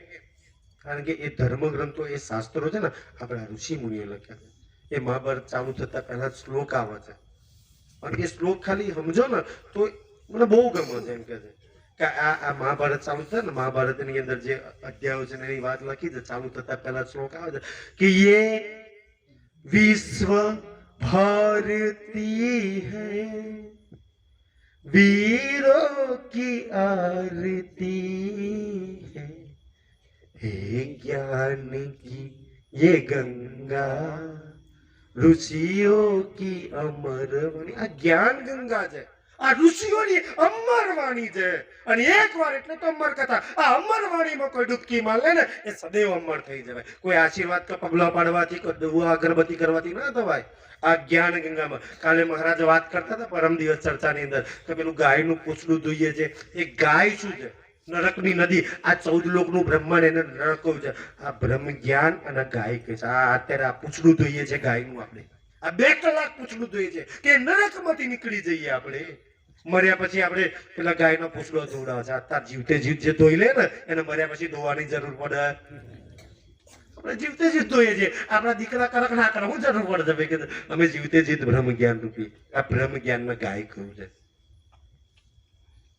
કારણ કે એ ધર્મગ્રંથો એ શાસ્ત્રો છે ને આપણા ઋષિ મુનિએ લખ્યા છે. એ મહાભારત ચાલુ થતા પહેલા શ્લોક આવે છે અને એ શ્લોક ખાલી સમજો ને તો મને બહુ ગમે છે. એમ કે છે કે આ મહાભારત ચાલુ થાય ને, મહાભારતની અંદર જે અધ્યાયો છે એની વાત લખી છે, ચાલુ થતા પહેલા શ્લોક આવે છે કે યે વિશ્વ भारती है वीरों की आरती है हे ज्ञान की ये गंगा ऋषियों की अमर वाणी. આ જ્ઞાન ગંગા છે, આ ઋષિઓની અમર વાણી છે. અને એકવાર એટલે તો અમર કથા. આ અમર વાણીમાં કોઈ ડૂબકી મારે ને એ સદૈવ અમર થઈ જવાય. કોઈ આશીર્વાદ કે પગલા પાડવાથી કોઈ દુઆ અગરબત્તી કરવાથી ના થવાય. આ જ્ઞાન ગંગામાં કાલે મહારાજ વાત કરતા હતા પરમ દિવસ ચર્ચાની અંદર કે પેલું ગાયનું પૂછડું ધોઈએ છે. એ ગાય શું છે? નરકની નદી. આ 14 લોકનું બ્રહ્માંડ એને નરક કહ્યું છે. આ બ્રહ્મ જ્ઞાન અને ગાય કહે છે. આ અત્યારે આ પૂછડું ધોઈએ છે ગાયનું. આપણે આ 2 કલાક પૂછડું ધોઈએ છે કે નરકમાંથી નીકળી જઈએ. આપણે મર્યા પછી આપણે પેલા ગાયનો પૂછડો ધોવડાવે છે. અત્યારે જીવતે જીવ જે ધોઈ લે ને એને મર્યા પછી ધોવાની જરૂર પડે? આપણે જીવતે જીત ધોઈએ છીએ. આપણા દીકરા કરક ના કરે હું જરૂર પડે છે કે અમે જીવતે જીત બ્રહ્મ જ્ઞાન રૂપી. આ બ્રહ્મ જ્ઞાનમાં ગાય કહ્યું છે.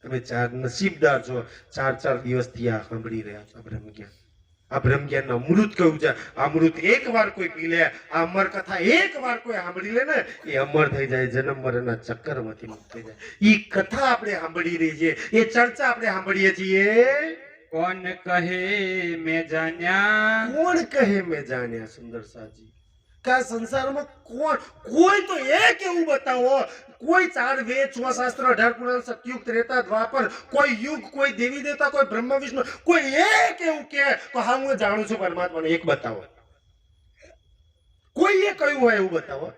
તમે 4 નસીબદાર છો, 4 દિવસથી આ સાંભળી રહ્યા છો. આ બ્રહ્મ જ્ઞાન, આ બ્રહ્મ જ્ઞાનનું અમૃત કહ્યું છે. આ અમૃત એકવાર કોઈ પી લે, આ અમર કથા એકવાર કોઈ સાંભળી લે ને એ અમર થઈ જાય, જન્મ મરણના ચક્કરમાંથી મુક્ત થઈ જાય. એ કથા આપણે સાંભળી રહી છે, એ ચર્ચા આપણે સાંભળીએ છીએ. કોણ કહે મેં જાણ્યા, કોણ કહે મેં જાણ્યા. સુંદર સાજી કે આ સંસારમાં કોઈ તો એક એવું બતાવો, કોઈ 4 વેદ 6 શાસ્ત્ર 18 પુરાણ સતયુગ ત્રેતા દ્વાપર, કોઈ યુગ, કોઈ દેવી દેવતા, કોઈ બ્રહ્મા વિષ્ણુ, કોઈ એક એવું કે હા હું જાણું છું પરમાત્માને. એક બતાવો. કોઈ એ કહ્યું હોય એવું બતાવો.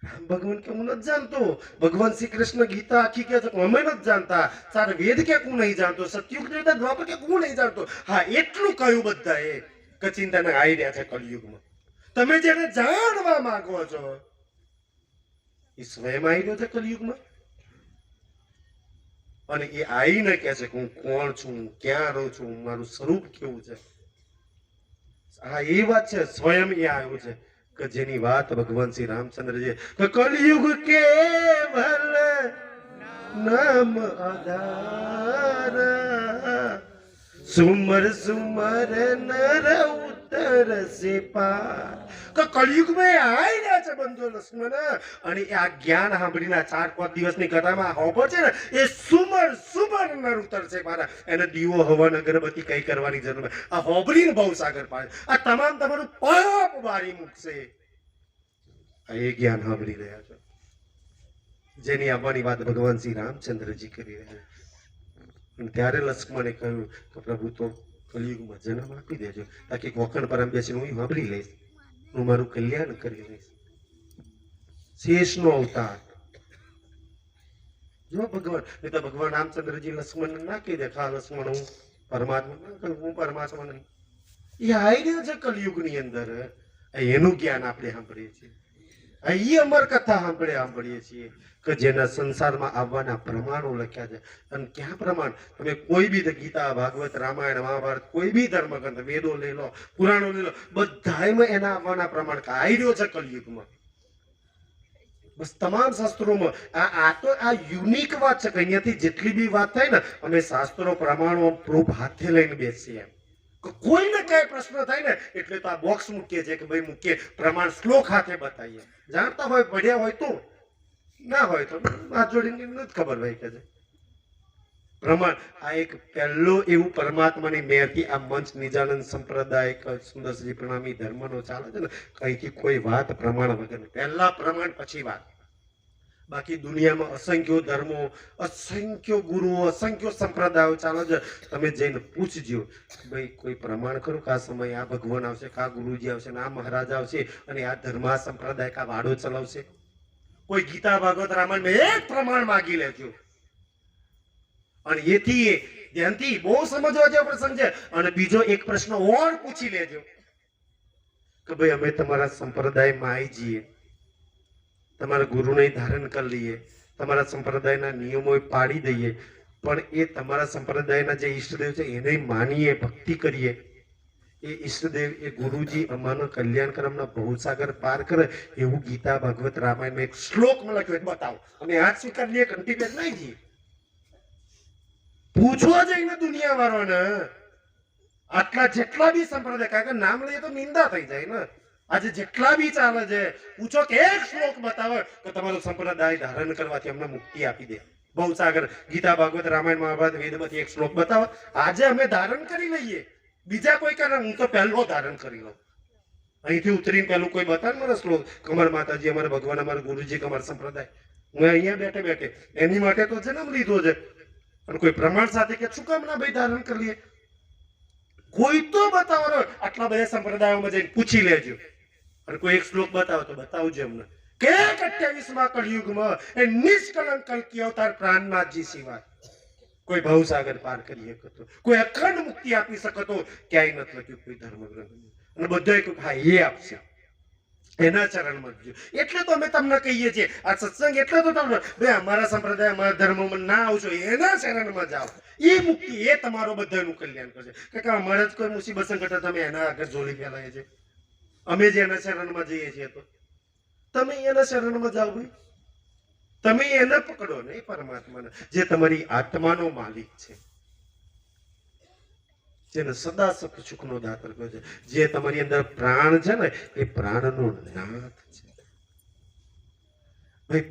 રામ ભગવાન કે હું નથી જાણતો. ભગવાન શ્રી કૃષ્ણ ગીતા આખી કે અમે નથી જાણતા. 4 વેદ કે હું નહીં જાણતો. સતયુગ ત્રેતા દ્વાપર કે હું નહીં જાણતો. હા એટલું કહ્યું બધાએ કે ચિંતાના આવી રહ્યા છે કળિયુગમાં. તમે જેને જાણવા માંગો છો એ સ્વયં આવી રહ્યો છે કલયુગમાં અને એ આવીને કહે છે કે હું કોણ છું, ક્યાં રહું છું, મારું સ્વરૂપ કેવું છે. હા એ વાત છે, સ્વયં એ આવ્યો છે કે જેની વાત ભગવાન શ્રી રામચંદ્રજી કે કલયુગ કેવલ નામ આધાર સુમર સુમર નર ઉત્તર સે પાર. કે કળિયુગમાં આવી રહ્યા છે બંધો લક્ષ્મણ. અને આ જ્ઞાન સાંભળીને 4-5 દિવસની કથામાં હોબર છે ને એ સુમર સુમર નર ઉત્તર સે પાર. એને દીવો હવન અગરબત્તી કઈ કરવાની જરૂર નથી. આ હોબરીને બહુ સાગર પાડે. આ તમામ તમારું પાપ બારી મૂકશે. આ એ જ્ઞાન સાંભળી રહ્યા છો જેની આવવાની વાત ભગવાન શ્રી રામચંદ્રજી કરી રહ્યા. ત્યારે લક્ષ્મણે કહ્યું કે પ્રભુ તો કલિયુગમાં જન્મ આપી દેજો તાકી કોકણ પરમ બેસીને હું સાંભળી લઈશ, હું મારું કલ્યાણ કરી લઈશ. શેષનો અવતાર જો ભગવાન. નહીં તો ભગવાન રામચંદ્રજી લક્ષ્મણ ના કહી દે ખા લક્ષ્મણ હું પરમાત્મા ના કહું, હું પરમાત્મા નહીં. એ આવી રહ્યો છે કલિયુગની અંદર. એનું જ્ઞાન આપણે સાંભળીએ છીએ. એ અમર કથા સાંભળીએ છીએ કે જેના સંસારમાં આવવાના પ્રમાણો લખ્યા છે. અને ક્યાં પ્રમાણ? તમે કોઈ બી ગીતા, ભાગવત, રામાયણ, મહાભારત, કોઈ બી ધર્મગ્રંથ, વેદો લઈ લો, પુરાણો લઈ લો, બધામાં એના આવવાના પ્રમાણ આવી રહ્યો છે કલયુગમાં. બસ તમામ શાસ્ત્રોમાં આ તો આ યુનિક વાત છે કે અહીંયાથી જેટલી બી વાત થાય ને અમે શાસ્ત્રો પ્રમાણો પ્રૂફ હાથે લઈને બેસીએ. કોઈને કઈ પ્રશ્ન થાય ને એટલે તો આ બોક્સ મૂકીએ છીએ કે ભાઈ મૂકીએ પ્રમાણ શ્લોક હાથે બતાવીએ. જાણતા હોય, ભણ્યા હોય તો, ના હોય તો હાથ જોડીને નથી ખબર ભાઈ કે છે પ્રમાણ. આ એક પહેલો એવું પરમાત્માની મેરથી આ મંચ નિજાનંદ સંપ્રદાય સુંદરજી પ્રણામી ધર્મનો ચાલે છે ને કઈથી કોઈ વાત પ્રમાણ વગર. પહેલા પ્રમાણ પછી વાત. બાકી દુનિયામાં અસંખ્ય ધર્મો, અસંખ્ય ગુરુઓ, અસંખ્ય સંપ્રદાયો ચાલે છે. તમે જઈને પૂછજો ભાઈ કોઈ પ્રમાણ ખરું કે આ સમયે આ ભગવાન આવશે, કા ગુરુજી આવશે, આ મહારાજ આવશે અને આ ધર્મ આ સંપ્રદાય કા વાડો ચલાવશે? કોઈ ગીતા, ભાગવત, રામાયણ એક પ્રમાણ માગી લેજો. અને એથી ધ્યાનથી બહુ સમજવા જેવો પ્રસંગ છે. અને બીજો એક પ્રશ્ન ઓર પૂછી લેજો કે ભાઈ અમે તમારા સંપ્રદાયમાં આવી જઈએ, તમારા ગુરુને ધારણ કરી લઈએ, તમારા સંપ્રદાયના નિયમો પાડી દઈએ, પણ એ તમારા સંપ્રદાયના જે ઈષ્ટદેવ છે એને માનીએ, ભક્તિ કરીએ, એ ઈષ્ટદેવ એ ગુરુજી અમાનો કલ્યાણ કરે, અમને ભવસાગર પાર કરે એવું ગીતા ભાગવત રામાયણમાં એક શ્લોકમાં લખ્યું બતાવો. અમે હાથ સ્વીકાર લઈએ, કંઠી પેટ નહીં જઈએ. પૂછવા જઈને દુનિયા વાળાને આટલા જેટલા બી સંપ્રદાય, કારણ કે નામ લઈએ તો નિંદા થઈ જાય ને. આજે જેટલા બી ચાલે છે પૂછો કે એક શ્લોક બતાવો કે તમારો સંપ્રદાય ધારણ કરવાથી અમને મુક્તિ આપી દે. ભવસાગર ગીતા ભાગવત રામાયણ મહાભારત વેદમાંથી એક શ્લોક બતાવો. આજે અમે ધારણ કરી લઈએ, બીજા કોઈ કરે, હું તો પહેલો ધારણ કરી લઉં. અહીંથી ઉતરીને પહેલું કોઈ બતાવે મારા શ્લોક, કમર માતાજી, અમારા ભગવાન, અમારા ગુરુજી, કમર સંપ્રદાય, હું અહીંયા બેઠે બેઠે એની માટે તો જન્મ લીધો છે. અને કોઈ પ્રમાણ સાથે કે શું કામ ના ભાઈ ધારણ કરી લઈએ? કોઈ તો બતાવો. આટલા બધા સંપ્રદાયોમાં જઈને પૂછી લેજો, અને કોઈ એક શ્લોક બતાવો તો બતાવજો અમને કે 28મા કળિયુગમાં એ નિષ્કલંક કલ્કી અવતાર પ્રાણનાથજી સિવાય કોઈ ભવસાગર પાર કરી શકતો, કોઈ અખંડ મુક્તિ આપી શકતો ક્યાંય નથી લખ્યું કોઈ ધર્મગ્રંથ. અને બધાએ કહ્યું હા એ આપશે, એના ચરણમાં જ. એટલે તો અમે તમને કહીએ છીએ આ સત્સંગ, એટલે તો તમને ભાઈ અમારા સંપ્રદાય, અમારા ધર્મમાં ના આવશો, એના ચરણમાં જાઓ. એ મુક્તિ, એ તમારો બધાનું કલ્યાણ કરશે. કારણ કે અમારે જ કોઈ મુસીબત સંકટ તમે એના આગળ જોડી ફેલાય છે. અમે જે એના શરણમાં જઈએ છીએ તો તમે એના શરણમાં જાઓ ભાઈ. તમે એને પકડો ને, એ પરમાત્માને, જે તમારી આત્માનો માલિક છે, જેને સદા સત સુખનો દાતા કહે છે, જે તમારી અંદર પ્રાણ છે ને એ પ્રાણનો નાથ છે. ભાઈ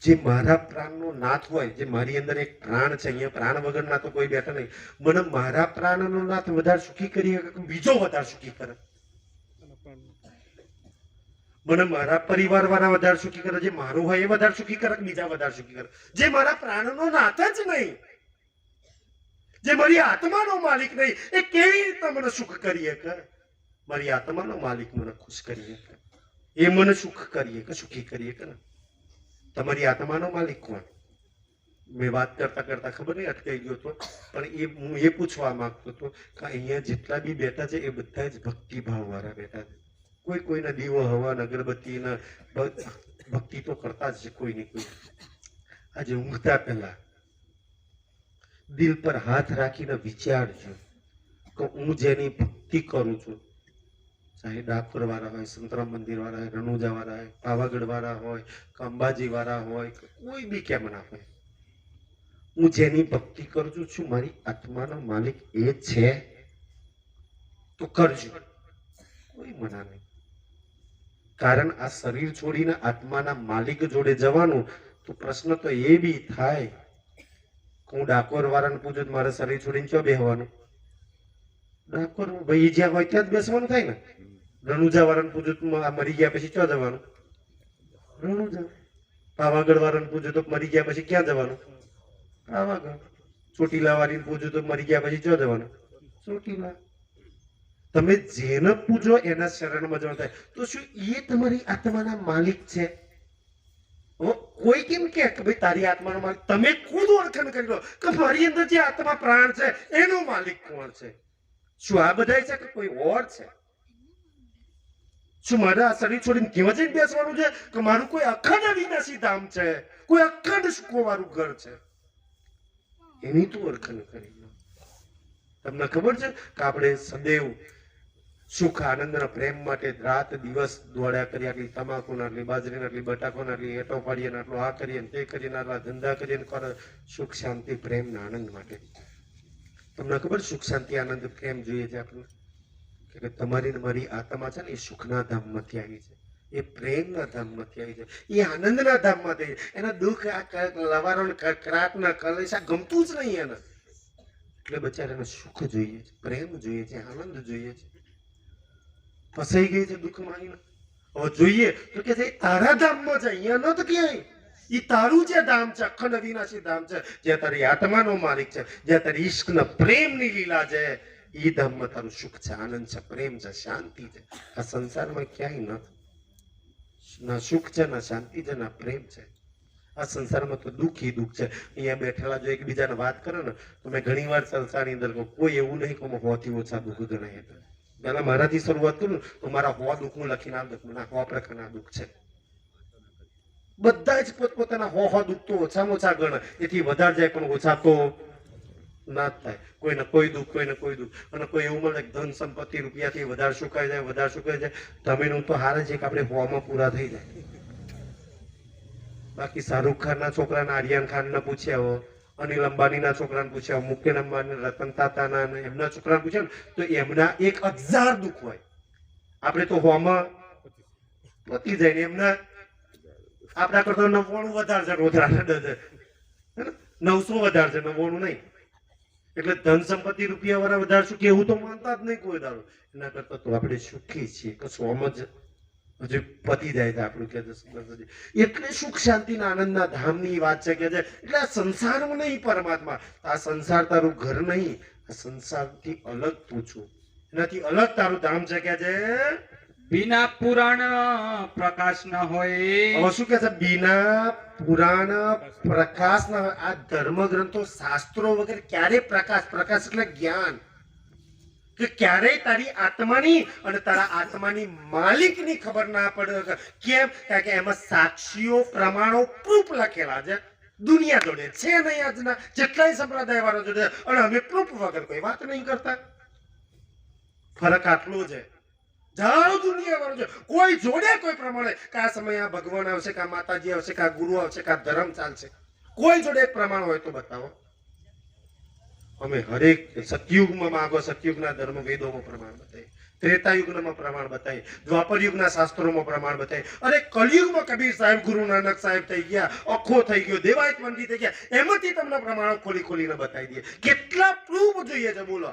જે મારા પ્રાણનો નાથ હોય, જે મારી અંદર એક પ્રાણ છે, અહીંયા પ્રાણ વગર ના તો કોઈ બેઠા નહીં. મને મારા પ્રાણનો નાથ વધારે સુખી કરી બીજો વધારે સુખી કરે. મને મારા પરિવાર વાળા વધારે સુખી કરે, જે મારું હોય એ વધારે સુખી કરે, બીજા વધારે સુખી કરે. જે મારા પ્રાણનો નાથ જ નહીં, જે મારી આત્માનો માલિક નહીં, એ કેવી રીતે મને સુખ કરીએ કે? મારી આત્માનો માલિક મને ખુશ કરીએ કે એ મને સુખ કરીએ કે સુખી કરીએ કે? તમારી આત્માનો માલિક કોણ? મેં વાત કરતા કરતા ખબર નહીં અટકાઈ ગયો હતો, પણ હું એ પૂછવા માંગતો હતો કે અહીંયા જેટલા બી બેઠા છે એ બધા જ ભક્તિભાવ વાળા બેઠા છે. કોઈ કોઈના દીવો હવન અગરબત્તી ના ભક્તિ તો કરતા જ છે કોઈ ને કોઈ. આજે ઊંઘતા પહેલા દિલ પર હાથ રાખીને વિચારજો કે હું જેની ભક્તિ કરું છું, ચાહે ડાકોર વાળા હોય, સંતરામ મંદિર વાળા હોય, રણુજા વાળા હોય, પાવાગઢ વાળા હોય, અંબાજી વાળા હોય, કોઈ બી કેમ ના હોય, હું જેની ભક્તિ કરું છું, શું મારી આત્માનો માલિક એ છે? તો કરજો, કોઈ મના નહીં. કારણ આ શરીર છોડીને આત્માના માલિક જોડે જવાનું, તો પ્રશ્ન તો એ બી થાય, હું ડાકોર વાળાને પૂછું મારે શરીર છોડીને ક્યાં બેસવાનું? ડાકોર ભાઈ જ્યાં હોય ત્યાં જ બેસવાનું થાય ને. રણુજા વાળાને પૂછું મરી ગયા પછી ક્યાં જવાનું? રણુજા. પાવાગઢ વાળાને પૂછું તો મરી ગયા પછી ક્યાં જવાનું? પાવાગઢ. ચોટીલા વાળીને પૂછું તો મરી ગયા પછી ક્યાં જવાનું? ચોટીલા. તમે જેને પૂછો એના શરણમાં જવાનું થાય. તો શું એ તમારી આત્માના માલિક છે? કોઈ કેમ કે ભાઈ તારી આત્માનો માલિક? તમે ખુદ ઓળખાણ કરી લો કે મારી અંદર જે આત્મા પ્રાણ છે એનો માલિક કોણ છે? શું આ બધા છે કે કોઈ ઓર છે? શું મારે આ શરીર છોડીને કેવા જઈને બેસવાનું છે કે મારું કોઈ અખંડ અવિનાશી ધામ છે, કોઈ અખંડ સુખો વાળું ઘર છે? એની તો ઓળખાણ કરી લો. તમને ખબર છે કે આપણે સદૈવ સુખ આનંદના પ્રેમ માટે રાત દિવસ દોડ્યા કરી, આટલી તમાકુના, આટલી બાજરીના, આટલી બટાકોના, આટલી એટો પાડીએ, આટલું આ કરીએ તે કરીએ, આટલા ધંધા કરીએ, સુખ શાંતિ પ્રેમ આનંદ માટે. તમને ખબર સુખ શાંતિ આનંદ પ્રેમ જોઈએ છે આપણને? કે તમારી મારી આત્મા છે ને એ સુખના ધામમાંથી આવી છે, એ પ્રેમના ધામમાંથી આવી છે, એ આનંદના ધામમાંથી આવી છે. એના દુઃખ લવારો કરાટ ના કલેશ ગમતું જ નહીં એને. એટલે બચારાને સુખ જોઈએ છે, પ્રેમ જોઈએ છે, આનંદ જોઈએ છે. ફસાઈ ગઈ છે દુઃખમાં. હવે જોઈએ તો કે તારા ધામમાં છે, અહીંયા ન તો ક્યાંય. એ તારું જે ધામ છે, અખંડ અવિનાશી ધામ છે, જ્યાં તારી આત્માનો માલિક છે, જ્યાં તારી ઈશ્કના પ્રેમની લીલા છે, એ ધામમાં તારું સુખ છે, આનંદ છે, પ્રેમ છે, શાંતિ છે. આ સંસારમાં ક્યાંય નથી. ના સુખ છે, ના શાંતિ છે, ના પ્રેમ છે. આ સંસારમાં તો દુઃખ ઈ દુઃખ છે. અહીંયા બેઠેલા જો એકબીજાને વાત કરે ને તો મેં ઘણી વાર સંસારની અંદર કોઈ એવું નહીં કે હોથી ઓછા દુઃખ ગણાય. પહેલા મારાથી શરૂઆત કરું તો મારા હો દુઃખ હું લખીને આવ દઉં, ના હો પ્રકારના દુઃખ છે. બધા જ પોતપોતાના હો દુઃખ તો ઓછામાં ઓછા ગણ, એથી વધારે જાય પણ ઓછા તો ના જ થાય. કોઈને કોઈ દુઃખ, કોઈને કોઈ દુઃખ. અને કોઈ એવું મળે કે ધન સંપત્તિ રૂપિયાથી વધારે સુકાઈ જાય, વધારે સુકાઈ જાય. તમેનું તો હારે છે કે આપણે હોમાં પૂરા થઈ જાય. બાકી શાહરુખ ખાનના છોકરાના આર્યન ખાનને પૂછ્યા હો, અનિલ અંબાણીના છોકરાને પૂછ્યા, મુકેશ અંબાણી, રતન તાતાના ને એમના છોકરાને પૂછ્યા ને તો એમના 1000 દુઃખ હોય. આપણે તો હોમાં પતી જાય ને એમના આપણા કરતા 99 વધારે છે, રોધરાના ડઝન 900 વધારે છે, 99 નહીં. એટલે ધન સંપત્તિ રૂપિયા વાળા વધારે સુખી એવું તો માનતા જ નહીં કોઈ દાડો. એના કરતા તો આપણે સુખી છીએ કે સોમ જ હજુ પતી જાય છે આપણું કે છે. એટલે સુખ શાંતિના આનંદના ધામની વાત છે કે છે. એટલે આ સંસારમાં નહીં પરમાત્મા, આ સંસાર તારું ઘર નહીં, આ સંસારથી અલગ તું છું, એનાથી અલગ તારું ધામ છે કે છે. बिना पुराण प्रकाश न होए. હવે શું કે છે? બિના પુરાણ પ્રકાશ ના હોય. આ ધર્મ ગ્રંથો શાસ્ત્રો વગર ક્યારે પ્રકાશ, પ્રકાશ એટલે જ્ઞાન, કે ક્યારેય તારી આત્માની અને તારા આત્માની માલિકની ખબર ના પડે. કેમ? કારણ કે એમાં સાક્ષીઓ, પ્રમાણો, પ્રૂફ લખેલા છે. દુનિયા જોડે છે નહીં આજના જેટલાય સંપ્રદાય વાળો જોડે, અને અમે પ્રૂફ વગર કોઈ વાત નહીં કરતા. ફરક આટલો છે. જાણો દુનિયા વાળો છે, કોઈ જોડે કોઈ પ્રમાણે કે આ સમયે આ ભગવાન આવશે, કે માતાજી આવશે, કે ગુરુ આવશે, કે ધર્મ ચાલશે, કોઈ જોડે એક પ્રમાણ હોય તો બતાવો. અમે હરેક સતયુગમાં માગો, સતયુગના ધર્મ વેદોમાં પ્રમાણ બતાવી, ત્રેતાયુગમાં પ્રમાણ બતાવી, દ્વાપર યુગના શાસ્ત્રોમાં પ્રમાણ બતાવી. અરે કલયુગમાં કબીર સાહેબ, ગુરુ નાનક સાહેબ થઈ ગયા, અખો થઈ ગયો, દેવાયત મંદી થઈ ગયા, એમાંથી તમને પ્રમાણો ખોલી ખોલીને બતાવી દઈએ. કેટલા પ્રૂફ જોઈએ છે બોલો?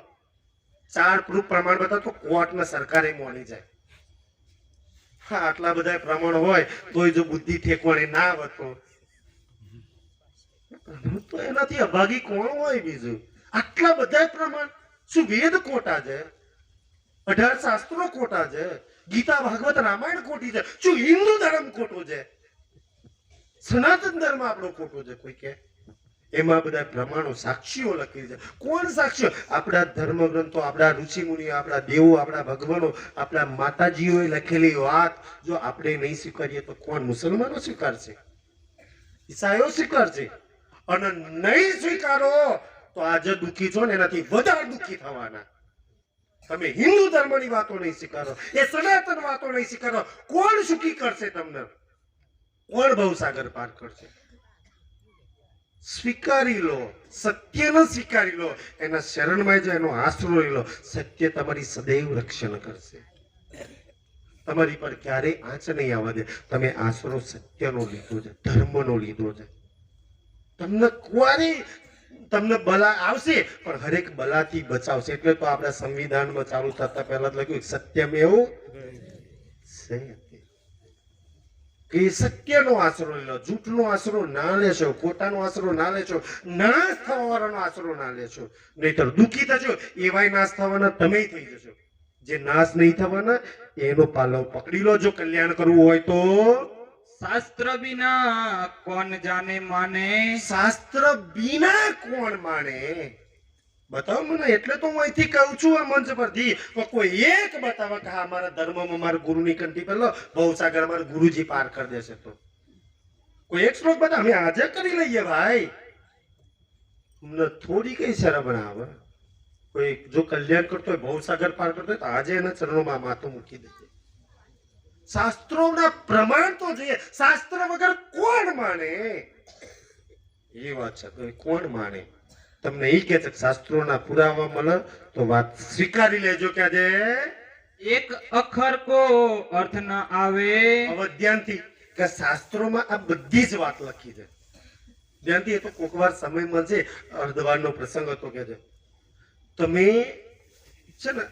4 પ્રૂફ પ્રમાણ બતાવો તો કોર્ટ ને સરકારે મોની જાય. હા, આટલા બધા પ્રમાણ હોય તોય જો બુદ્ધિ ઠેકવાણી ના આવતો તો એનાથી અભાગી કોણ હોય બીજું? આટલા બધા પ્રમાણ શું વેદ ખોટા છે? 18 શાસ્ત્રો ખોટા છે? ગીતા, ભાગવત, રામાયણ ખોટી છે? શું હિન્દુ ધર્મ ખોટો છે? સનાતન ધર્મ આપણો ખોટો છે? કોઈ કે એમાં બધા પ્રમાણો, સાક્ષીઓ લખી છે. કોણ સાક્ષીઓ? આપણા ધર્મ ગ્રંથો, આપણા ઋષિ મુનિઓ, આપણા દેવો, આપણા ભગવાનો, આપણા માતાજીઓએ લખેલી વાત જો આપણે નહીં સ્વીકારીએ તો કોણ? મુસલમાનો સ્વીકારશે, ઈસાઈઓ સ્વીકારશે. અને નહીં સ્વીકારો તો આજે દુઃખી છો ને એનાથી વધારે દુઃખી થવાના. તમે હિન્દુ ધર્મની વાતો નહીં સ્વીકારો, એ સનાતન વાતો નહીં સ્વીકારો, કોણ સુખી કરશે તમને? કોણ ભવસાગર પાર કરશે? સ્વીકારી લો, સત્યને સ્વીકારી લો, એના શરણમાં જો એનો આશરો લઈ લો. સત્ય તમારી સદૈવ રક્ષણ કરશે, તમારી પર ક્યારેય આંચ નહીં આવવા દે. તમે આશરો સત્યનો લીધો છે, ધર્મનો લીધો છે. તમને બલા આવશે પણ હરેક બલાથી બચાવશે. એટલે તો આપણા સંવિધાનમાં ચાલુ થતા પહેલા લખ્યું સત્યમેવ જયતે, કે સત્યનો આશરો લો, જૂઠનો આશરો ના લેશો, ખોટાનો આશરો ના લેશો, નાશ થવાનો આશરો ના લેશો. નહીતર દુઃખી થશો, એવાય નાશ થવાના, તમે થઈ જશો. જે નાશ નહીં થવાના એનો પાલવ પકડી લો. જો કલ્યાણ કરવું હોય તો शास्त्र बिना कौन जाने माने. શાસ્ત્ર બિના કોણ માને? બતાવો મને. એટલે તો હું અહીંથી કહું છું આ મંચ પરથી, કોઈ એક બતાવે કે હા મારા ધર્મમાં મારા ગુરુની કંઠી પર લો, ભવસાગર મારા ગુરુજી પાર કરી દેશે. તો કોઈ એક શ્લોક બતાવ, અમે આજે કરી લઈએ ભાઈ. અમને થોડી કઈ શરમ ના આવે? કોઈ જો કલ્યાણ કરતો હોય, ભવસાગર પાર કરતો હોય તો આજે એના ચરણોમાં માથું મૂકી દેજે. શાસ્ત્રોના પ્રમાણ તો જોઈએ. શાસ્ત્ર વગર કોણ માને? એ વાત છે. તો કોણ માને? તમને એ કે છે શાસ્ત્રોના પુરાવા મળે તો વાત સ્વીકારી લેજો કે આજે एक अक्षर को अर्थ न आवे. હવે ધ્યાનથી કે શાસ્ત્રોમાં આ બધી જ વાત લખી છે. ધ્યાનથી. એ તો કોક વાર સમય મળશે, અર્ધવારનો પ્રસંગ હતો કે છે તમે છે ને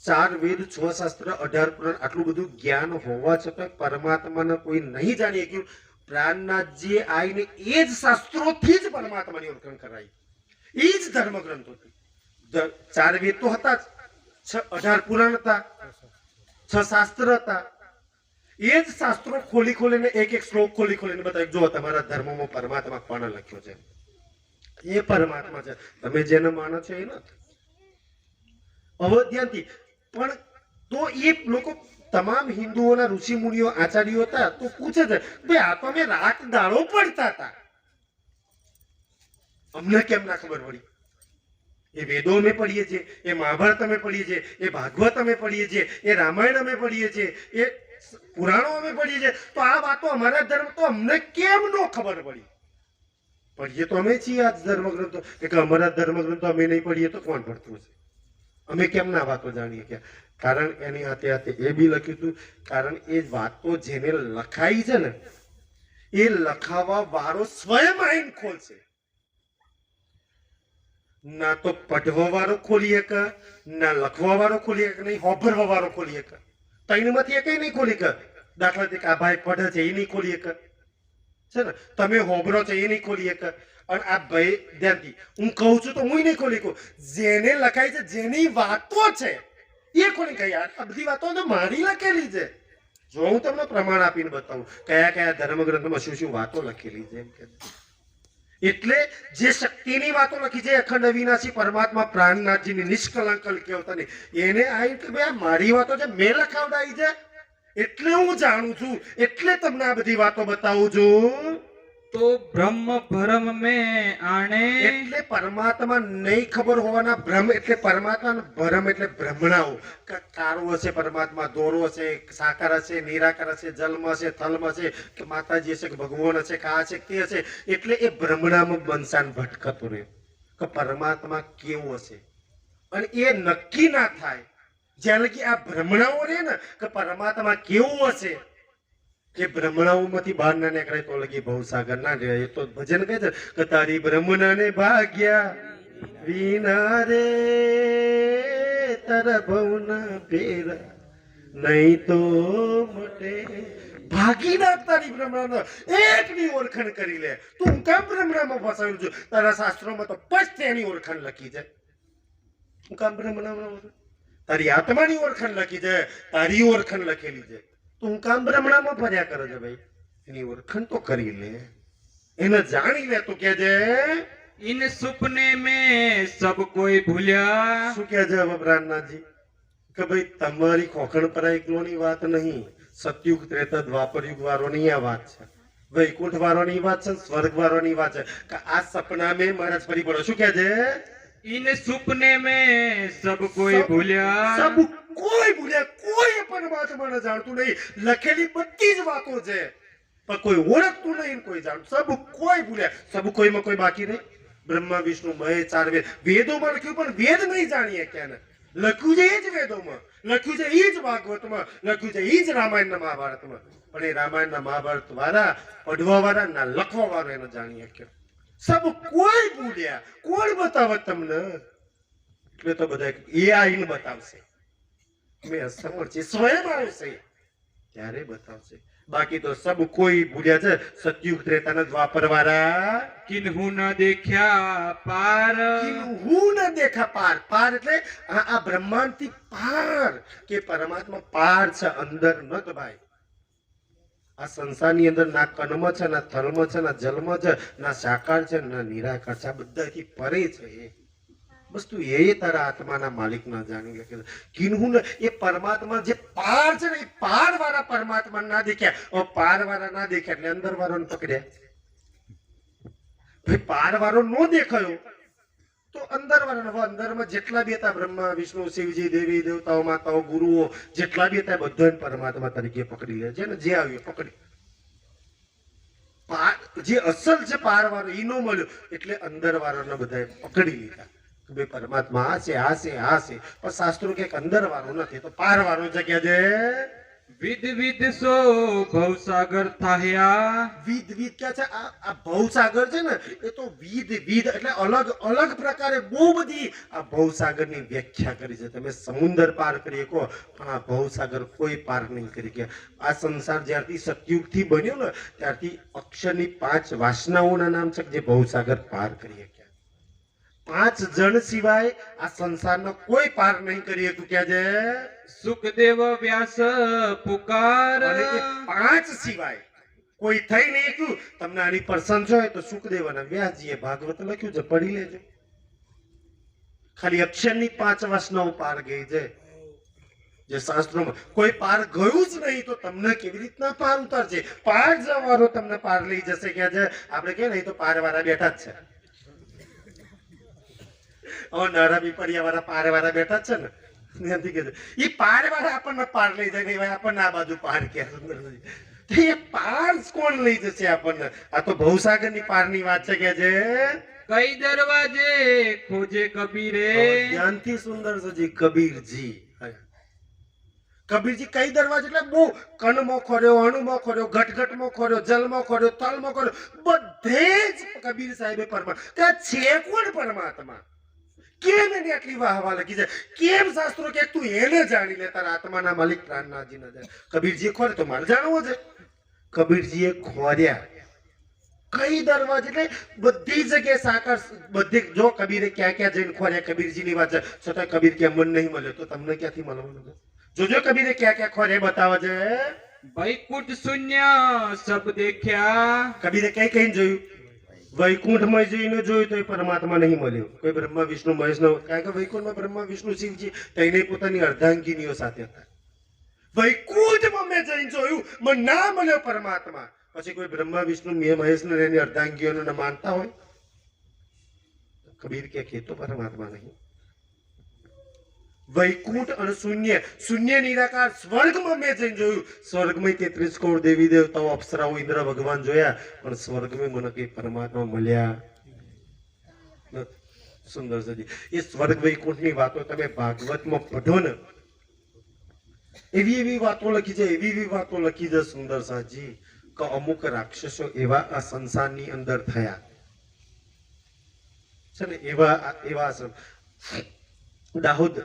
4 વેદ, 6 શાસ્ત્ર, 18 પુરાણ, આટલું બધું જ્ઞાન હોવા છતાં પરમાત્માને કોઈ નહીં જાણી શક્યું. પ્રાણનાથજીએ આવીને એ જ શાસ્ત્રોથી જ પરમાત્માની ઓળખાણ કરાવી, એ જ ધર્મ ગ્રંથોથી. 4 વેદ તો હતા જ, 18 પુરાણ હતા, 6 શાસ્ત્ર હતા. એ જ શાસ્ત્રો ખોલી ખોલીને એક એક શ્લોક ખોલી ખોલીને બતાવ્યું, જો તમારા ધર્મમાં પરમાત્મા કોણ લખ્યો છે? એ પરમાત્મા છે. તમે જેને માનો છો એ નથી. હવે ધ્યાનથી. પણ તો એ લોકો તમામ હિન્દુઓના ઋષિ મુનિઓ આચાર્યો હતા તો પૂછે છે ભાઈ આ તો અમે રાત દાડો પડતા હતા, અમને કેમ ના ખબર પડી? એ વેદો અમે પઢીએ છીએ, એ મહાભારત અમે પઢીએ છીએ, એ ભાગવત અમે પઢીએ છીએ, એ રામાયણ અમે પઢીએ છીએ, એ પુરાણો અમે પઢીએ છીએ, તો આ વાતો અમારા ધર્મ તો અમને કેમ ન ખબર પડી? પઢીએ તો અમે છીએ આ ધર્મગ્રંથો, કે અમારા ધર્મગ્રંથો અમે નહીં પઢીએ તો કોણ ભણતું હશે? અમે કેમ ના વાતો જાણીએ? કે કારણ એની હાથે હાથે એ બી લખ્યું હતું, કારણ એ વાતો જેને લખાઈ છે ને એ લખાવા વાળો સ્વયં આઈન ખોલશે. ના તો પઢવા વાળો ખોલી શકે, ના લખવા વાળો ખોલી શકે, નહીં હોભરવા વાળો ખોલી શકે. ત્રણમાંથી એ કઈ નહીં ખોલી શકે. દાખલા તરીકે આ ભાઈ પઢે છે એ નહીં ખોલી શકે, છે ને? તમે હોભરો છો એ નહીં ખોલી શકે. અને આ ભાઈ ધ્યાનથી હું કહું છું તો હું નહીં ખોલી શકું. જેને લખાય છે, જેની વાતો છે એ ખોલી કહી. આ બધી વાતો તો મારી લખેલી છે. જો હું તમને પ્રમાણ આપીને બતાવું કયા કયા ધર્મગ્રંથમાં શું શું વાતો લખેલી છે એમ કે, એટલે જે શક્તિની વાતો લખી છે, અખંડ અવિનાશી પરમાત્મા પ્રાણનાથજીની નિષ્કલંક કહેવતાની, એને આવી કે ભાઈ આ મારી વાતો છે, મેં લખાવડાવી છે, એટલે હું જાણું છું, એટલે તમને આ બધી વાતો બતાવું છું. તો બ્રહ્મ ભરમ મેં આણે, એટલે પરમાત્મા નહીં ખબર હોવાના ભ્રમ, એટલે પરમાત્મા ભરમ એટલે ભ્રમણાઓ. કાળો હશે પરમાત્મા, દોરો હશે, સાકાર હશે, નિરાકાર હશે, જન્મ હશે, થલમ હશે, કે માતાજી હશે, કે ભગવાન હશે, કે આ હશે, તે હશે. એટલે એ ભ્રમણામાં બનસાન ભટકતો રહે કે પરમાત્મા કેવું હશે. અને એ નક્કી ના થાય જ્યાં લગી આ ભ્રમણાઓ રહે ને કે પરમાત્મા કેવું હશે, એ ભ્રમણાઓમાંથી બહાર ના નીકળે તો લગી ભવસાગર ના રહે. એ તો ભજન કહે છે કે તારી ભ્રમણા ને ભાગ્યા વિના રે તારા ભવના પેર નહીં તો મટે. ભાગી નાખ તારી ભ્રમણા, એકની ઓળખાણ કરી લે. તું કેમ ભ્રમણામાં ફસાયું છું? તારા શાસ્ત્રોમાં તો સ્પષ્ટ એની ઓળખાણ લખી છે. હું કામ ભ્રમણામાં? તારી આત્માની ઓળખાણ લખી છે, તારી ઓળખાણ લખેલી છે. તું કામ ભ્રમણામાં ફર્યા કરે છે? ભાઈ એની ઓળખાણ તો કરી લે, એને જાણી લે. તું કે છે ઇન સુપને મેં સબ કોઈ ભૂલ્યા. શું કે છે હવે પ્રાણનાથજી? કે ભાઈ તમારી ખોખણ પર એકલોની વાત નહીં, સતયુગ ત્રેતા દ્વાપર યુગ વાળોની આ વાત છે, વૈકુંઠ વાળોની વાત છે, સ્વર્ગ વાળોની વાત છે. કે આ સપના મેં મહારાજ ફરી પડો. શું કે છે? ઇન સુપને મેં સબ કોઈ ભૂલ્યા. સબ કોઈ ભૂલ્યા, કોઈ પરમાત્માને જાણતું નહીં. લખેલી બધી જ વાતો છે પણ કોઈ ઓળખતું નહીં, કોઈ જાણતું. સબ કોઈ ભૂલ્યા. સબ કોઈમાં કોઈ બાકી નહીં. બ્રહ્મા વિષ્ણુ મહેશ ચાર વેદ, વેદોમાં લખ્યું પણ વેદ નહીં જાણીએ ક્યાં. લખ્યું છે એ જ વેદોમાં, લખ્યું છે એ જ ભાગવતમાં, લખ્યું છે એ જ રામાયણ ના મહાભારતમાં. પણ એ રામાયણ ના મહાભારત વાળા, પઢવા વાળા ના લખવા વાળા એને જાણીએ ક્યાં. સબ કોઈ ભૂલ્યા. કોણ બતાવે તમને? એટલે તો બધા એ આઈને બતાવશે. મેં અસમર્થ છે, સ્વયં આવશે ત્યારે બતાવશે. બાકી તો સબ કોઈ ભૂલ્યા છે. સતયુગ ત્રેતાના દ્વાપર વાળા કિન્હુ ન દેખ્યા પાર. હું ન દેખા પાર. પાર એટલે આ બ્રહ્માંડ થી પાર, કે પરમાત્મા પાર છે, અંદર નત ભાઈ. આ સંસારની અંદર ના કર્મ છે, ના ધર્મ છે, ના જન્મ છે, ના સાકાર છે, ના નિરાકાર છે. આ બધાથી પરે છે. એ વસ્તુ એ તારા આત્માના માલિક ના જાણી લે. કિન્હુ ને એ પરમાત્મા જે પાર છે ને, એ પાર વાળા પરમાત્મા ના દેખ્યા. પાર વાળા ના દેખ્યા એટલે અંદર વાળો પકડ્યા. ભાઈ પાર વાળો નો દેખાયો તો અંદર વાળા, અંદરમાં જેટલા બી હતા બ્રહ્મા વિષ્ણુ શિવજી દેવી દેવતાઓ માતાઓ ગુરુઓ જેટલા બી હતા બધા પરમાત્મા તરીકે પકડી લે છે ને. જે આવ્યું પકડી. જે અસલ છે પાર વાળો ઈ નો મળ્યો એટલે અંદર વાળાને બધા પકડી લીધા. ભાઈ પરમાત્મા આ છે, આ છે, આ છે. પણ શાસ્ત્રો કે અંદર વાળો નથી, તો પાર વાળો જગ્યા છે. વિદ વિદ સો ભવસાગર થાયા. વિદ વિદ ક્યાં છે? આ ભવસાગર છે ને, એ તો વિદ વિદ એટલે અલગ અલગ પ્રકારે બહુ બધી આ ભવસાગરની વ્યાખ્યા કરી છે. તમે સમુદ્ર પાર કરી શકો પણ આ ભવસાગર કોઈ પાર નહીં કરી કે. આ સંસાર જ્યારથી સતયુગ થી બન્યો ને ત્યારથી અક્ષરની 5 વાસનાઓના નામ છે જે ભવસાગર પાર કરી શક્યા. 5 જણ સિવાય આ સંસારનો કોઈ પાર નહીં કરી શક્યું. ક્યાં છે? સુખદેવ વ્યાસ પુકાર. અને એ 5 સિવાય કોઈ થઈ નહીં શક્યું. તમને આની પસંદ હોય તો સુખદેવ અને વ્યાસજીએ ભાગવત લખ્યું છે, પઢી લેજો. ખાલી અક્ષરની 5 વાસનાઓ પાર ગઈ છે. જે શાસ્ત્રોમાં કોઈ પાર ગયું જ નહીં તો તમને કેવી રીતના પાર ઉતારશે? પાર જવારો તમને પાર લઈ જશે કે આજે આપણે કે નહીં તો પાર વાળા બેઠા જ છે. હવે નારા પીપળિયા વાળા પાર વાળા બેઠા જ છે ને, એનાથી કે એ પાર વાળા આપણને પાર લઈ જાય ને આપણને આ બાજુ પાર કે એ પાર કોણ લઈ જશે આપણને? આ તો ભવસાગરની પારની વાત છે કે જે કઈ દરવાજે ખોજે કબીરે. જ્ઞાનથી સુંદર સજી કબીરજી. કબીરજી કઈ દરવાજે એટલે બહુ કણમાં ખોર્યો, અણુમાં ખોર્યો, ઘટઘટમાં ખોર્યો, જલમાં ખોર્યો, તલમાં ખોર્યો, બધે જ કબીર સાહેબે પરમાત્મા છે. કોણ પરમાત્મા? કેમ એને આટલી વાહવા લખી છે? કેમ શાસ્ત્રો કે તું એને જાણી લે, તારા આત્માના માલિક પ્રાણનાથજી ના જાય? કબીરજી ખોરે તો મારે જાણવો છે. કબીરજીએ ખોર્યા કઈ દરવાજે એટલે બધી જગ્યાએ સાકાર બધી. જો કબીરે ક્યાં ક્યાં જઈને ખોર્યા કબીરજીની વાત છે, છતાં કબીર કે મન નહીં મળ્યો તો તમને ક્યાંથી મળવાનું? જોજો કબીરે ક્યાં ક્યાં ખોર્યા બતાવે છે. વૈકુંઠ શૂન્ય સબ દેખ્યા. કબીરે કઈ કઈ જોયું? વૈકુંઠમાં જઈને જોયું તો એ પરમાત્મા નહીં મળ્યો. કોઈ બ્રહ્મા વિષ્ણુ મહેશ ન, કારણ કે વૈકુંઠમાં બ્રહ્મા વિષ્ણુ શિવજી તેને પોતાની અર્ધાંગીનીઓ સાથે હતા. વૈકુંઠમાં મેં જઈને જોયું, મને ના મળ્યો પરમાત્મા. પછી કોઈ બ્રહ્મા વિષ્ણુ મહેશ ને એની અર્ધાંગીઓને માનતા હોય? કબીર કે તો પરમાત્મા નહીં. વૈકુંઠ અને શૂન્ય, શૂન્ય નિરાકાર સ્વર્ગમાં મેં જઈને જોયું. સ્વર્ગમાં 33 કરોડ દેવી દેવતાઓ, અપ્સરાઓ, ઇન્દ્ર ભગવાન જોયા, પણ સ્વર્ગમાં મને કઈ પરમાત્મા મળ્યા નથી. સુંદર સજી એ સ્વર્ગ વૈકુંઠની વાતો તમે ભાગવતમાં પઢો ને, એવી એવી વાતો લખી છે, એવી એવી વાતો લખી છે સુંદર સાજી કે અમુક રાક્ષસો એવા આ સંસારની અંદર થયા છે ને, એવા દાહોદ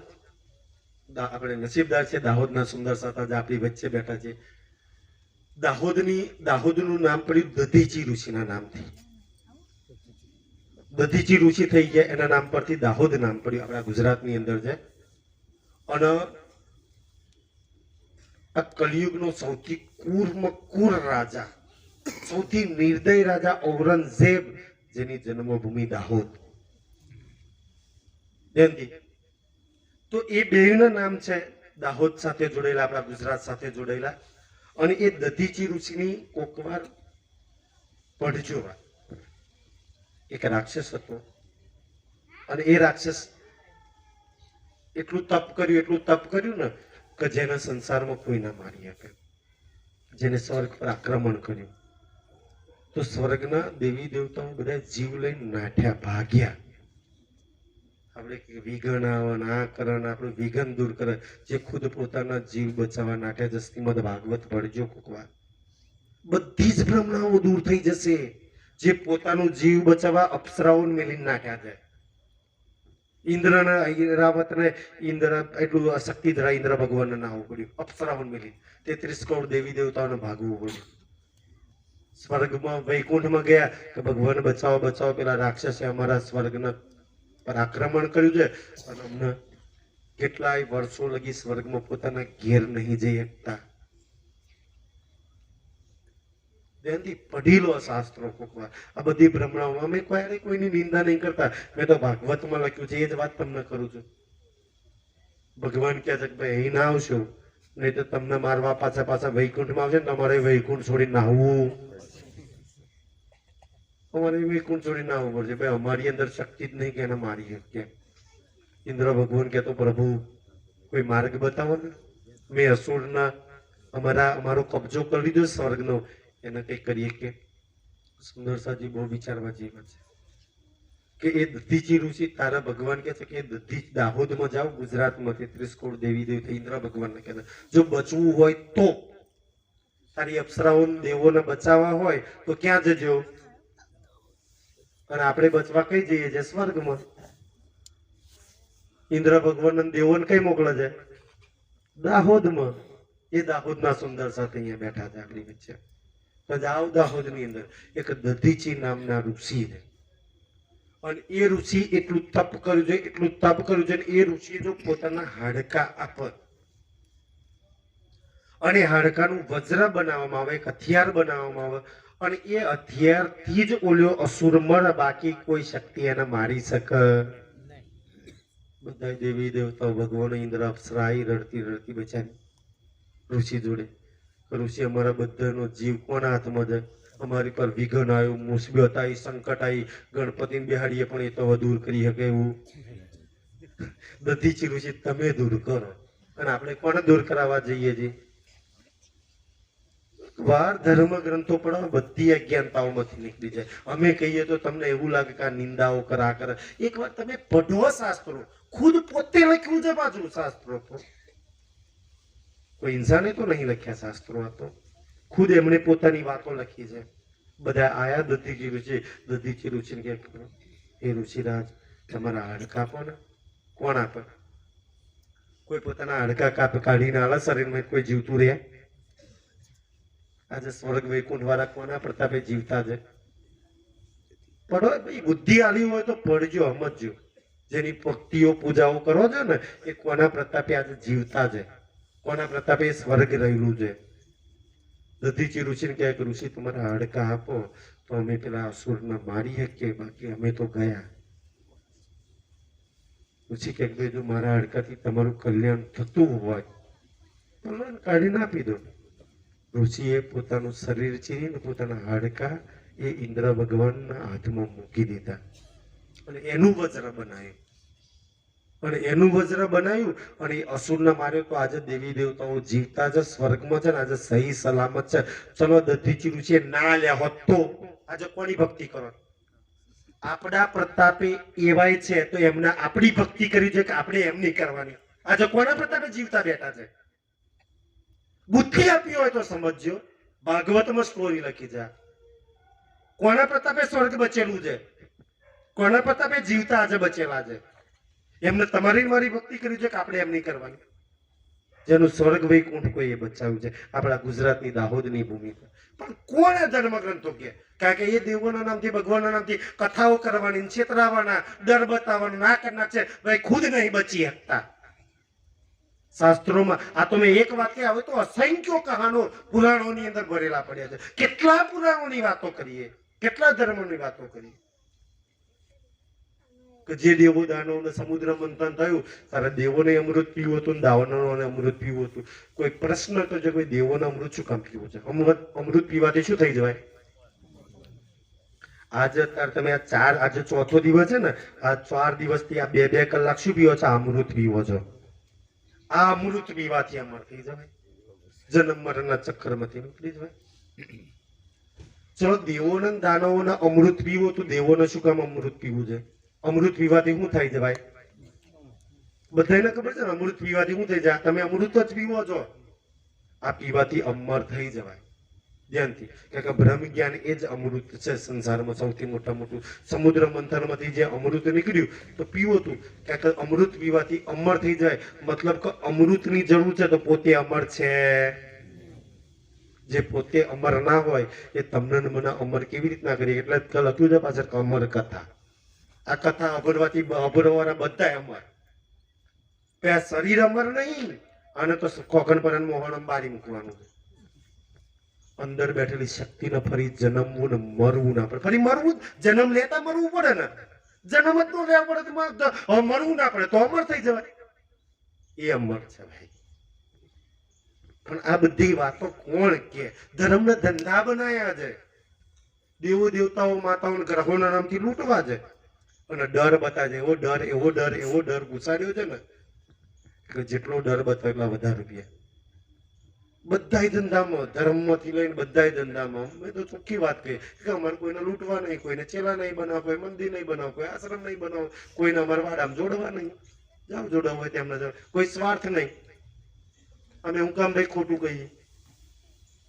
આપણે નસીબદાર છે, દાહોદના સુંદર સાતા આપણી વચ્ચે બેઠા છે. દાહોદનું નામ પડ્યું દધીચી ઋષિના નામથી. દધીચી ઋષિ થઈ ગયા, એના નામ પરથી દાહોદ નામ પડ્યું. આપણા ગુજરાતની અંદર છે. અને આ કલિયુગનો સૌથી કુર રાજા, સૌથી નિર્દય રાજા ઔરંગઝેબ, જેની જન્મભૂમિ દાહોદ. તો એ બેના નામ છે દાહોદ સાથે જોડેલા, આપણા ગુજરાત સાથે જોડેલા. અને એ દધીચી ઋષિની કોકવાર પઢજો. એક રાક્ષસ હતો અને એ રાક્ષસ એટલું તપ કર્યું ને કે જેના સંસારમાં કોઈ ના મારી શકે. જેને સ્વર્ગ પર આક્રમણ કર્યું તો સ્વર્ગના દેવી દેવતાઓ બધા જીવ લઈને નાઠ્યા, ભાગ્યા. આપણે વિઘન આવે, આ કરણ આપણું વિઘન દૂર કરે, જે ખુદ પોતાના જીવ બચાવવા નાઠે છે. શ્રીમદ ભાગવત પઢજો કોકવાર, બધી જ ભ્રમણાઓ દૂર થઈ જશે. જે પોતાનું જીવ બચાવવા અપ્સરાઓને મેલીને નાખ્યા છે. ઇન્દ્રના ઐરાવતને ઇન્દ્ર એટલું શક્તિ ધરા ઇન્દ્ર ભગવાનને નાવું પડ્યું, અપ્સરાઓને મેલી 33 કરોડ દેવી દેવતાઓને ભાગવું પડ્યું. સ્વર્ગમાં વૈકુંઠમાં ગયા કે ભગવાન બચાવો બચાવો, પેલા રાક્ષસે અમારા સ્વર્ગના પર આક્રમણ કર્યું છે અને અમને કેટલાય વર્ષો લગી સ્વર્ગમાં પોતાના ઘેર નહીં જઈ શકતા. ધ્યાનથી પઢી લો શાસ્ત્રો કોકવાર. આ બધી ભ્રમણાઓ અમે કોઈની નિંદા નહીં કરતા. મેં તો ભાગવતમાં લખ્યું છે, એ જ વાત તમને કરું છું. ભગવાન કહે છે કે ભાઈ અહીં ના આવશો નહીં તો તમને મારવા પાછા વૈકુંઠમાં આવશે ને તમારે વૈકુંઠ છોડી નાહવું. અમારે વૈકુંઠ છોડી નાહવું પડશે. ભાઈ અમારી અંદર શક્તિ જ નહીં કે એને મારી શકીએ. ઇન્દ્ર ભગવાન કહેતો પ્રભુ કોઈ માર્ગ બતાવો ને, મેં અસુરના અમારો કબજો કરી લીધો સ્વર્ગનો, એને કઈ કરીએ કે? સુંદર સાજી બહુ વિચારવા જેવા છે કે એ દધીચી ઋષિ તારા ભગવાન કે છે કે દધી દાહોદમાં જાઓ, ગુજરાતમાં 33 કરોડ દેવી દેવતા ઇન્દ્ર ભગવાનને કહેતા જો બચવું હોય તો, તારી અપ્સરાઓ દેવોને બચાવવા હોય તો ક્યાં જજો? અને આપણે બચવા કઈ જઈએ છે? સ્વર્ગમાં. ઇન્દ્ર ભગવાન દેવોને કઈ મોકલે છે? દાહોદમાં. એ દાહોદના સુંદર સાથે અહીંયા બેઠા છે આપણી વચ્ચે. જાઓ દાહોદની અંદર એક દધીચી નામના ઋષિ છે. અને એ ઋષિ એટલું તપ કર્યું છે, એટલું તપ કર્યું છે. એ ઋષિ જો પોતાના હાડકા આપે અને હાડકાનું વજ્ર બનાવવામાં આવે, એક હથિયાર બનાવવામાં આવે, અને એ હથિયારથી જ ઓલ્યો અસુર મર, બાકી કોઈ શક્તિ એને મારી શકે બધા દેવી દેવતાઓ ભગવાન ઇન્દ્ર અપ્સરાઈ રડતી રડતી બચારી ઋષિ જોડે. ઋષિ અમારા બધાનો જીવ કોના હાથમાં છે? અમારી પર વિઘન આવ્યું, મુસીબત આવી, સંકટ આવી, ગણપતિને બેહાડીએ પણ એ તો હવે દૂર કરી શકે એવું. દધીચી ઋષિ તમે દૂર કરો. અને આપણે કોને દૂર કરાવવા જઈએ છીએ? વાર ધર્મ ગ્રંથો પણ બધી અજ્ઞાનતાઓમાંથી નીકળી જાય. અમે કહીએ તો તમને એવું લાગે કે આ નિંદાઓ કરા કરે. એકવાર તમે પઢો શાસ્ત્રો, ખુદ પોતે લખ્યું છે પાછું શાસ્ત્રો તો. કોઈ ઇન્સાને તો નહીં લખ્યા શાસ્ત્રો, આ તો ખુદ એમણે પોતાની વાતો લખી છે. બધા આયા દધીચી ઋષિ. દધીચી ઋષિ કે એ ઋષિરાજ તમારા હાડકા આપો ને. કોણ આપે? કોઈ પોતાના હાડકા કાઢીને આલા શરીરમાં કોઈ જીવતું રહે? આજે સ્વર્ગ વૈકુંઠ વાળા કોના પ્રતાપે જીવતા છે? પડો ભાઈ, બુદ્ધિ આલી હોય તો પડજો, સમજજો. જેની ભક્તિઓ પૂજાઓ કરો છો ને એ કોના પ્રતાપે આજે જીવતા છે, કોના પ્રતાપે સ્વર્ગ રહેલું છે. દધીચી ઋષિને કહે કે ઋષિ તમારા હાડકા આપો તો અમે પેલા અસુરને મારી શકીએ, બાકી અમે તો ગયા. ઋષિ કહે કે જો મારા હાડકાથી તમારું કલ્યાણ થતું હોય તો કાઢીને આપી દો. ઋષિએ પોતાનું શરીર ચીરીને પોતાના હાડકા એ ઇન્દ્ર ભગવાનના હાથમાં મૂકી દીધા અને એનું વજ્ર બનાવ્યું. અને એનું વજ્ર બનાવ્યું અને એ અસુરને માર્યો. તો આજે દેવી દેવતાઓ જીવતા છે, સ્વર્ગમાં છે ને આજે સહી સલામત છે. ચલો દધીચી ઋષિએ ના લ્યા હોત તો આજે કોની ભક્તિ કરો? આપણા પ્રતાપે એવાય છે તો એમના આપણી ભક્તિ કરી છે કે આપણે એમની કરવાની? આજે કોના પ્રતાપે જીવતા બેઠા છે? બુદ્ધિ આપી હોય તો સમજજો. ભાગવતમાં સ્ટોરી લખી છે. કોના પ્રતાપે સ્વર્ગ બચેલું છે? કોના પ્રતાપે જીવતા આજે બચેલા છે? એમને તમારી મારી ભક્તિ કરી છે કે આપણે એમની કરવાની? જેનું સ્વર્ગ વૈકુંઠ કોઈ એ બચાવ્યું છે. આપણા ગુજરાતની દાહોદની ભૂમિ પર. પણ કોણે ધર્મ ગ્રંથો કે? કારણ કે એ દેવોના નામથી ભગવાનના નામથી કથાઓ કરવાની, છેતરાવાના, ડર બતાવવાનો ના કરનાર છે. ભાઈ ખુદ નહીં બચી શકતા શાસ્ત્રોમાં. આ તો મેં એક વાક્ય આવે તો અસંખ્યો કહાનો પુરાણોની અંદર ભરેલા પડ્યા છે. કેટલા પુરાણોની વાતો કરીએ, કેટલા ધર્મોની વાતો કરીએ કે જે દેવો દાનવને સમુદ્ર મંથન થયું ત્યારે દેવોને અમૃત પીવું હતું, દાનવોને અમૃત પીવું હતું. કોઈ પ્રશ્ન તો છે કોઈ દેવોને અમૃત શું કામ પીવું છે? અમૃત પીવાથી શું થઈ જવાય? આજે અત્યારે તમે આજે ચોથો દિવસ છે ને, આ 4 દિવસથી આ 2 કલાક શું પીવો છો? અમૃત પીવો છો. આ અમૃત પીવાથી અમર થઈ જવાય, જન્મ મરણના ચક્કરમાંથી નીકળી જવાય. ચલો દેવોને દાનવોના અમૃત પીવો તો દેવોને શું કામ અમૃત પીવું છે? અમૃત પીવાથી શું થઈ જવાય? બધાને ખબર છે ને અમૃત પીવાથી શું થઈ જાય? તમે અમૃત જ પીવો છો. આ પીવાથી અમર થઈ જવાય. ધ્યાનથી, કે બ્રહ્મ જ્ઞાન એ જ અમૃત છે સંસારમાં સૌથી મોટું. સમુદ્ર મંથનમાંથી જે અમૃત નીકળ્યું તો પીવો તું, કે અમૃત પીવાથી અમર થઈ જાય. મતલબ કે અમૃતની જરૂર છે તો પોતે અમર છે. જે પોતે અમર ના હોય એ તમને મને અમર કેવી રીતના કરીએ? એટલે લખ્યું છે પાછળ અમર કથા. આ કથા અભરવાથી અભરવાના બધા અમર. શરીર અમર નહીં, આને તો કોકણ પર મોહન બારી મૂકવાનું. અંદર બેઠેલી શક્તિને ફરી જન્મવું ને મરવું ના પડે. ફરી મરવું, જન્મ લેતા મરવું પડે ને. જન્મ જ ન લેવા પડે તો મરવું ના પડે તો અમર થઈ જવાય. એ અમર છે ભાઈ. પણ આ બધી વાતો કોણ કે? ધર્મને ધંધા બનાયા છે. દેવો દેવતાઓ માતાઓ ગ્રહોના નામથી લૂંટવા છે અને ડર બતાવે. એવો ડર ઘુસાડ્યો છે ને કે જેટલો ડર બતાવે એટલા વધારે રૂપિયા. બધા ધંધામાં, ધર્મમાંથી લઈને બધા ધંધામાં. મેં તો ચોખ્ખી વાત કહી કે અમારે કોઈને લૂંટવા નહીં, કોઈને ચેલા નહીં બનાવો, કોઈ મંદિર નહીં બનાવો, કોઈ આશ્રમ નહીં બનાવો, કોઈને અમારે વાડામાં જોડવા નહીં. જાઓ જોડવા હોય તેમને જાઓ. કોઈ સ્વાર્થ નહીં. અમે હું કામ ભાઈ ખોટું કહીએ?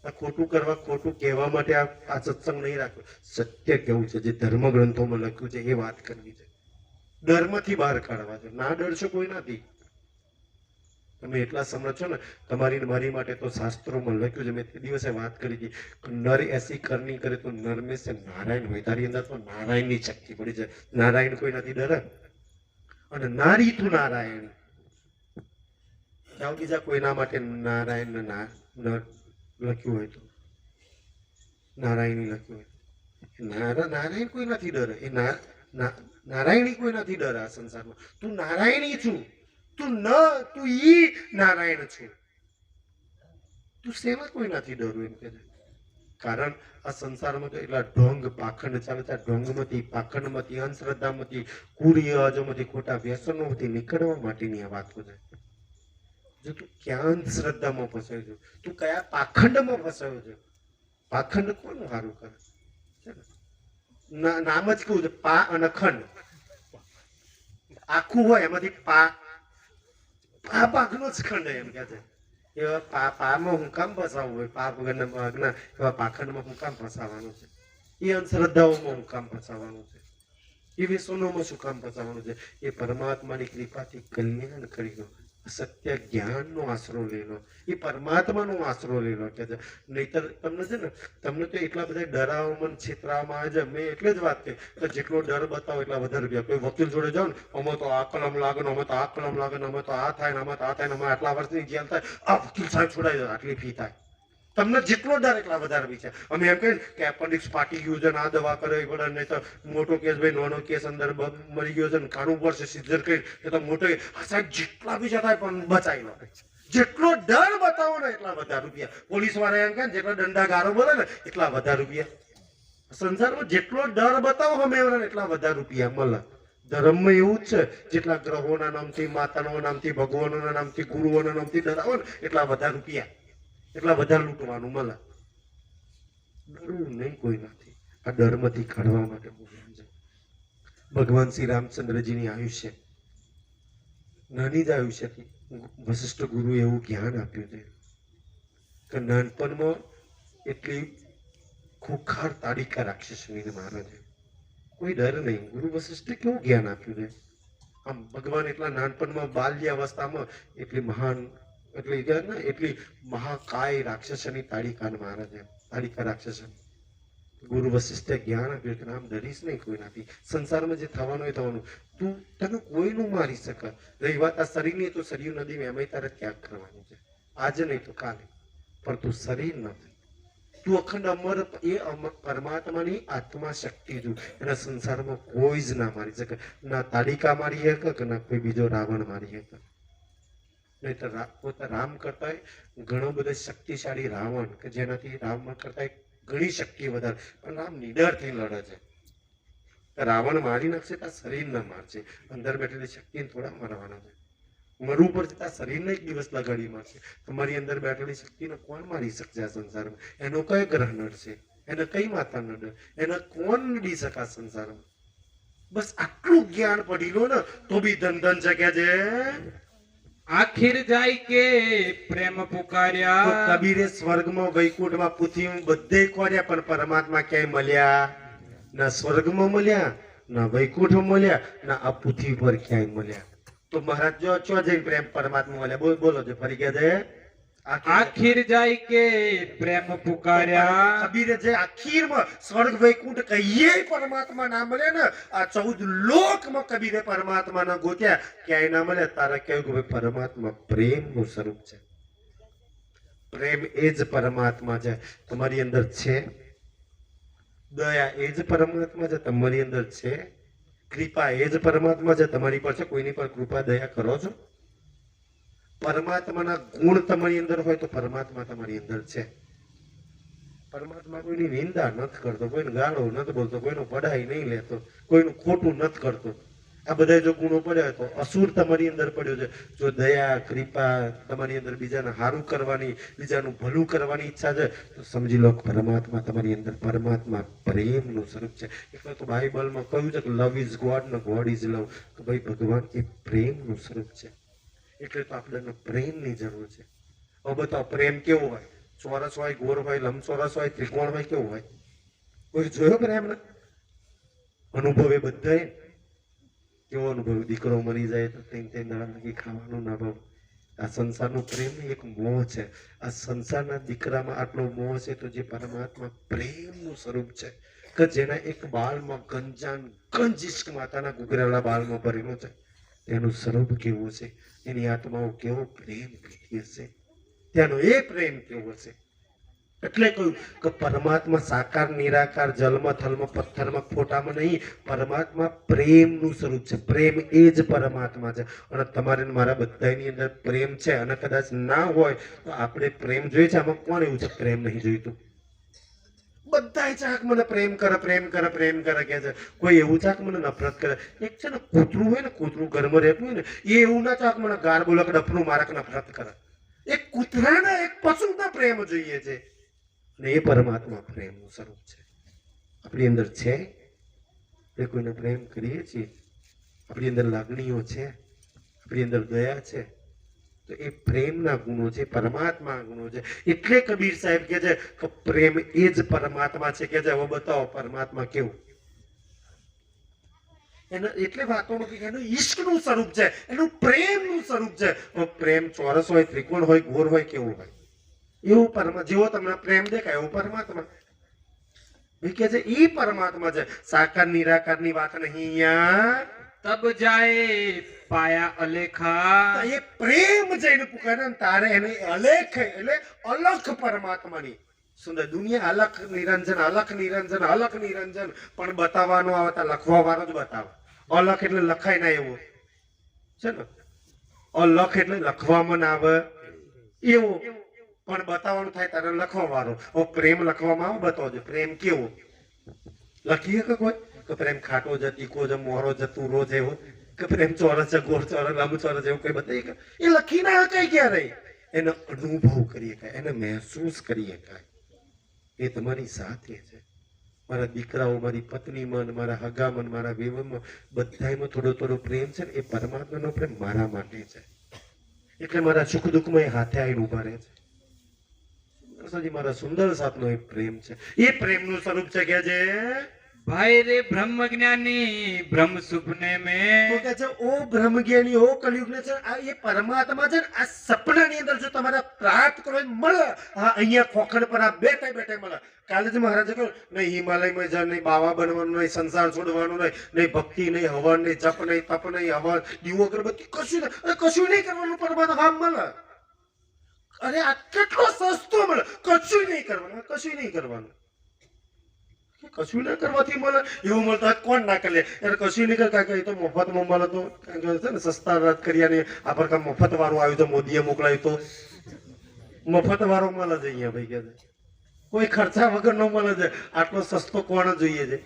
આ ખોટું કરવા, ખોટું કહેવા માટે આ સત્સંગ નહીં રાખ્યો. સત્ય કેવું છે, જે ધર્મ ગ્રંથોમાં લખ્યું છે એ વાત કરવી છે. ડરમાંથી બહાર કાઢવા છે. ના ડરશો કોઈ નથી. તમે એટલા સમજો ને, તમારી મારી માટે તો શાસ્ત્રોમાં લખ્યું છે. મેં તે દિવસે વાત કરી હતી કે નર એસી કરની કરે તો નર મેં સે નારાયણ હોય. તારી અંદર તો નારાયણની શક્તિ પડી છે. નારાયણ કોઈ નથી ડરે. અને નારી તું નારાયણ. જાઓ બીજા કોઈના માટે નારાયણ નર લખ્યું હોય તો નારાયણી લખ્યું હોય. નારાયણ કોઈ નથી ડરે. એ નારાયણી કોઈ નથી ડર આ સંસારમાં. તું નારાયણી છું, તું ઈ નારાયણ છું. તું શેમાં કોઈ નથી ડરવું એમ કે છે. કારણ આ સંસારમાં તો એટલા ઢોંગ પાખંડ ચાલે છે. ઢોંગમાંથી, પાખંડમાંથી, અંધશ્રદ્ધામાંથી, કુરિવાજોમાંથી, ખોટા વ્યસનોમાંથી નીકળવા માટેની આ વાતો છે. જો તું ક્યાં અંધશ્રદ્ધામાં ફસાયો છે, તું કયા પાખંડમાં ફસાયો છે. પાખંડ કોનું સારું કરે છે ને? નામ જ કેવું છે, પા અને ખંડ. આખું હોય એમાંથી પાકનો જ ખંડ એમ કે છે. એવા પામાં હું કામ ફસાવવું હોય, પાપ વગરના એવા પાખંડમાં હું કામ ફસાવાનું છે? એ અંધશ્રદ્ધાઓમાં હું કામ ફસાવાનું છે? એ વ્યસનોમાં શું કામ ફસાવાનું છે? એ પરમાત્માની કૃપાથી કલ્યાણ કરી લો, સત્ય જ્ઞાનનો આશરો લઈ લો, એ પરમાત્માનો આશરો લઈ લો કે છે. નહીતર તમને છે ને, તમને તો એટલા બધા ડરાવવામાં છેતરાવવામાં આવે છે. મેં એટલે જ વાત કરી કે જેટલો ડર બતાવો એટલા વધારે રૂપિયા. કોઈ વકીલ જોડે જાઓ ને, અમે તો આ કલમ લાગે ને, અમે તો આ કલમ લાગે ને, અમે તો આ થાય ને, અમે તો આ થાય ને, અમે આટલા વર્ષની જેલ થાય, આ વકીલ સાહેબ છોડાઈ જાય, આટલી ફી થાય. તમને જેટલો ડર એટલા વધારે બી છે. અમે એમ કહીએ કે એપેન્ડિક્સ ફાટી ગયું છે ને, આ દવા કરવી પડે, નહીં તો મોટો કેસ ભાઈ નાનો કેસ અંદર મરી ગયો છે ને, કાઢવું પડશે સિઝર કરી, એ તો મોટો સાહેબ જેટલા બી જતા પણ બચાવી લો. જેટલો ડર બતાવો ને એટલા વધારે રૂપિયા. પોલીસ વાળા એમ કહે જેટલા દંડા ગારો બોલે ને એટલા વધારે રૂપિયા. સંસારમાં જેટલો ડર બતાવો અમે એટલા વધારે રૂપિયા મળે. ધર્મમાં એવું જ છે, જેટલા ગ્રહોના નામથી, માતાના નામથી, ભગવાનોના નામથી, ગુરુઓના નામથી ડરાવો ને એટલા વધારે રૂપિયા, એટલા વધારે લૂંટવાનું મળે. ડરવું નહીં કોઈ નથી. આ ડરમાંથી કાઢવા માટે ભગવાન શ્રી રામચંદ્રજીની આયુષ્ય નાની જ આયુષ્યથી વશિષ્ઠ ગુરુ એવું જ્ઞાન આપ્યું છે કે નાનપણમાં એટલી ખુખાર તાડિકા રાક્ષસની મારે છે, કોઈ ડર નહીં. ગુરુ વશિષ્ઠે કેવું જ્ઞાન આપ્યું છે. આમ ભગવાન એટલા નાનપણમાં બાલ્યાવસ્થામાં એટલી મહાન એટલી મહાકાય રાક્ષસની તાડિકાને મારે છે. તાડિકા રાક્ષસ ગુરુ વશિષ્ઠે જ્ઞાન આપ્યું કે રામ ડરીશ નહીં કોઈનાથી. સંસારમાં જે થવાનું એ થવાનું. તું તને કોઈનું મારી શકે. રહી વાત આ શરીરની, તો શરીર નદી એમાં તારે ત્યાગ કરવાનું છે. આજે નહીં તો કાલે, પણ તું શરીર નથી. તું અખંડ અમર, એ પરમાત્માની આત્મા શક્તિ છું. એના સંસારમાં કોઈ જ ના મારી શકે. ના તાડિકા મારી શકે કે ના કોઈ બીજો રાવણ મારી શકે. નહીં તો પોતા રામ કરતા ઘણો બધો શક્તિશાળી રાવણ કે જેનાથી રામ કરતા ઘણી શક્તિ વધારે, પણ રામ નિડરથી લડે છે. રાવણ મારી નાખશે ત્યાં શરીર ના મારશે, અંદર બેઠેલી શક્તિને થોડા મારવાના છે. મરવું પડશે ત્યાં શરીરને એક દિવસ લગાડી મારશે. તમારી અંદર બેઠેલી શક્તિને કોણ મારી શકશે આ સંસારમાં? એનો કયો ગ્રહ નડશે? એને કઈ માતા નડે? એને કોણ નડી શકે આ સંસારમાં? બસ આટલું જ્ઞાન પડી લો ને તો બી ધન ધન જગ્યા છે. આખિર જાય કે પ્રેમ પુકાર્યા. કબીરે સ્વર્ગમાં, વૈકુંઠમાં, પૃથ્વીમાં બધે ખોર્યા, પણ પરમાત્મા ક્યાંય મળ્યા ના. સ્વર્ગમાં મળ્યા ના, વૈકુંઠમાં મળ્યા ના, આ પૃથ્વી પર ક્યાંય મળ્યા. તો મહારાજ જો ચો જઈને પ્રેમ પરમાત્મા મળ્યા. બોલો છે ફરી ગયા છે. આખિર જાય કે પ્રેમ પુકાર્યા. કબીરે જે આખીરમાં સ્વર્ગ વૈકુંઠ કહીએ પરમાત્મા ના મળે ને, આ 14 લોકમાં કબીરે પરમાત્મા ના ગોત્યા, ક્યાંય ના મળે. તારે કેવું કે પરમાત્મા પ્રેમ નું સ્વરૂપ છે. પ્રેમ એ જ પરમાત્મા છે. તમારી અંદર છે. દયા એ જ પરમાત્મા છે, તમારી અંદર છે. કૃપા એ જ પરમાત્મા છે, તમારી પર છે. કોઈની પર કૃપા દયા કરો છો? પરમાત્માના ગુણ તમારી અંદર હોય તો પરમાત્મા તમારી અંદર છે. પરમાત્મા કોઈની નિંદા નથી કરતો, કોઈને ગાળો નથી બોલતો, કોઈનો પઢાઈ નહીં લેતો, કોઈનું ખોટું નથી કરતો. આ બધા જો ગુણો પડ્યા તો અસુર તમારી અંદર પડ્યો છે. જો દયા, કૃપા તમારી અંદર બીજાને સારું કરવાની, બીજાનું ભલું કરવાની ઈચ્છા છે, તો સમજી લો પરમાત્મા તમારી અંદર, પરમાત્મા પ્રેમનું સ્વરૂપ છે. એટલે તો બાઇબલમાં કહ્યું છે કે લવ ઇઝ ગોડ ને ગોડ ઇઝ લવ. કે ભાઈ ભગવાન એ પ્રેમનું સ્વરૂપ છે. એટલે તો આપણને પ્રેમની જરૂર છે. હવે બતાવો પ્રેમ કેવો હોય? ચોરસ હોય, ગોળ હોય, લંબચોરસ હોય, ત્રિકોણ હોય, કેવું હોય? કોઈ જોયો પ્રેમ ને? અનુભવે બધા કેવો અનુભવ? દીકરો મરી જાય તો 3 દાડા લગી ખાવાનું ના ભાવ. આ સંસારનો પ્રેમ એક મોહ છે. આ સંસારના દીકરામાં આટલો મોહ છે, તો જે પરમાત્મા પ્રેમનું સ્વરૂપ છે કે જેના એક બાળમાં ગંજ ઇશ્ક માતાના ગુગરેલા બાળમાં ભરેલો છે, તેનું સ્વરૂપ કેવું છે? એની આત્માઓ કેવો પ્રેમ પીતી હશે? ત્યાંનો એ પ્રેમ કેવો હશે? એટલે કહ્યું કે પરમાત્મા સાકાર નિરાકાર જલમાં થલમાં પથ્થરમાં ફોટામાં નહીં, પરમાત્મા પ્રેમનું સ્વરૂપ છે. પ્રેમ એ જ પરમાત્મા છે. અને તમારે ને મારા બધાની અંદર પ્રેમ છે. અને કદાચ ના હોય તો આપણે પ્રેમ જોઈએ છે. આમાં કોણ એવું છે પ્રેમ નહીં જોઈતું? બધા ચાક મને પ્રેમ કરે પ્રેમ કરે પ્રેમ કરે કે છે. કોઈ એવું ચાક મને નફરત કરે. એક છે ને કૂતરું હોય ને, કૂતરું ઘરમાં રહેતું હોય ને, એ એવું ના ચાક મને ગાર બોલે કે ડફનું મારા કે નફરત કરે. એક કૂતરાના એક પશુના પ્રેમ જોઈએ છે. અને એ પરમાત્મા પ્રેમનું સ્વરૂપ છે. આપણી અંદર છે, આપણે કોઈને પ્રેમ કરીએ છીએ, આપણી અંદર લાગણીઓ છે, આપણી અંદર દયા છે, તો એ પ્રેમના ગુણો છે, પરમાત્મા ગુણો છે. એટલે કબીર સાહેબ કે છે કે પ્રેમ એ જ પરમાત્મા છે. કે હવે બતાવો પરમાત્મા કેવું. એનો એટલે વાતોમાં કે એનું ઈશ્કનું સ્વરૂપ છે, એનું પ્રેમનું સ્વરૂપ છે. પ્રેમ ચોરસ હોય, ત્રિકોણ હોય, ગોળ હોય, કેવું હોય એવું પરમા જેવો તમને પ્રેમ દેખાય એવું પરમાત્મા કે છે. એ પરમાત્મા છે. સાકાર નિરાકારની વાત નહીં અહીંયા. તબ જાય પાયા અલેખા. એ પ્રેમ જઈને પુકારે ને તારે એને અલેખ એટલે અલખ પરમાત્માની સુંદર દુનિયા અલખ નિરંજન અલખ નિરંજન અલખ નિરંજન પણ બતાવવાનો આવે તો લખવા વાળો જ બતાવે. અલખ એટલે લખાય ના એવું છે ને, અલખ એટલે લખવામાં ના આવે એવું, પણ બતાવવાનું થાય તારે લખવા વાળો. પ્રેમ લખવામાં આવે બતાવજો પ્રેમ કેવો. લખીએ કે કોઈ કે પ્રેમ ખાટો છે, તીખો છે, મોરો છે, તુરો છે, એવો કે પ્રેમ ચોરસ છે, ગોળ ચોરસ, લાંબુ ચોરસ એવું કઈ બતાવીએ? એ લખી ના કઈ ક્યારે. એનો અનુભવ કરીએ કાય, એને મહેસૂસ કરીએ કાય. એ તમારી સાથે છે. મારા દીકરાઓ, મારી પત્નીમાં, મારા હગામાં, મારા વેવમાં બધામાં થોડો થોડો પ્રેમ છે ને. એ પરમાત્માનો પ્રેમ મારા માટે છે. એટલે મારા સુખ દુઃખમાં એ હાથે આવીને ઉભા રહે છે. મારા સુંદર સાથનો એ પ્રેમ છે. એ પ્રેમનું સ્વરૂપ છે કે છે ભાઈ રે બ્રહ્મ જ્ઞાની બ્રહ્મ સુપને તો में. કે છે ઓ બ્રહ્મ જ્ઞાની, ઓ કલયુગ ને છે આ એ પરમાત્મા છે ને, આ સપનાની અંદર જો તમારે પ્રાપ્ત કરો મળે. હા, અહીંયા ખોખડ પર આ બેઠે બેઠે મળે. કાલે જ મહારાજે કહ્યું નહીં હિમાલયમાં જા, નહીં બાવા બનવાનું, નહીં સંસાર છોડવાનું, નહીં નહીં ભક્તિ, નહીં હવન, નહીં જપ, નહીં તપ, નહીં હવન, દીવો અગરબત્તી કશું નહીં, કશું નહીં કરવાનું. પરમાત્મા હા મળે. અરે આ કેટલો સસ્તો મળે. કશું નહીં કરવાનું, કશું નહીં કરવાનું. કશું ના કરવાથી મળે એવું મળતા કોણ ના કરે? એટલે કશું નહીં કરે. એ તો મફતમાં મળે તો છે ને, સસ્તા રદ કર્યા આ પ્રકાર મફત વાળું આવ્યું તો મોદીએ મોકલાયું તો મફત વાળો મળે છે અહીંયા. ભાઈ કે કોઈ ખર્ચા વગર નો મળે છે. આટલો સસ્તો કોણ જોઈએ છે?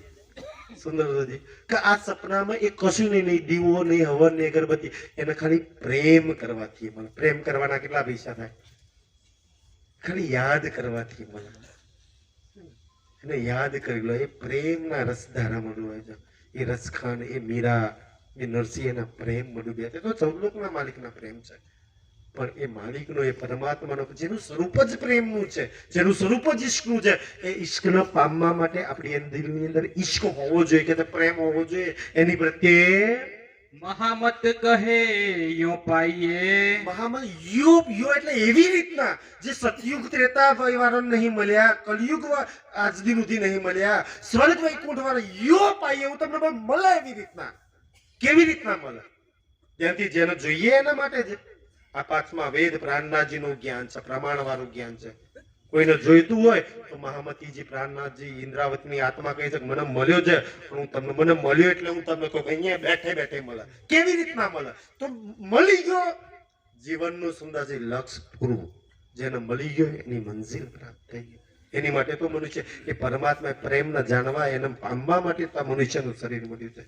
સુંદરજી કે આ સપનામાં એ કશું નહીં દીવો, નહીં હવન, નહીં અગરબત્તી, એને ખાલી પ્રેમ કરવાથી મળે. પ્રેમ કરવાના કેટલા પૈસા થાય? ખાલી યાદ કરવાથી મળે. એને યાદ કરી લો. એ પ્રેમના રસધારા મળ્યું છે. એ રસખાન, એ મીરા, એ નરસિંહ, એના પ્રેમ મળ્યું બે તો જમલોકના માલિકના પ્રેમ છે. પણ એ માલિકનો, એ પરમાત્માનો, જેનું સ્વરૂપ જ પ્રેમનું છે, જેનું સ્વરૂપ જ ઈશ્કનું છે, એ ઈશ્કને પામવા માટે આપણી દિલની અંદર ઈશ્ક હોવો જોઈએ, કે પ્રેમ હોવો જોઈએ એની પ્રત્યે. મહામત કહે યો પાઈએ. મહામત યુગ એટલે એવી રીતના જે સતયુગ ત્રેતા વાળો નહીં મળ્યા, કલયુગ આજ દિન સુધી નહીં મળ્યા, સ્વર્ગ વૈકુંઠ વાળા યો પાઈએ એવું તમને મળે. એવી રીતના કેવી રીતના મળે? ત્યાંથી જેને જોઈએ એના માટે છે. આ પાંચમા વેદ પ્રાણનાથજીનું જ્ઞાન છે, પ્રમાણ વાળું જ્ઞાન છે. કોઈને જોઈતું હોય તો મહામતીજી, પ્રાણનાથજી, ઇન્દ્રાવતીની આત્મા કહે છે મને મળ્યો છે, હું તમને મને મળ્યો એટલે હું તમને કહું અહીંયા બેઠે બેઠે મળે. કેવી રીતના મળે? તો મળી ગયો જીવનનું સુંદર છે લક્ષ્ય પૂરું. જેને મળી ગયો એની મંજિલ પ્રાપ્ત થઈ ગઈ. એની માટે તો મનુષ્ય એ પરમાત્મા પ્રેમને જાણવા, એને પામવા માટે તો મનુષ્યનું શરીર મળ્યું છે.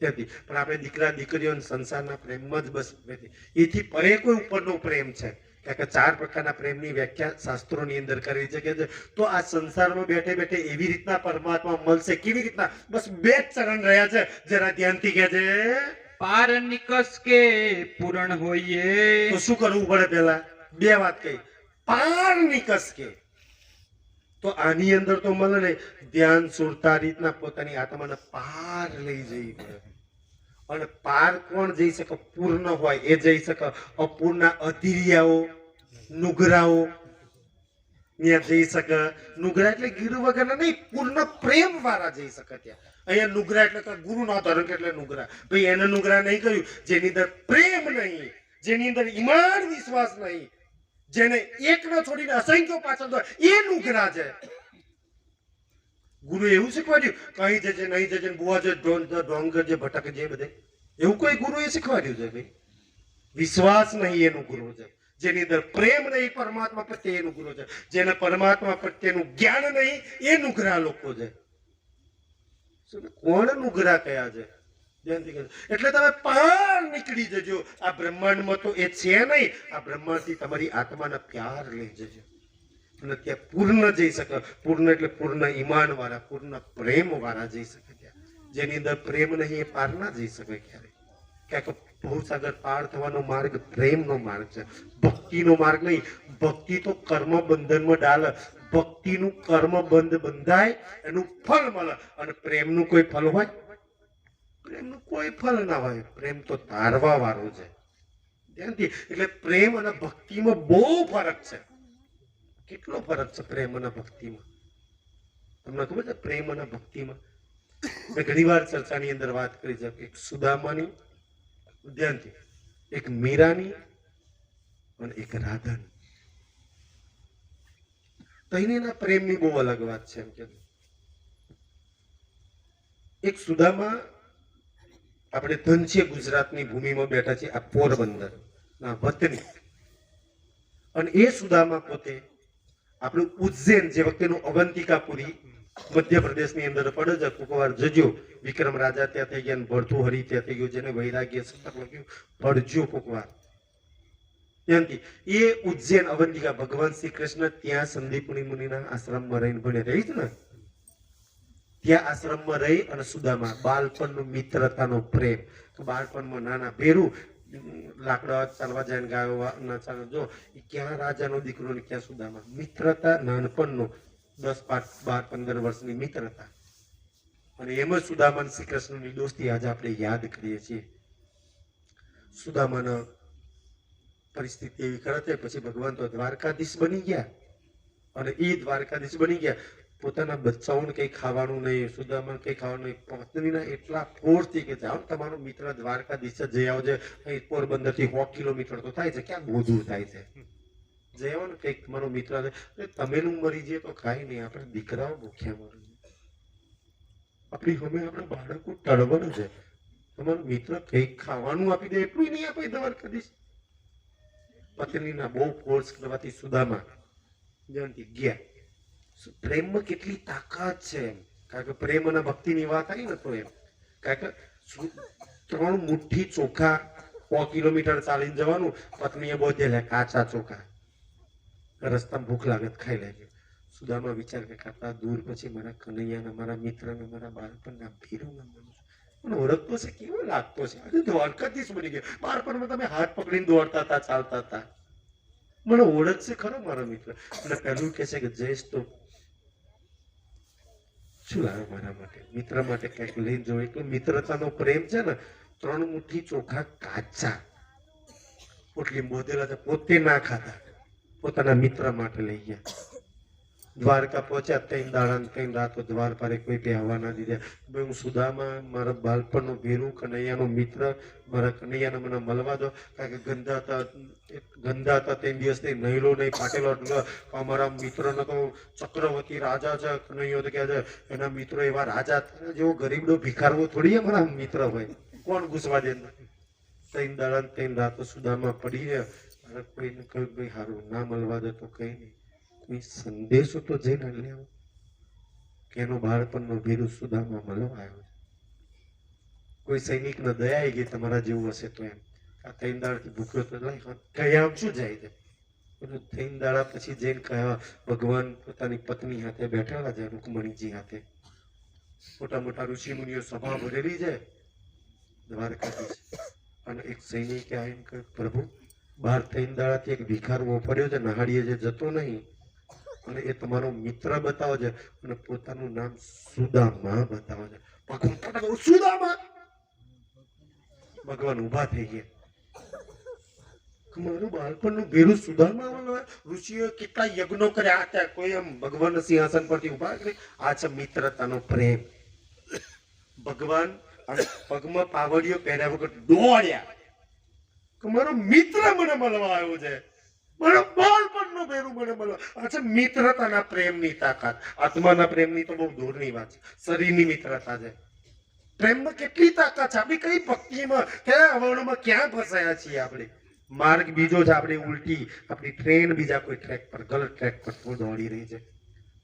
તેથી પણ આપણે દીકરા દીકરીઓ સંસારના પ્રેમમાં જ બસ એથી પરે કોઈ ઉપરનો પ્રેમ છે. કારણ કે 4 પ્રકારના પ્રેમની વ્યાખ્યા શાસ્ત્રોની અંદર કરી છે. કે તો આ સંસારમાં બેઠે બેઠે એવી રીતના પરમાત્મા મળશે. કેવી રીતના? બસ 2 ચરણ રહ્યા છે, જરા ધ્યાનથી કે છે પાર નિકસ કે પૂરણ હોઈએ. તો શું કરવું પડે? પહેલા 2 વાત કહી. પાર નિકસ કે તો આની અંદર તો મળે ને ધ્યાન સુરતા રીતના પોતાની આત્માને પાર લઈ જઈ પડે. અને પાર કોણ જઈ શકે? પૂર્ણ હોય એ જઈ શકે. અપૂર્ણ અધીરિયાઓ, નુગરાઓ ત્યાં જઈ શકે. નુગરા એટલે ગીર વગરના નહીં, પૂર્ણ પ્રેમ વાળા જઈ શકે ત્યાં. અહીંયા નુગરા એટલે ગુરુ નો ધર્મ એટલે નુગરા. ભાઈ એને નુગરા નહીં કર્યું જેની અંદર પ્રેમ નહીં, જેની અંદર ઈમાન વિશ્વાસ નહીં, જેને એક ન છોડીને અસંખ્ય પાછળ દોડે, એ નુગરા છે. ગુરુ એવું શીખવાડ્યું કઈ જજે નહીં જજે બુઆ જે ઢોંગ કરજે ભટકજે બધે, એવું કોઈ ગુરુએ શીખવાડ્યું છે ભાઈ? વિશ્વાસ નહીં એનું ગુરુ છે. જેની અંદર પ્રેમ નહીં પરમાત્મા પ્રત્યે એનું ગુરુ છે. જેને પરમાત્મા પ્રત્યેનું જ્ઞાન નહીં એ નુગરા લોકો છે. કોણ નુગરા કયા છે? એટલે તમે પાર નીકળી જજો. આ બ્રહ્માંડમાં તો એ છે નહીં. આ બ્રહ્માંડથી તમારી આત્માના પ્યાર લઈ જજો અને ત્યાં પૂર્ણ જઈ શકે. પૂર્ણ એટલે પૂર્ણ ઈમાન વાળા, પૂર્ણ પ્રેમ વાળા જઈ શકે. ત્યાં જેની અંદર પ્રેમ નહીં એ પાર ના જઈ શકે ક્યારે. ક્યાંક ભવસાગર પાર થવાનો માર્ગ પ્રેમનો માર્ગ છે, ભક્તિનો માર્ગ નહીં. ભક્તિ તો કર્મ બંધનમાં ડાલે. ભક્તિનું કર્મ બંધ બંધાય એનું ફળ મળે. અને પ્રેમનું કોઈ ફળ હોય? પ્રેમનું કોઈ ફળ ના હોય. પ્રેમ તો તારવા વાળો છે. ધ્યાનથી. એટલે પ્રેમ અને ભક્તિમાં બહુ ફરક છે. કેટલો ફરક છે પ્રેમ અને ભક્તિમાં? તમને ખબર છે પ્રેમ અને ભક્તિમાં? મેં ઘણી વાર ચર્ચાની અંદર વાત કરી છે કે એક સુદામાની, ધ્યાનથી, એક મીરાની અને એક રાધાની. તઈના પ્રેમની બહુ અલગ વાત છે. એમ કે એક સુદામા, આપણે ધનસિંહ ગુજરાતની ભૂમિમાં બેઠા છીએ, આ પોરબંદર ના વતની. અને એ સુદામા પોતે આપણું ઉજ્જૈન, જે વખતેનું અવંતિકાપુરી મધ્યપ્રદેશની અંદર પડે છે. કોકવાર જજો, વિક્રમ રાજા ત્યાં થઈ ગયા, ભરથુહરી ત્યાં થઈ ગયું, જેને વૈરાગ્ય સતત લખ્યું પડજો કોકવાર. ત્યાંથી એ ઉજ્જૈન અવંતિકા, ભગવાન શ્રી કૃષ્ણ ત્યાં સંદીપની મુનિના આશ્રમમાં રહીને ભણે રહી જ ને, ત્યાં આશ્રમમાં રહી અને સુદામા બાળપણનો મિત્રતાનો પ્રેમ. તો બાળપણમાં નાના ભેરું લાકડા ચાલવા જાય, ગાયો ના ચાલે, જો ક્યાં રાજાનો દીકરો ને ક્યાં સુદામા. મિત્રતા નાનપણનો 10, 12, 15 વર્ષની મિત્રતા. અને એમ જ સુદામા શ્રી કૃષ્ણની દોસ્તી આજે આપણે યાદ કરીએ છીએ. સુદામાના પરિસ્થિતિ એવી ખરાબ થઈ, પછી ભગવાન તો દ્વારકાધીશ બની ગયા. અને એ દ્વારકાધીશ બની ગયા, પોતાના બચ્ચાઓને કઈ ખાવાનું નહીં, સુદામાને કઈ ખાવાનું નહીં. પત્નીના એટલા ફોર્સથી કે જાઓ તમારો મિત્ર દ્વારકાધીશ જઈ આવજે, અહીં પોરબંદર થી 100 કિલોમીટર તો થાય છે, ક્યાં બહુ દૂર થાય છે, જઈ આવો ને. કઈક તમારો મિત્ર તમે નું મરી જઈએ તો કઈ નહીં, આપણે દીકરાઓ ભૂખ્યા મરી, આપણી અમે આપણા બાળકો ટળવણ છે. તમારો મિત્ર કઈક ખાવાનું આપી દે એટલું નહીં આપે દ્વારકાધીશ. પત્નીના બહુ ફોર્સ કરવાથી સુદામા જાણતી ગયા. પ્રેમમાં કેટલી તાકાત છે એમ. કારણ કે પ્રેમ અને ભક્તિની વાત આવી ને તો એમ, કારણ કે 3 મુઠ્ઠી ચોખા 100 કિલોમીટર ચાલીને જવાનું. પત્નીએ બોધેલા કાચા ચોખા, રસ્તામાં ભૂખ લાગે ખાઈ લેજો. સુદામા વિચાર કે આટલા દૂર પછી મારા કનૈયાના, મારા મિત્રને, મારા બાળપણના ભીરુને મને ઓળખતો છે, કેવો લાગતો છે. આજે દ્વારકાધીશ બની ગયો. બાળપણમાં તમે હાથ પકડીને દોડતા હતા, ચાલતા હતા, મને ઓળખશે ખરો મારો મિત્ર. અને પહેલું કે છે કે જઈશ તો શું લાવે મારા માટે, મિત્ર માટે કંઈક લઈને જવું. એટલે મિત્રતાનો પ્રેમ છે ને. 3 મુઠ્ઠી ચોખા કાચા પોટલી બોધેલા છે, પોતે ના ખાતા, પોતાના મિત્ર માટે લઈ ગયા. દ્વારકા પહોંચ્યા, 3 દાડા 3 રાતો દ્વાર પર કોઈ બેહવા ના દીધા. હું સુદામા, મારા બાળપણનો ભેરું, કનૈયાનો મિત્ર, મારા કનૈયાને મને મળવા દો. કારણ કે ગંદા હતા 3 દિવસથી, નહીલો નહીં, ફાટેલો. અમારા મિત્રને તો ચક્રવર્તી રાજા છે, કનૈયો તો કહે છે એના મિત્રો એવા રાજા જેવો ગરીબડો ભિખારવો થોડી અમારા મિત્ર હોય, કોણ ઘૂસવા દે. 3 દાડા 3 રાતો સુદામા પડી રહ્યા. કોઈને કહ્યું ભાઈ સારું ના મળવા દે તો કઈ નહીં, કોઈ સંદેશો તો જઈને લેવો કે એનો બાળપણનો ભેરું સુદામા મળવા આવ્યો. કોઈ સૈનિકને દયા આવી ગઈ તમારા જેવું હશે તો એમ. આ 3 દાડાથી ભૂખ્યો તો કઈ આમ શું જાય છે. 3 દાડા પછી જઈને કહેવા, ભગવાન પોતાની પત્ની હાથે બેઠેલા છે, રૂકમણીજી હાથે. મોટા મોટા ઋષિ મુનિઓ સભા ભરેલી છે દ્વારકાધીશ. અને એક સૈનિકે આવીને કહ્યું, પ્રભુ 3 દાડાથી એક ભિખારવો પડ્યો છે, નહાડીએ જે જતો નહીં, અને એ તમારો મિત્ર બતાવો છે, અને પોતાનું નામ સુદામા બતાવો છે. ભગવાન સુદામા, ભગવાન ઉભા થઈ ગયા. મારું બાળપણનું ભેરું સુદામા. ઋષિઓ કેટલા યજ્ઞો કર્યા હતા, કોઈ એમ ભગવાન સિંહાસન પરથી ઉભા કરી. આ છે મિત્રતાનો પ્રેમ. ભગવાન પગમાં પાવડીઓ પહેર્યા વગર દોડ્યા કે મારો મિત્ર મને મળવા આવ્યો છે. મને બાળપણનું બેરું મને મળે. અચ્છા, મિત્રતાના પ્રેમની તાકાત. આત્માના પ્રેમની તો બહુ દૂરની વાત છે. શરીરની મિત્રતા છે. પ્રેમમાં કેટલી તાકાત છે. આપણી કઈ ભક્તિમાં કયા અવર્ણમાં ક્યાં ફસાયા છીએ આપણે. માર્ગ બીજો છે, આપણે ઉલટી આપણી ટ્રેન બીજા કોઈ ટ્રેક પર, ગલત ટ્રેક પર દોડી રહી છે.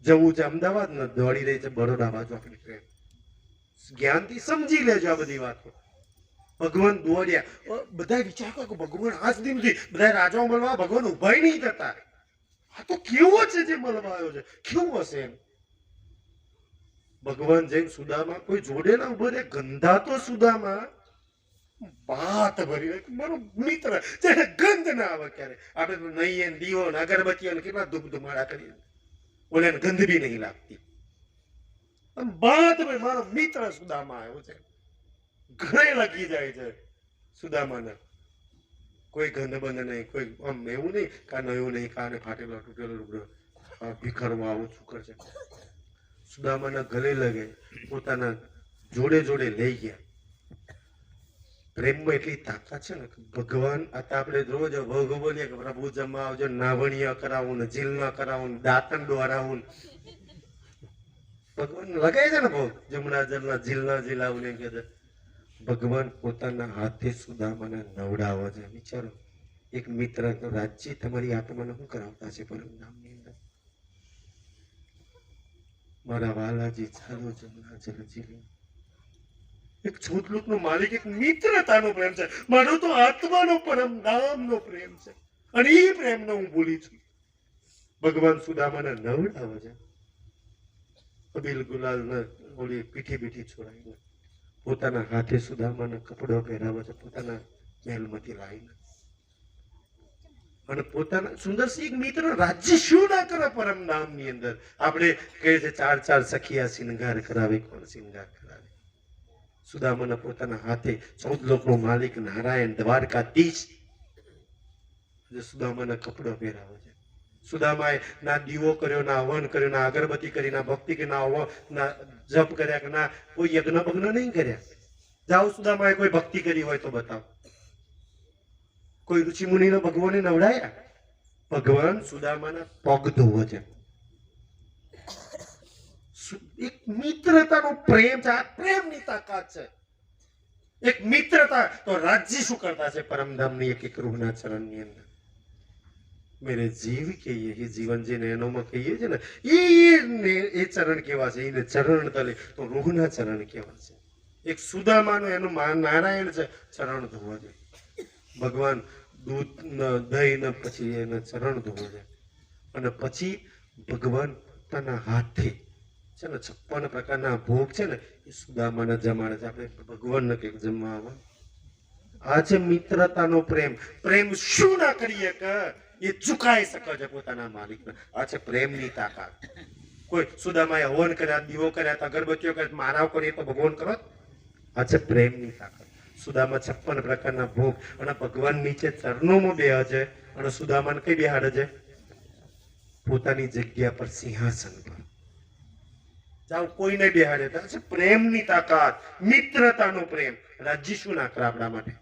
જવું છે અમદાવાદ ને દોડી રહી છે બરોડા બાજુ આપણી ટ્રેન. જ્ઞાનથી સમજી લેજો આ બધી વાતો. ભગવાન દોડ્યા. બધા વિચાર કરો કે ભગવાન આજ દિવસથી બધા રાજાઓ મળવા ભગવાન ઉભા નહીં થતા. આ તો કેવો છે જે મળવા આવ્યો છે, કેવું હશે એમ. ભગવાન જઈને સુદામા કોઈ જોડે ના ઉભો રે. ગંધા તો સુદામા વાત ભરી રહી, મારો મિત્ર જેને ગંધ ના આવે ક્યારે. આપણે નહીં દીવો ને અગરબત્તી ને કેટલા ધૂપ ધુમાડા કરીએ, ઓલે ગંધ બી નહીં લાગતી. વાત ભાઈ, મારો મિત્ર સુદામા આવ્યો છે. ઘરે લગી જાય છે સુદામાને. કોઈ ગંધ બંધ નહીં, કોઈ આમ એવું નહીં કા નયું નહીં, કાને ફાટેલો તૂટેલો લુગડો ભીખરવા આવું શું કરશે. સુદામાના ગલે લગે, પોતાના જોડે જોડે લઈ ગયા. પ્રેમમાં એટલી તાકાત છે ને કે ભગવાન આપણે રોજ ભોગ બોલીએ કે પ્રભુ જમા આવજો, નાવણીયા કરાવું ને જીલમાં કરાવું ને દાંતણ દોરાવું. ભગવાન લગાય છે ને ભોગ, જમણા જમણા જીલના જીલાવું ને કે ભગવાન પોતાના હાથે સુદામાને નવડાવે છે. વિચારો, એક મિત્ર રાજ્ય તમારી આત્માને શું કરાવતા છે પરમ ધામની અંદર. મારા વાલાજી ચાલો જમણા જલજી. એક છૂટલુકનો માલિક, એક મિત્રતાનો પ્રેમ છે. મારો તો આત્માનો પરમ ધામનો પ્રેમ છે, અને એ પ્રેમને હું ભૂલી છું. ભગવાન સુદામાને નવડાવે છે. અબીલ ગુલાલ ને ઓલી પીઠી પીઠી છોડાઈને પોતાના હાથે સુદામાને કપડો પહેરાવે છે, પોતાના મહેલમાંથી લાવીને. અને પોતાના સુંદર સિંહ મિત્ર રાજ્ય શું ના કરે પરમ ધામની અંદર. આપણે કહે છે ચાર ચાર સખિયા શિંગાર કરાવે, કોણ શિંગાર કરાવે. સુદામાના પોતાના હાથે 14 લોકનો માલિક નારાયણ દ્વારકાધીશ સુદામાના કપડો પહેરાવે છે. સુદામાએ ના દીવો કર્યો, ના હવન કર્યો, ના અગરબત્તી કરી, ના ભક્તિ કરી, ના જપ કર્યા, કે ના કોઈ યજ્ઞ ભગ્ન નહીં કર્યા. જાઓ સુદામાએ કોઈ ભક્તિ કરી હોય તો બતાવો. કોઈ ઋષિ મુનિને ભગવાને નવડાયા. ભગવાન સુદામાના પગ ધોવે છે. એક મિત્રતાનો પ્રેમ છે. આ પ્રેમની તાકાત છે. એક મિત્રતા તો રાજ્ય શું કરતા છે પરમધામની એક એક રૂહના ચરણની અંદર. મેરે જીવ કહીએ, એ જીવન જે નયનોમાં કહીએ છે ને, એ ચરણ કેવા છે, એને ચરણ તલે તો રૂહના ચરણ કેવા છે. એક સુદામાનું એનું નારાયણ છે, ચરણ ધોવા છે. ભગવાન દૂધ દહીં ને પછી એને ચરણ ધોવા છે. અને પછી ભગવાન પોતાના હાથે છે ને 56 પ્રકારના ભોગ છે ને એ સુદામાને જમાડે છે. આપણે ભગવાનને કંઈક જમવા આવે. આ છે મિત્રતાનો પ્રેમ. પ્રેમ શું ના કરીએ કે એ ચુકાઈ શકે છે પોતાના માલિકને. આ છે પ્રેમની તાકાત. કોઈ સુદામાએ હવન કર્યા, દીવો કર્યા, અગરબત્તીઓ કર્યા, મારાવ કરીએ તો ભગવાન કરો. આ છે પ્રેમની તાકાત. સુદામા 56 પ્રકારના ભોગ અને ભગવાન નીચે ચરણોમાં બેહે છે. અને સુદામાને કઈ બેહાડે છે? પોતાની જગ્યા પર, સિંહાસન પર. જાઓ કોઈને બેહાડે. છે પ્રેમની તાકાત, મિત્રતાનો પ્રેમ. રાજ્ય શું ના કરે આપણા માટે.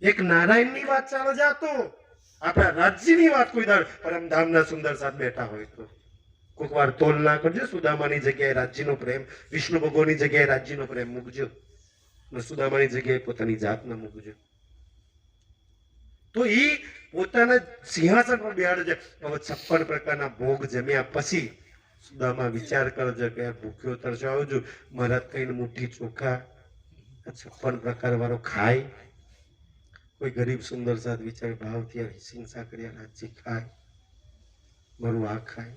એક નારાયણની વાત ચાલે જાતો, આપણા રાજ્યની વાત કોઈ દર પરમધામના સુંદર સાથ બેઠા હોય તો કોઈક વાર તોલ ના કરજો. સુદામાની જગ્યાએ રાજ્યનો પ્રેમ, વિષ્ણુ ભગવાનની જગ્યાએ રાજ્યનો પ્રેમ મૂકજો, અને સુદામાની જગ્યાએ પોતાની જાતને મૂકજો. તો એ પોતાના સિંહાસન પર બેહાડે છે. હવે 56 પ્રકારના ભોગ જમ્યા પછી સુદામા વિચાર કરજો કે ભૂખ્યો તરસો આવજો, મારા કઈ મુઠ્ઠી ચોખા 56 પ્રકાર વાળો ખાય. કોઈ ગરીબ સુંદર સાથ વિચાર ભાવથી હિંસા કર્યા રાજ્ય ખાય, મારું આ ખાય.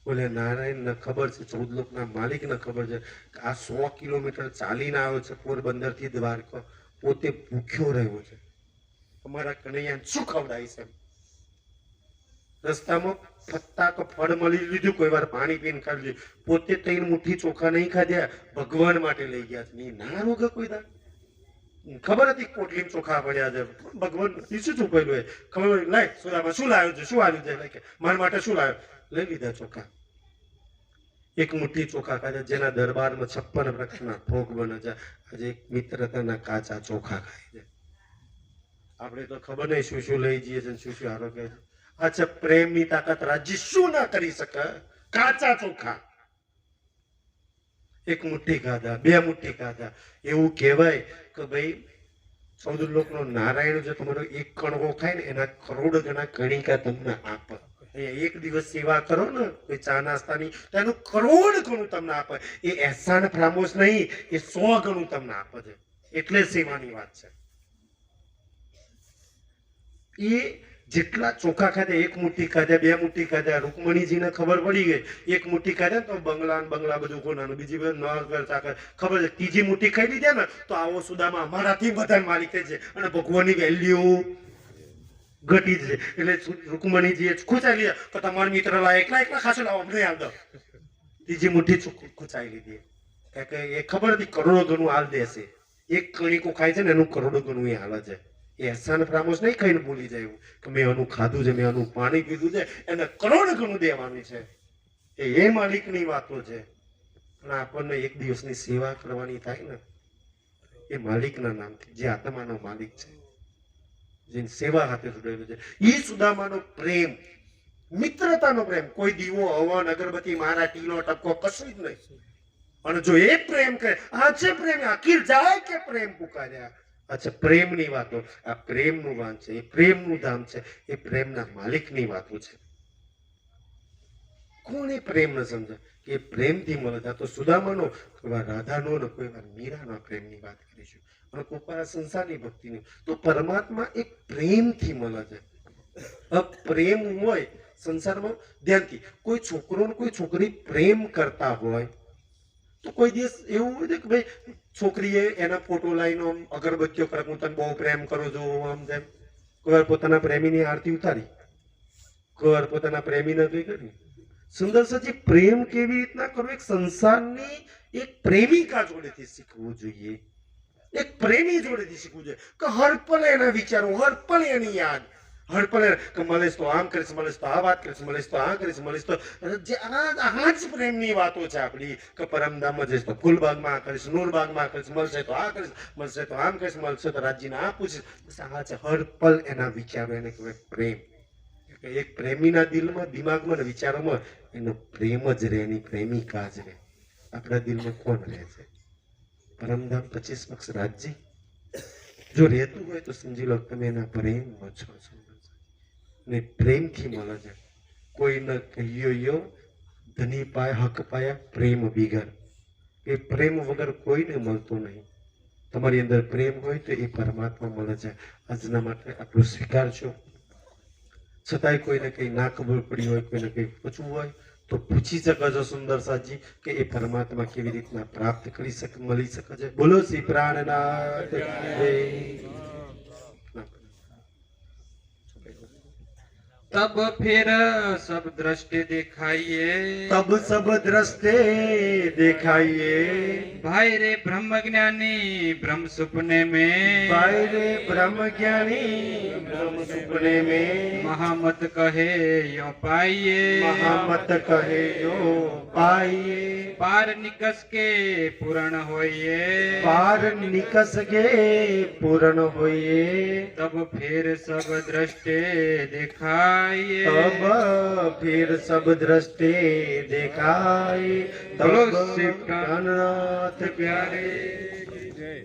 બોલે નારાયણને ખબર છે, 14 લોકના માલિકને ખબર છે કે આ 100 કિલોમીટર ચાલીને આવ્યો છે પોરબંદર થી દ્વારકા, પોતે ભૂખ્યો રહ્યો છે. અમારા કનૈયા શું ખવડાવી છે? રસ્તામાં પત્તા કે ફળ મળી લીધું, કોઈ વાર પાણી પીને ખાઈ લીધું, પોતે 3 મુઠ્ઠી ચોખા નહીં ખાધ્યા, ભગવાન માટે લઈ ગયા છે. નહીં ના રોગે કોઈ દા. ખબર હતી પોટલી ચોખા પડ્યા છે, ભગવાન શું છુપાયેલું હોય ખબર. લાય સુદામા શું લાવ્યો છે, શું આવ્યું છે, મારા માટે શું લાવ્યો? લઈ લીધા ચોખા. 1 મુઠ્ઠી ચોખા ખાધા, જેના દરબારમાં 56 પ્રકારના ભોગ બને છે. આજે એક મિત્રતાના કાચા ચોખા ખાય છે. આપણે તો ખબર નહીં શું શું લઈ જઈએ છે ને શું શું હારો કહે છે. અચ્છા, પ્રેમની તાકાત રાજ્ય શું ના કરી શકે? કાચા ચોખા એક મુઠ્ઠી ખાધા, બે મુઠ્ઠી ખાધા. એવું કહેવાય કે ભાઈ 14 લોકનો નારાયણ જો તમારો એક કણવો ખાય ને એના કરોડ ગણા કણિકા તમને આપે. એક દિવસ સેવા કરો ને કોઈ ચા નાસ્તાની તો એનું કરોડ ગણું તમને આપે. એ એહસાન ફ્રામોસ નહીં, એ 100 ગણું તમને આપે છે. એટલે સેવાની વાત છે. એ જેટલા ચોખા ખાધા, એક મુઠ્ઠી ખાધા, બે મુઠ્ઠી ખાધા, રૂકમણીજીને ખબર પડી ગઈ એક મુઠ્ઠી ખાધા તો બંગલા ને બંગલા બધું કોનાનું, બીજી બધું ન કરતા ખબર છે. ત્રીજી મુઠ્ઠી ખાઈ લીધા ને તો આવો સુદામા અમારાથી બધા માલિક થાય છે અને ભગવાનની વેલ્યુ ઘટી છે. એટલે રૂકમણીજીએ ખૂંચાઈ લીધા તો તમારા મિત્ર એકલા એકલા ખાસો લાવો, અમને આવડો. ત્રીજી મુઠ્ઠી ખૂંચાઈ લીધી કારણ કે એ ખબર હતી કરોડો ગણું હાલ દેશે. એક કણિકો ખાય છે ને એનું કરોડો ગણું એ હાલે છે. એ એહસાન ફ્રામોસ નહીં ખાઈને ભૂલી જાય એવું કે મેં આનું ખાધું છે, મેં આનું પાણી પીધું છે, એને કરોડ ગણું દેવાનું છે. એ માલિકની વાતો છે. પણ આપણને એક દિવસની સેવા કરવાની થાય ને એ માલિકના નામથી, જે આત્માનો માલિક છે, જેની સેવા હાથે જોડાયેલો છે. એ સુદામાનો પ્રેમ, મિત્રતાનો પ્રેમ, કોઈ દીવો હવન અગરબત્તી મારા ટીલો ટપકો કશું જ નહીં. અને જો એ પ્રેમ કરે, આજે પ્રેમ આખીર જાય કે પ્રેમ પુકાર્યા. અચ્છા, પ્રેમની વાતો, આ પ્રેમનું વાન છે, એ પ્રેમનું ધામ છે, એ પ્રેમના માલિકની વાતો છે. કોણ એ પ્રેમ ન સમજે કે એ પ્રેમથી મળે છે. તો સુદામાનો, કોઈ વાર રાધાનો ને કોઈ વાર મીરાના પ્રેમની વાત કરીશું અને કોઈ વાર સંસારની ભક્તિની. તો પરમાત્મા એક પ્રેમથી મળે છે. પ્રેમ હોય સંસારમાં, ધ્યાનથી, કોઈ છોકરો ને કોઈ છોકરી પ્રેમ કરતા હોય તો કોઈ દિવસ એવું હોય કે ભાઈ છોકરીએ એના ફોટો લાવીને અગરબત્તીઓ કરે, હું તને બહુ પ્રેમ કરું છું આમ તેમ. કોઈ વાર પોતાના પ્રેમીની આરતી ઉતારી, કોઈ વાર પોતાના પ્રેમીને કઈ કરી. સુંદર સચી પ્રેમ કેવી રીતના કરવો, એક સંસારની એક પ્રેમિકા જોડેથી શીખવું જોઈએ, એક પ્રેમી જોડેથી શીખવું જોઈએ કે હર પલે એના વિચારો, હર પલે એની યાદ, હર પલે કે મળીશ તો આમ કરીશ, મળીશ તો આ વાત કરીશ, મળીશ તો આ કરીશ, મળીશ તો જે આ જ પ્રેમની વાતો છે આપણી કે પરમધામમાં જઈશ તો ફૂલબાગમાં આ કરીશ, નૂરબાગમાં કરીશ, મળશે તો આ કરીશ, મળશે તો આમ કરીશ, મળશે તો રાજ્યને આ પૂછીશ. બસ આ છે હર પલ એના વિચારો, એને કહેવાય પ્રેમ. એક પ્રેમીના દિલમાં, દિમાગમાં ને વિચારોમાં એનો પ્રેમ જ રહે, એની પ્રેમિકા જ રહે. આપણા દિલમાં કોણ રહે છે? પરમધામ 25 પક્ષ રાજ્ય જો રહેતું હોય તો સમજી લો તમે એના પ્રેમમાં છો. ને પ્રેમથી મળે છે. કોઈને કહીયો ધની પાય હક પાયા પ્રેમ બિગર. એ પ્રેમ વગર કોઈને મળતો નહીં. તમારી અંદર પ્રેમ હોય તો એ પરમાત્મા મળે છે. આજના માટે આટલું સ્વીકારશો. છતાંય કોઈને કંઈ ના ખબર પડી હોય, કોઈને કંઈ પૂછવું હોય તો પૂછી શકો છો સુંદર સાજી કે એ પરમાત્મા કેવી રીતના પ્રાપ્ત કરી શકે, મળી શકે છે. બોલો શ્રી પ્રાણનાથ જય. तब फिर सब दृष्टि दिखाइए, तब सब दृष्टि दिखाइए, भाई रे ब्रह्म ज्ञानी ब्रह्म सुपने में, भाई रे ब्रह्म ज्ञानी ब्रह्म सुपने में, महामत कहे यो पाइए, महामत कहे यो पाइए, पार निकस के पूर्ण होइए, पार निकस के पूर्ण होइए, तब फिर सब दृष्टि दिखाइए, तब फिर सब दृष्टि दिखाई, बोलो तब श्री प्राणनाथ प्यारे। जय।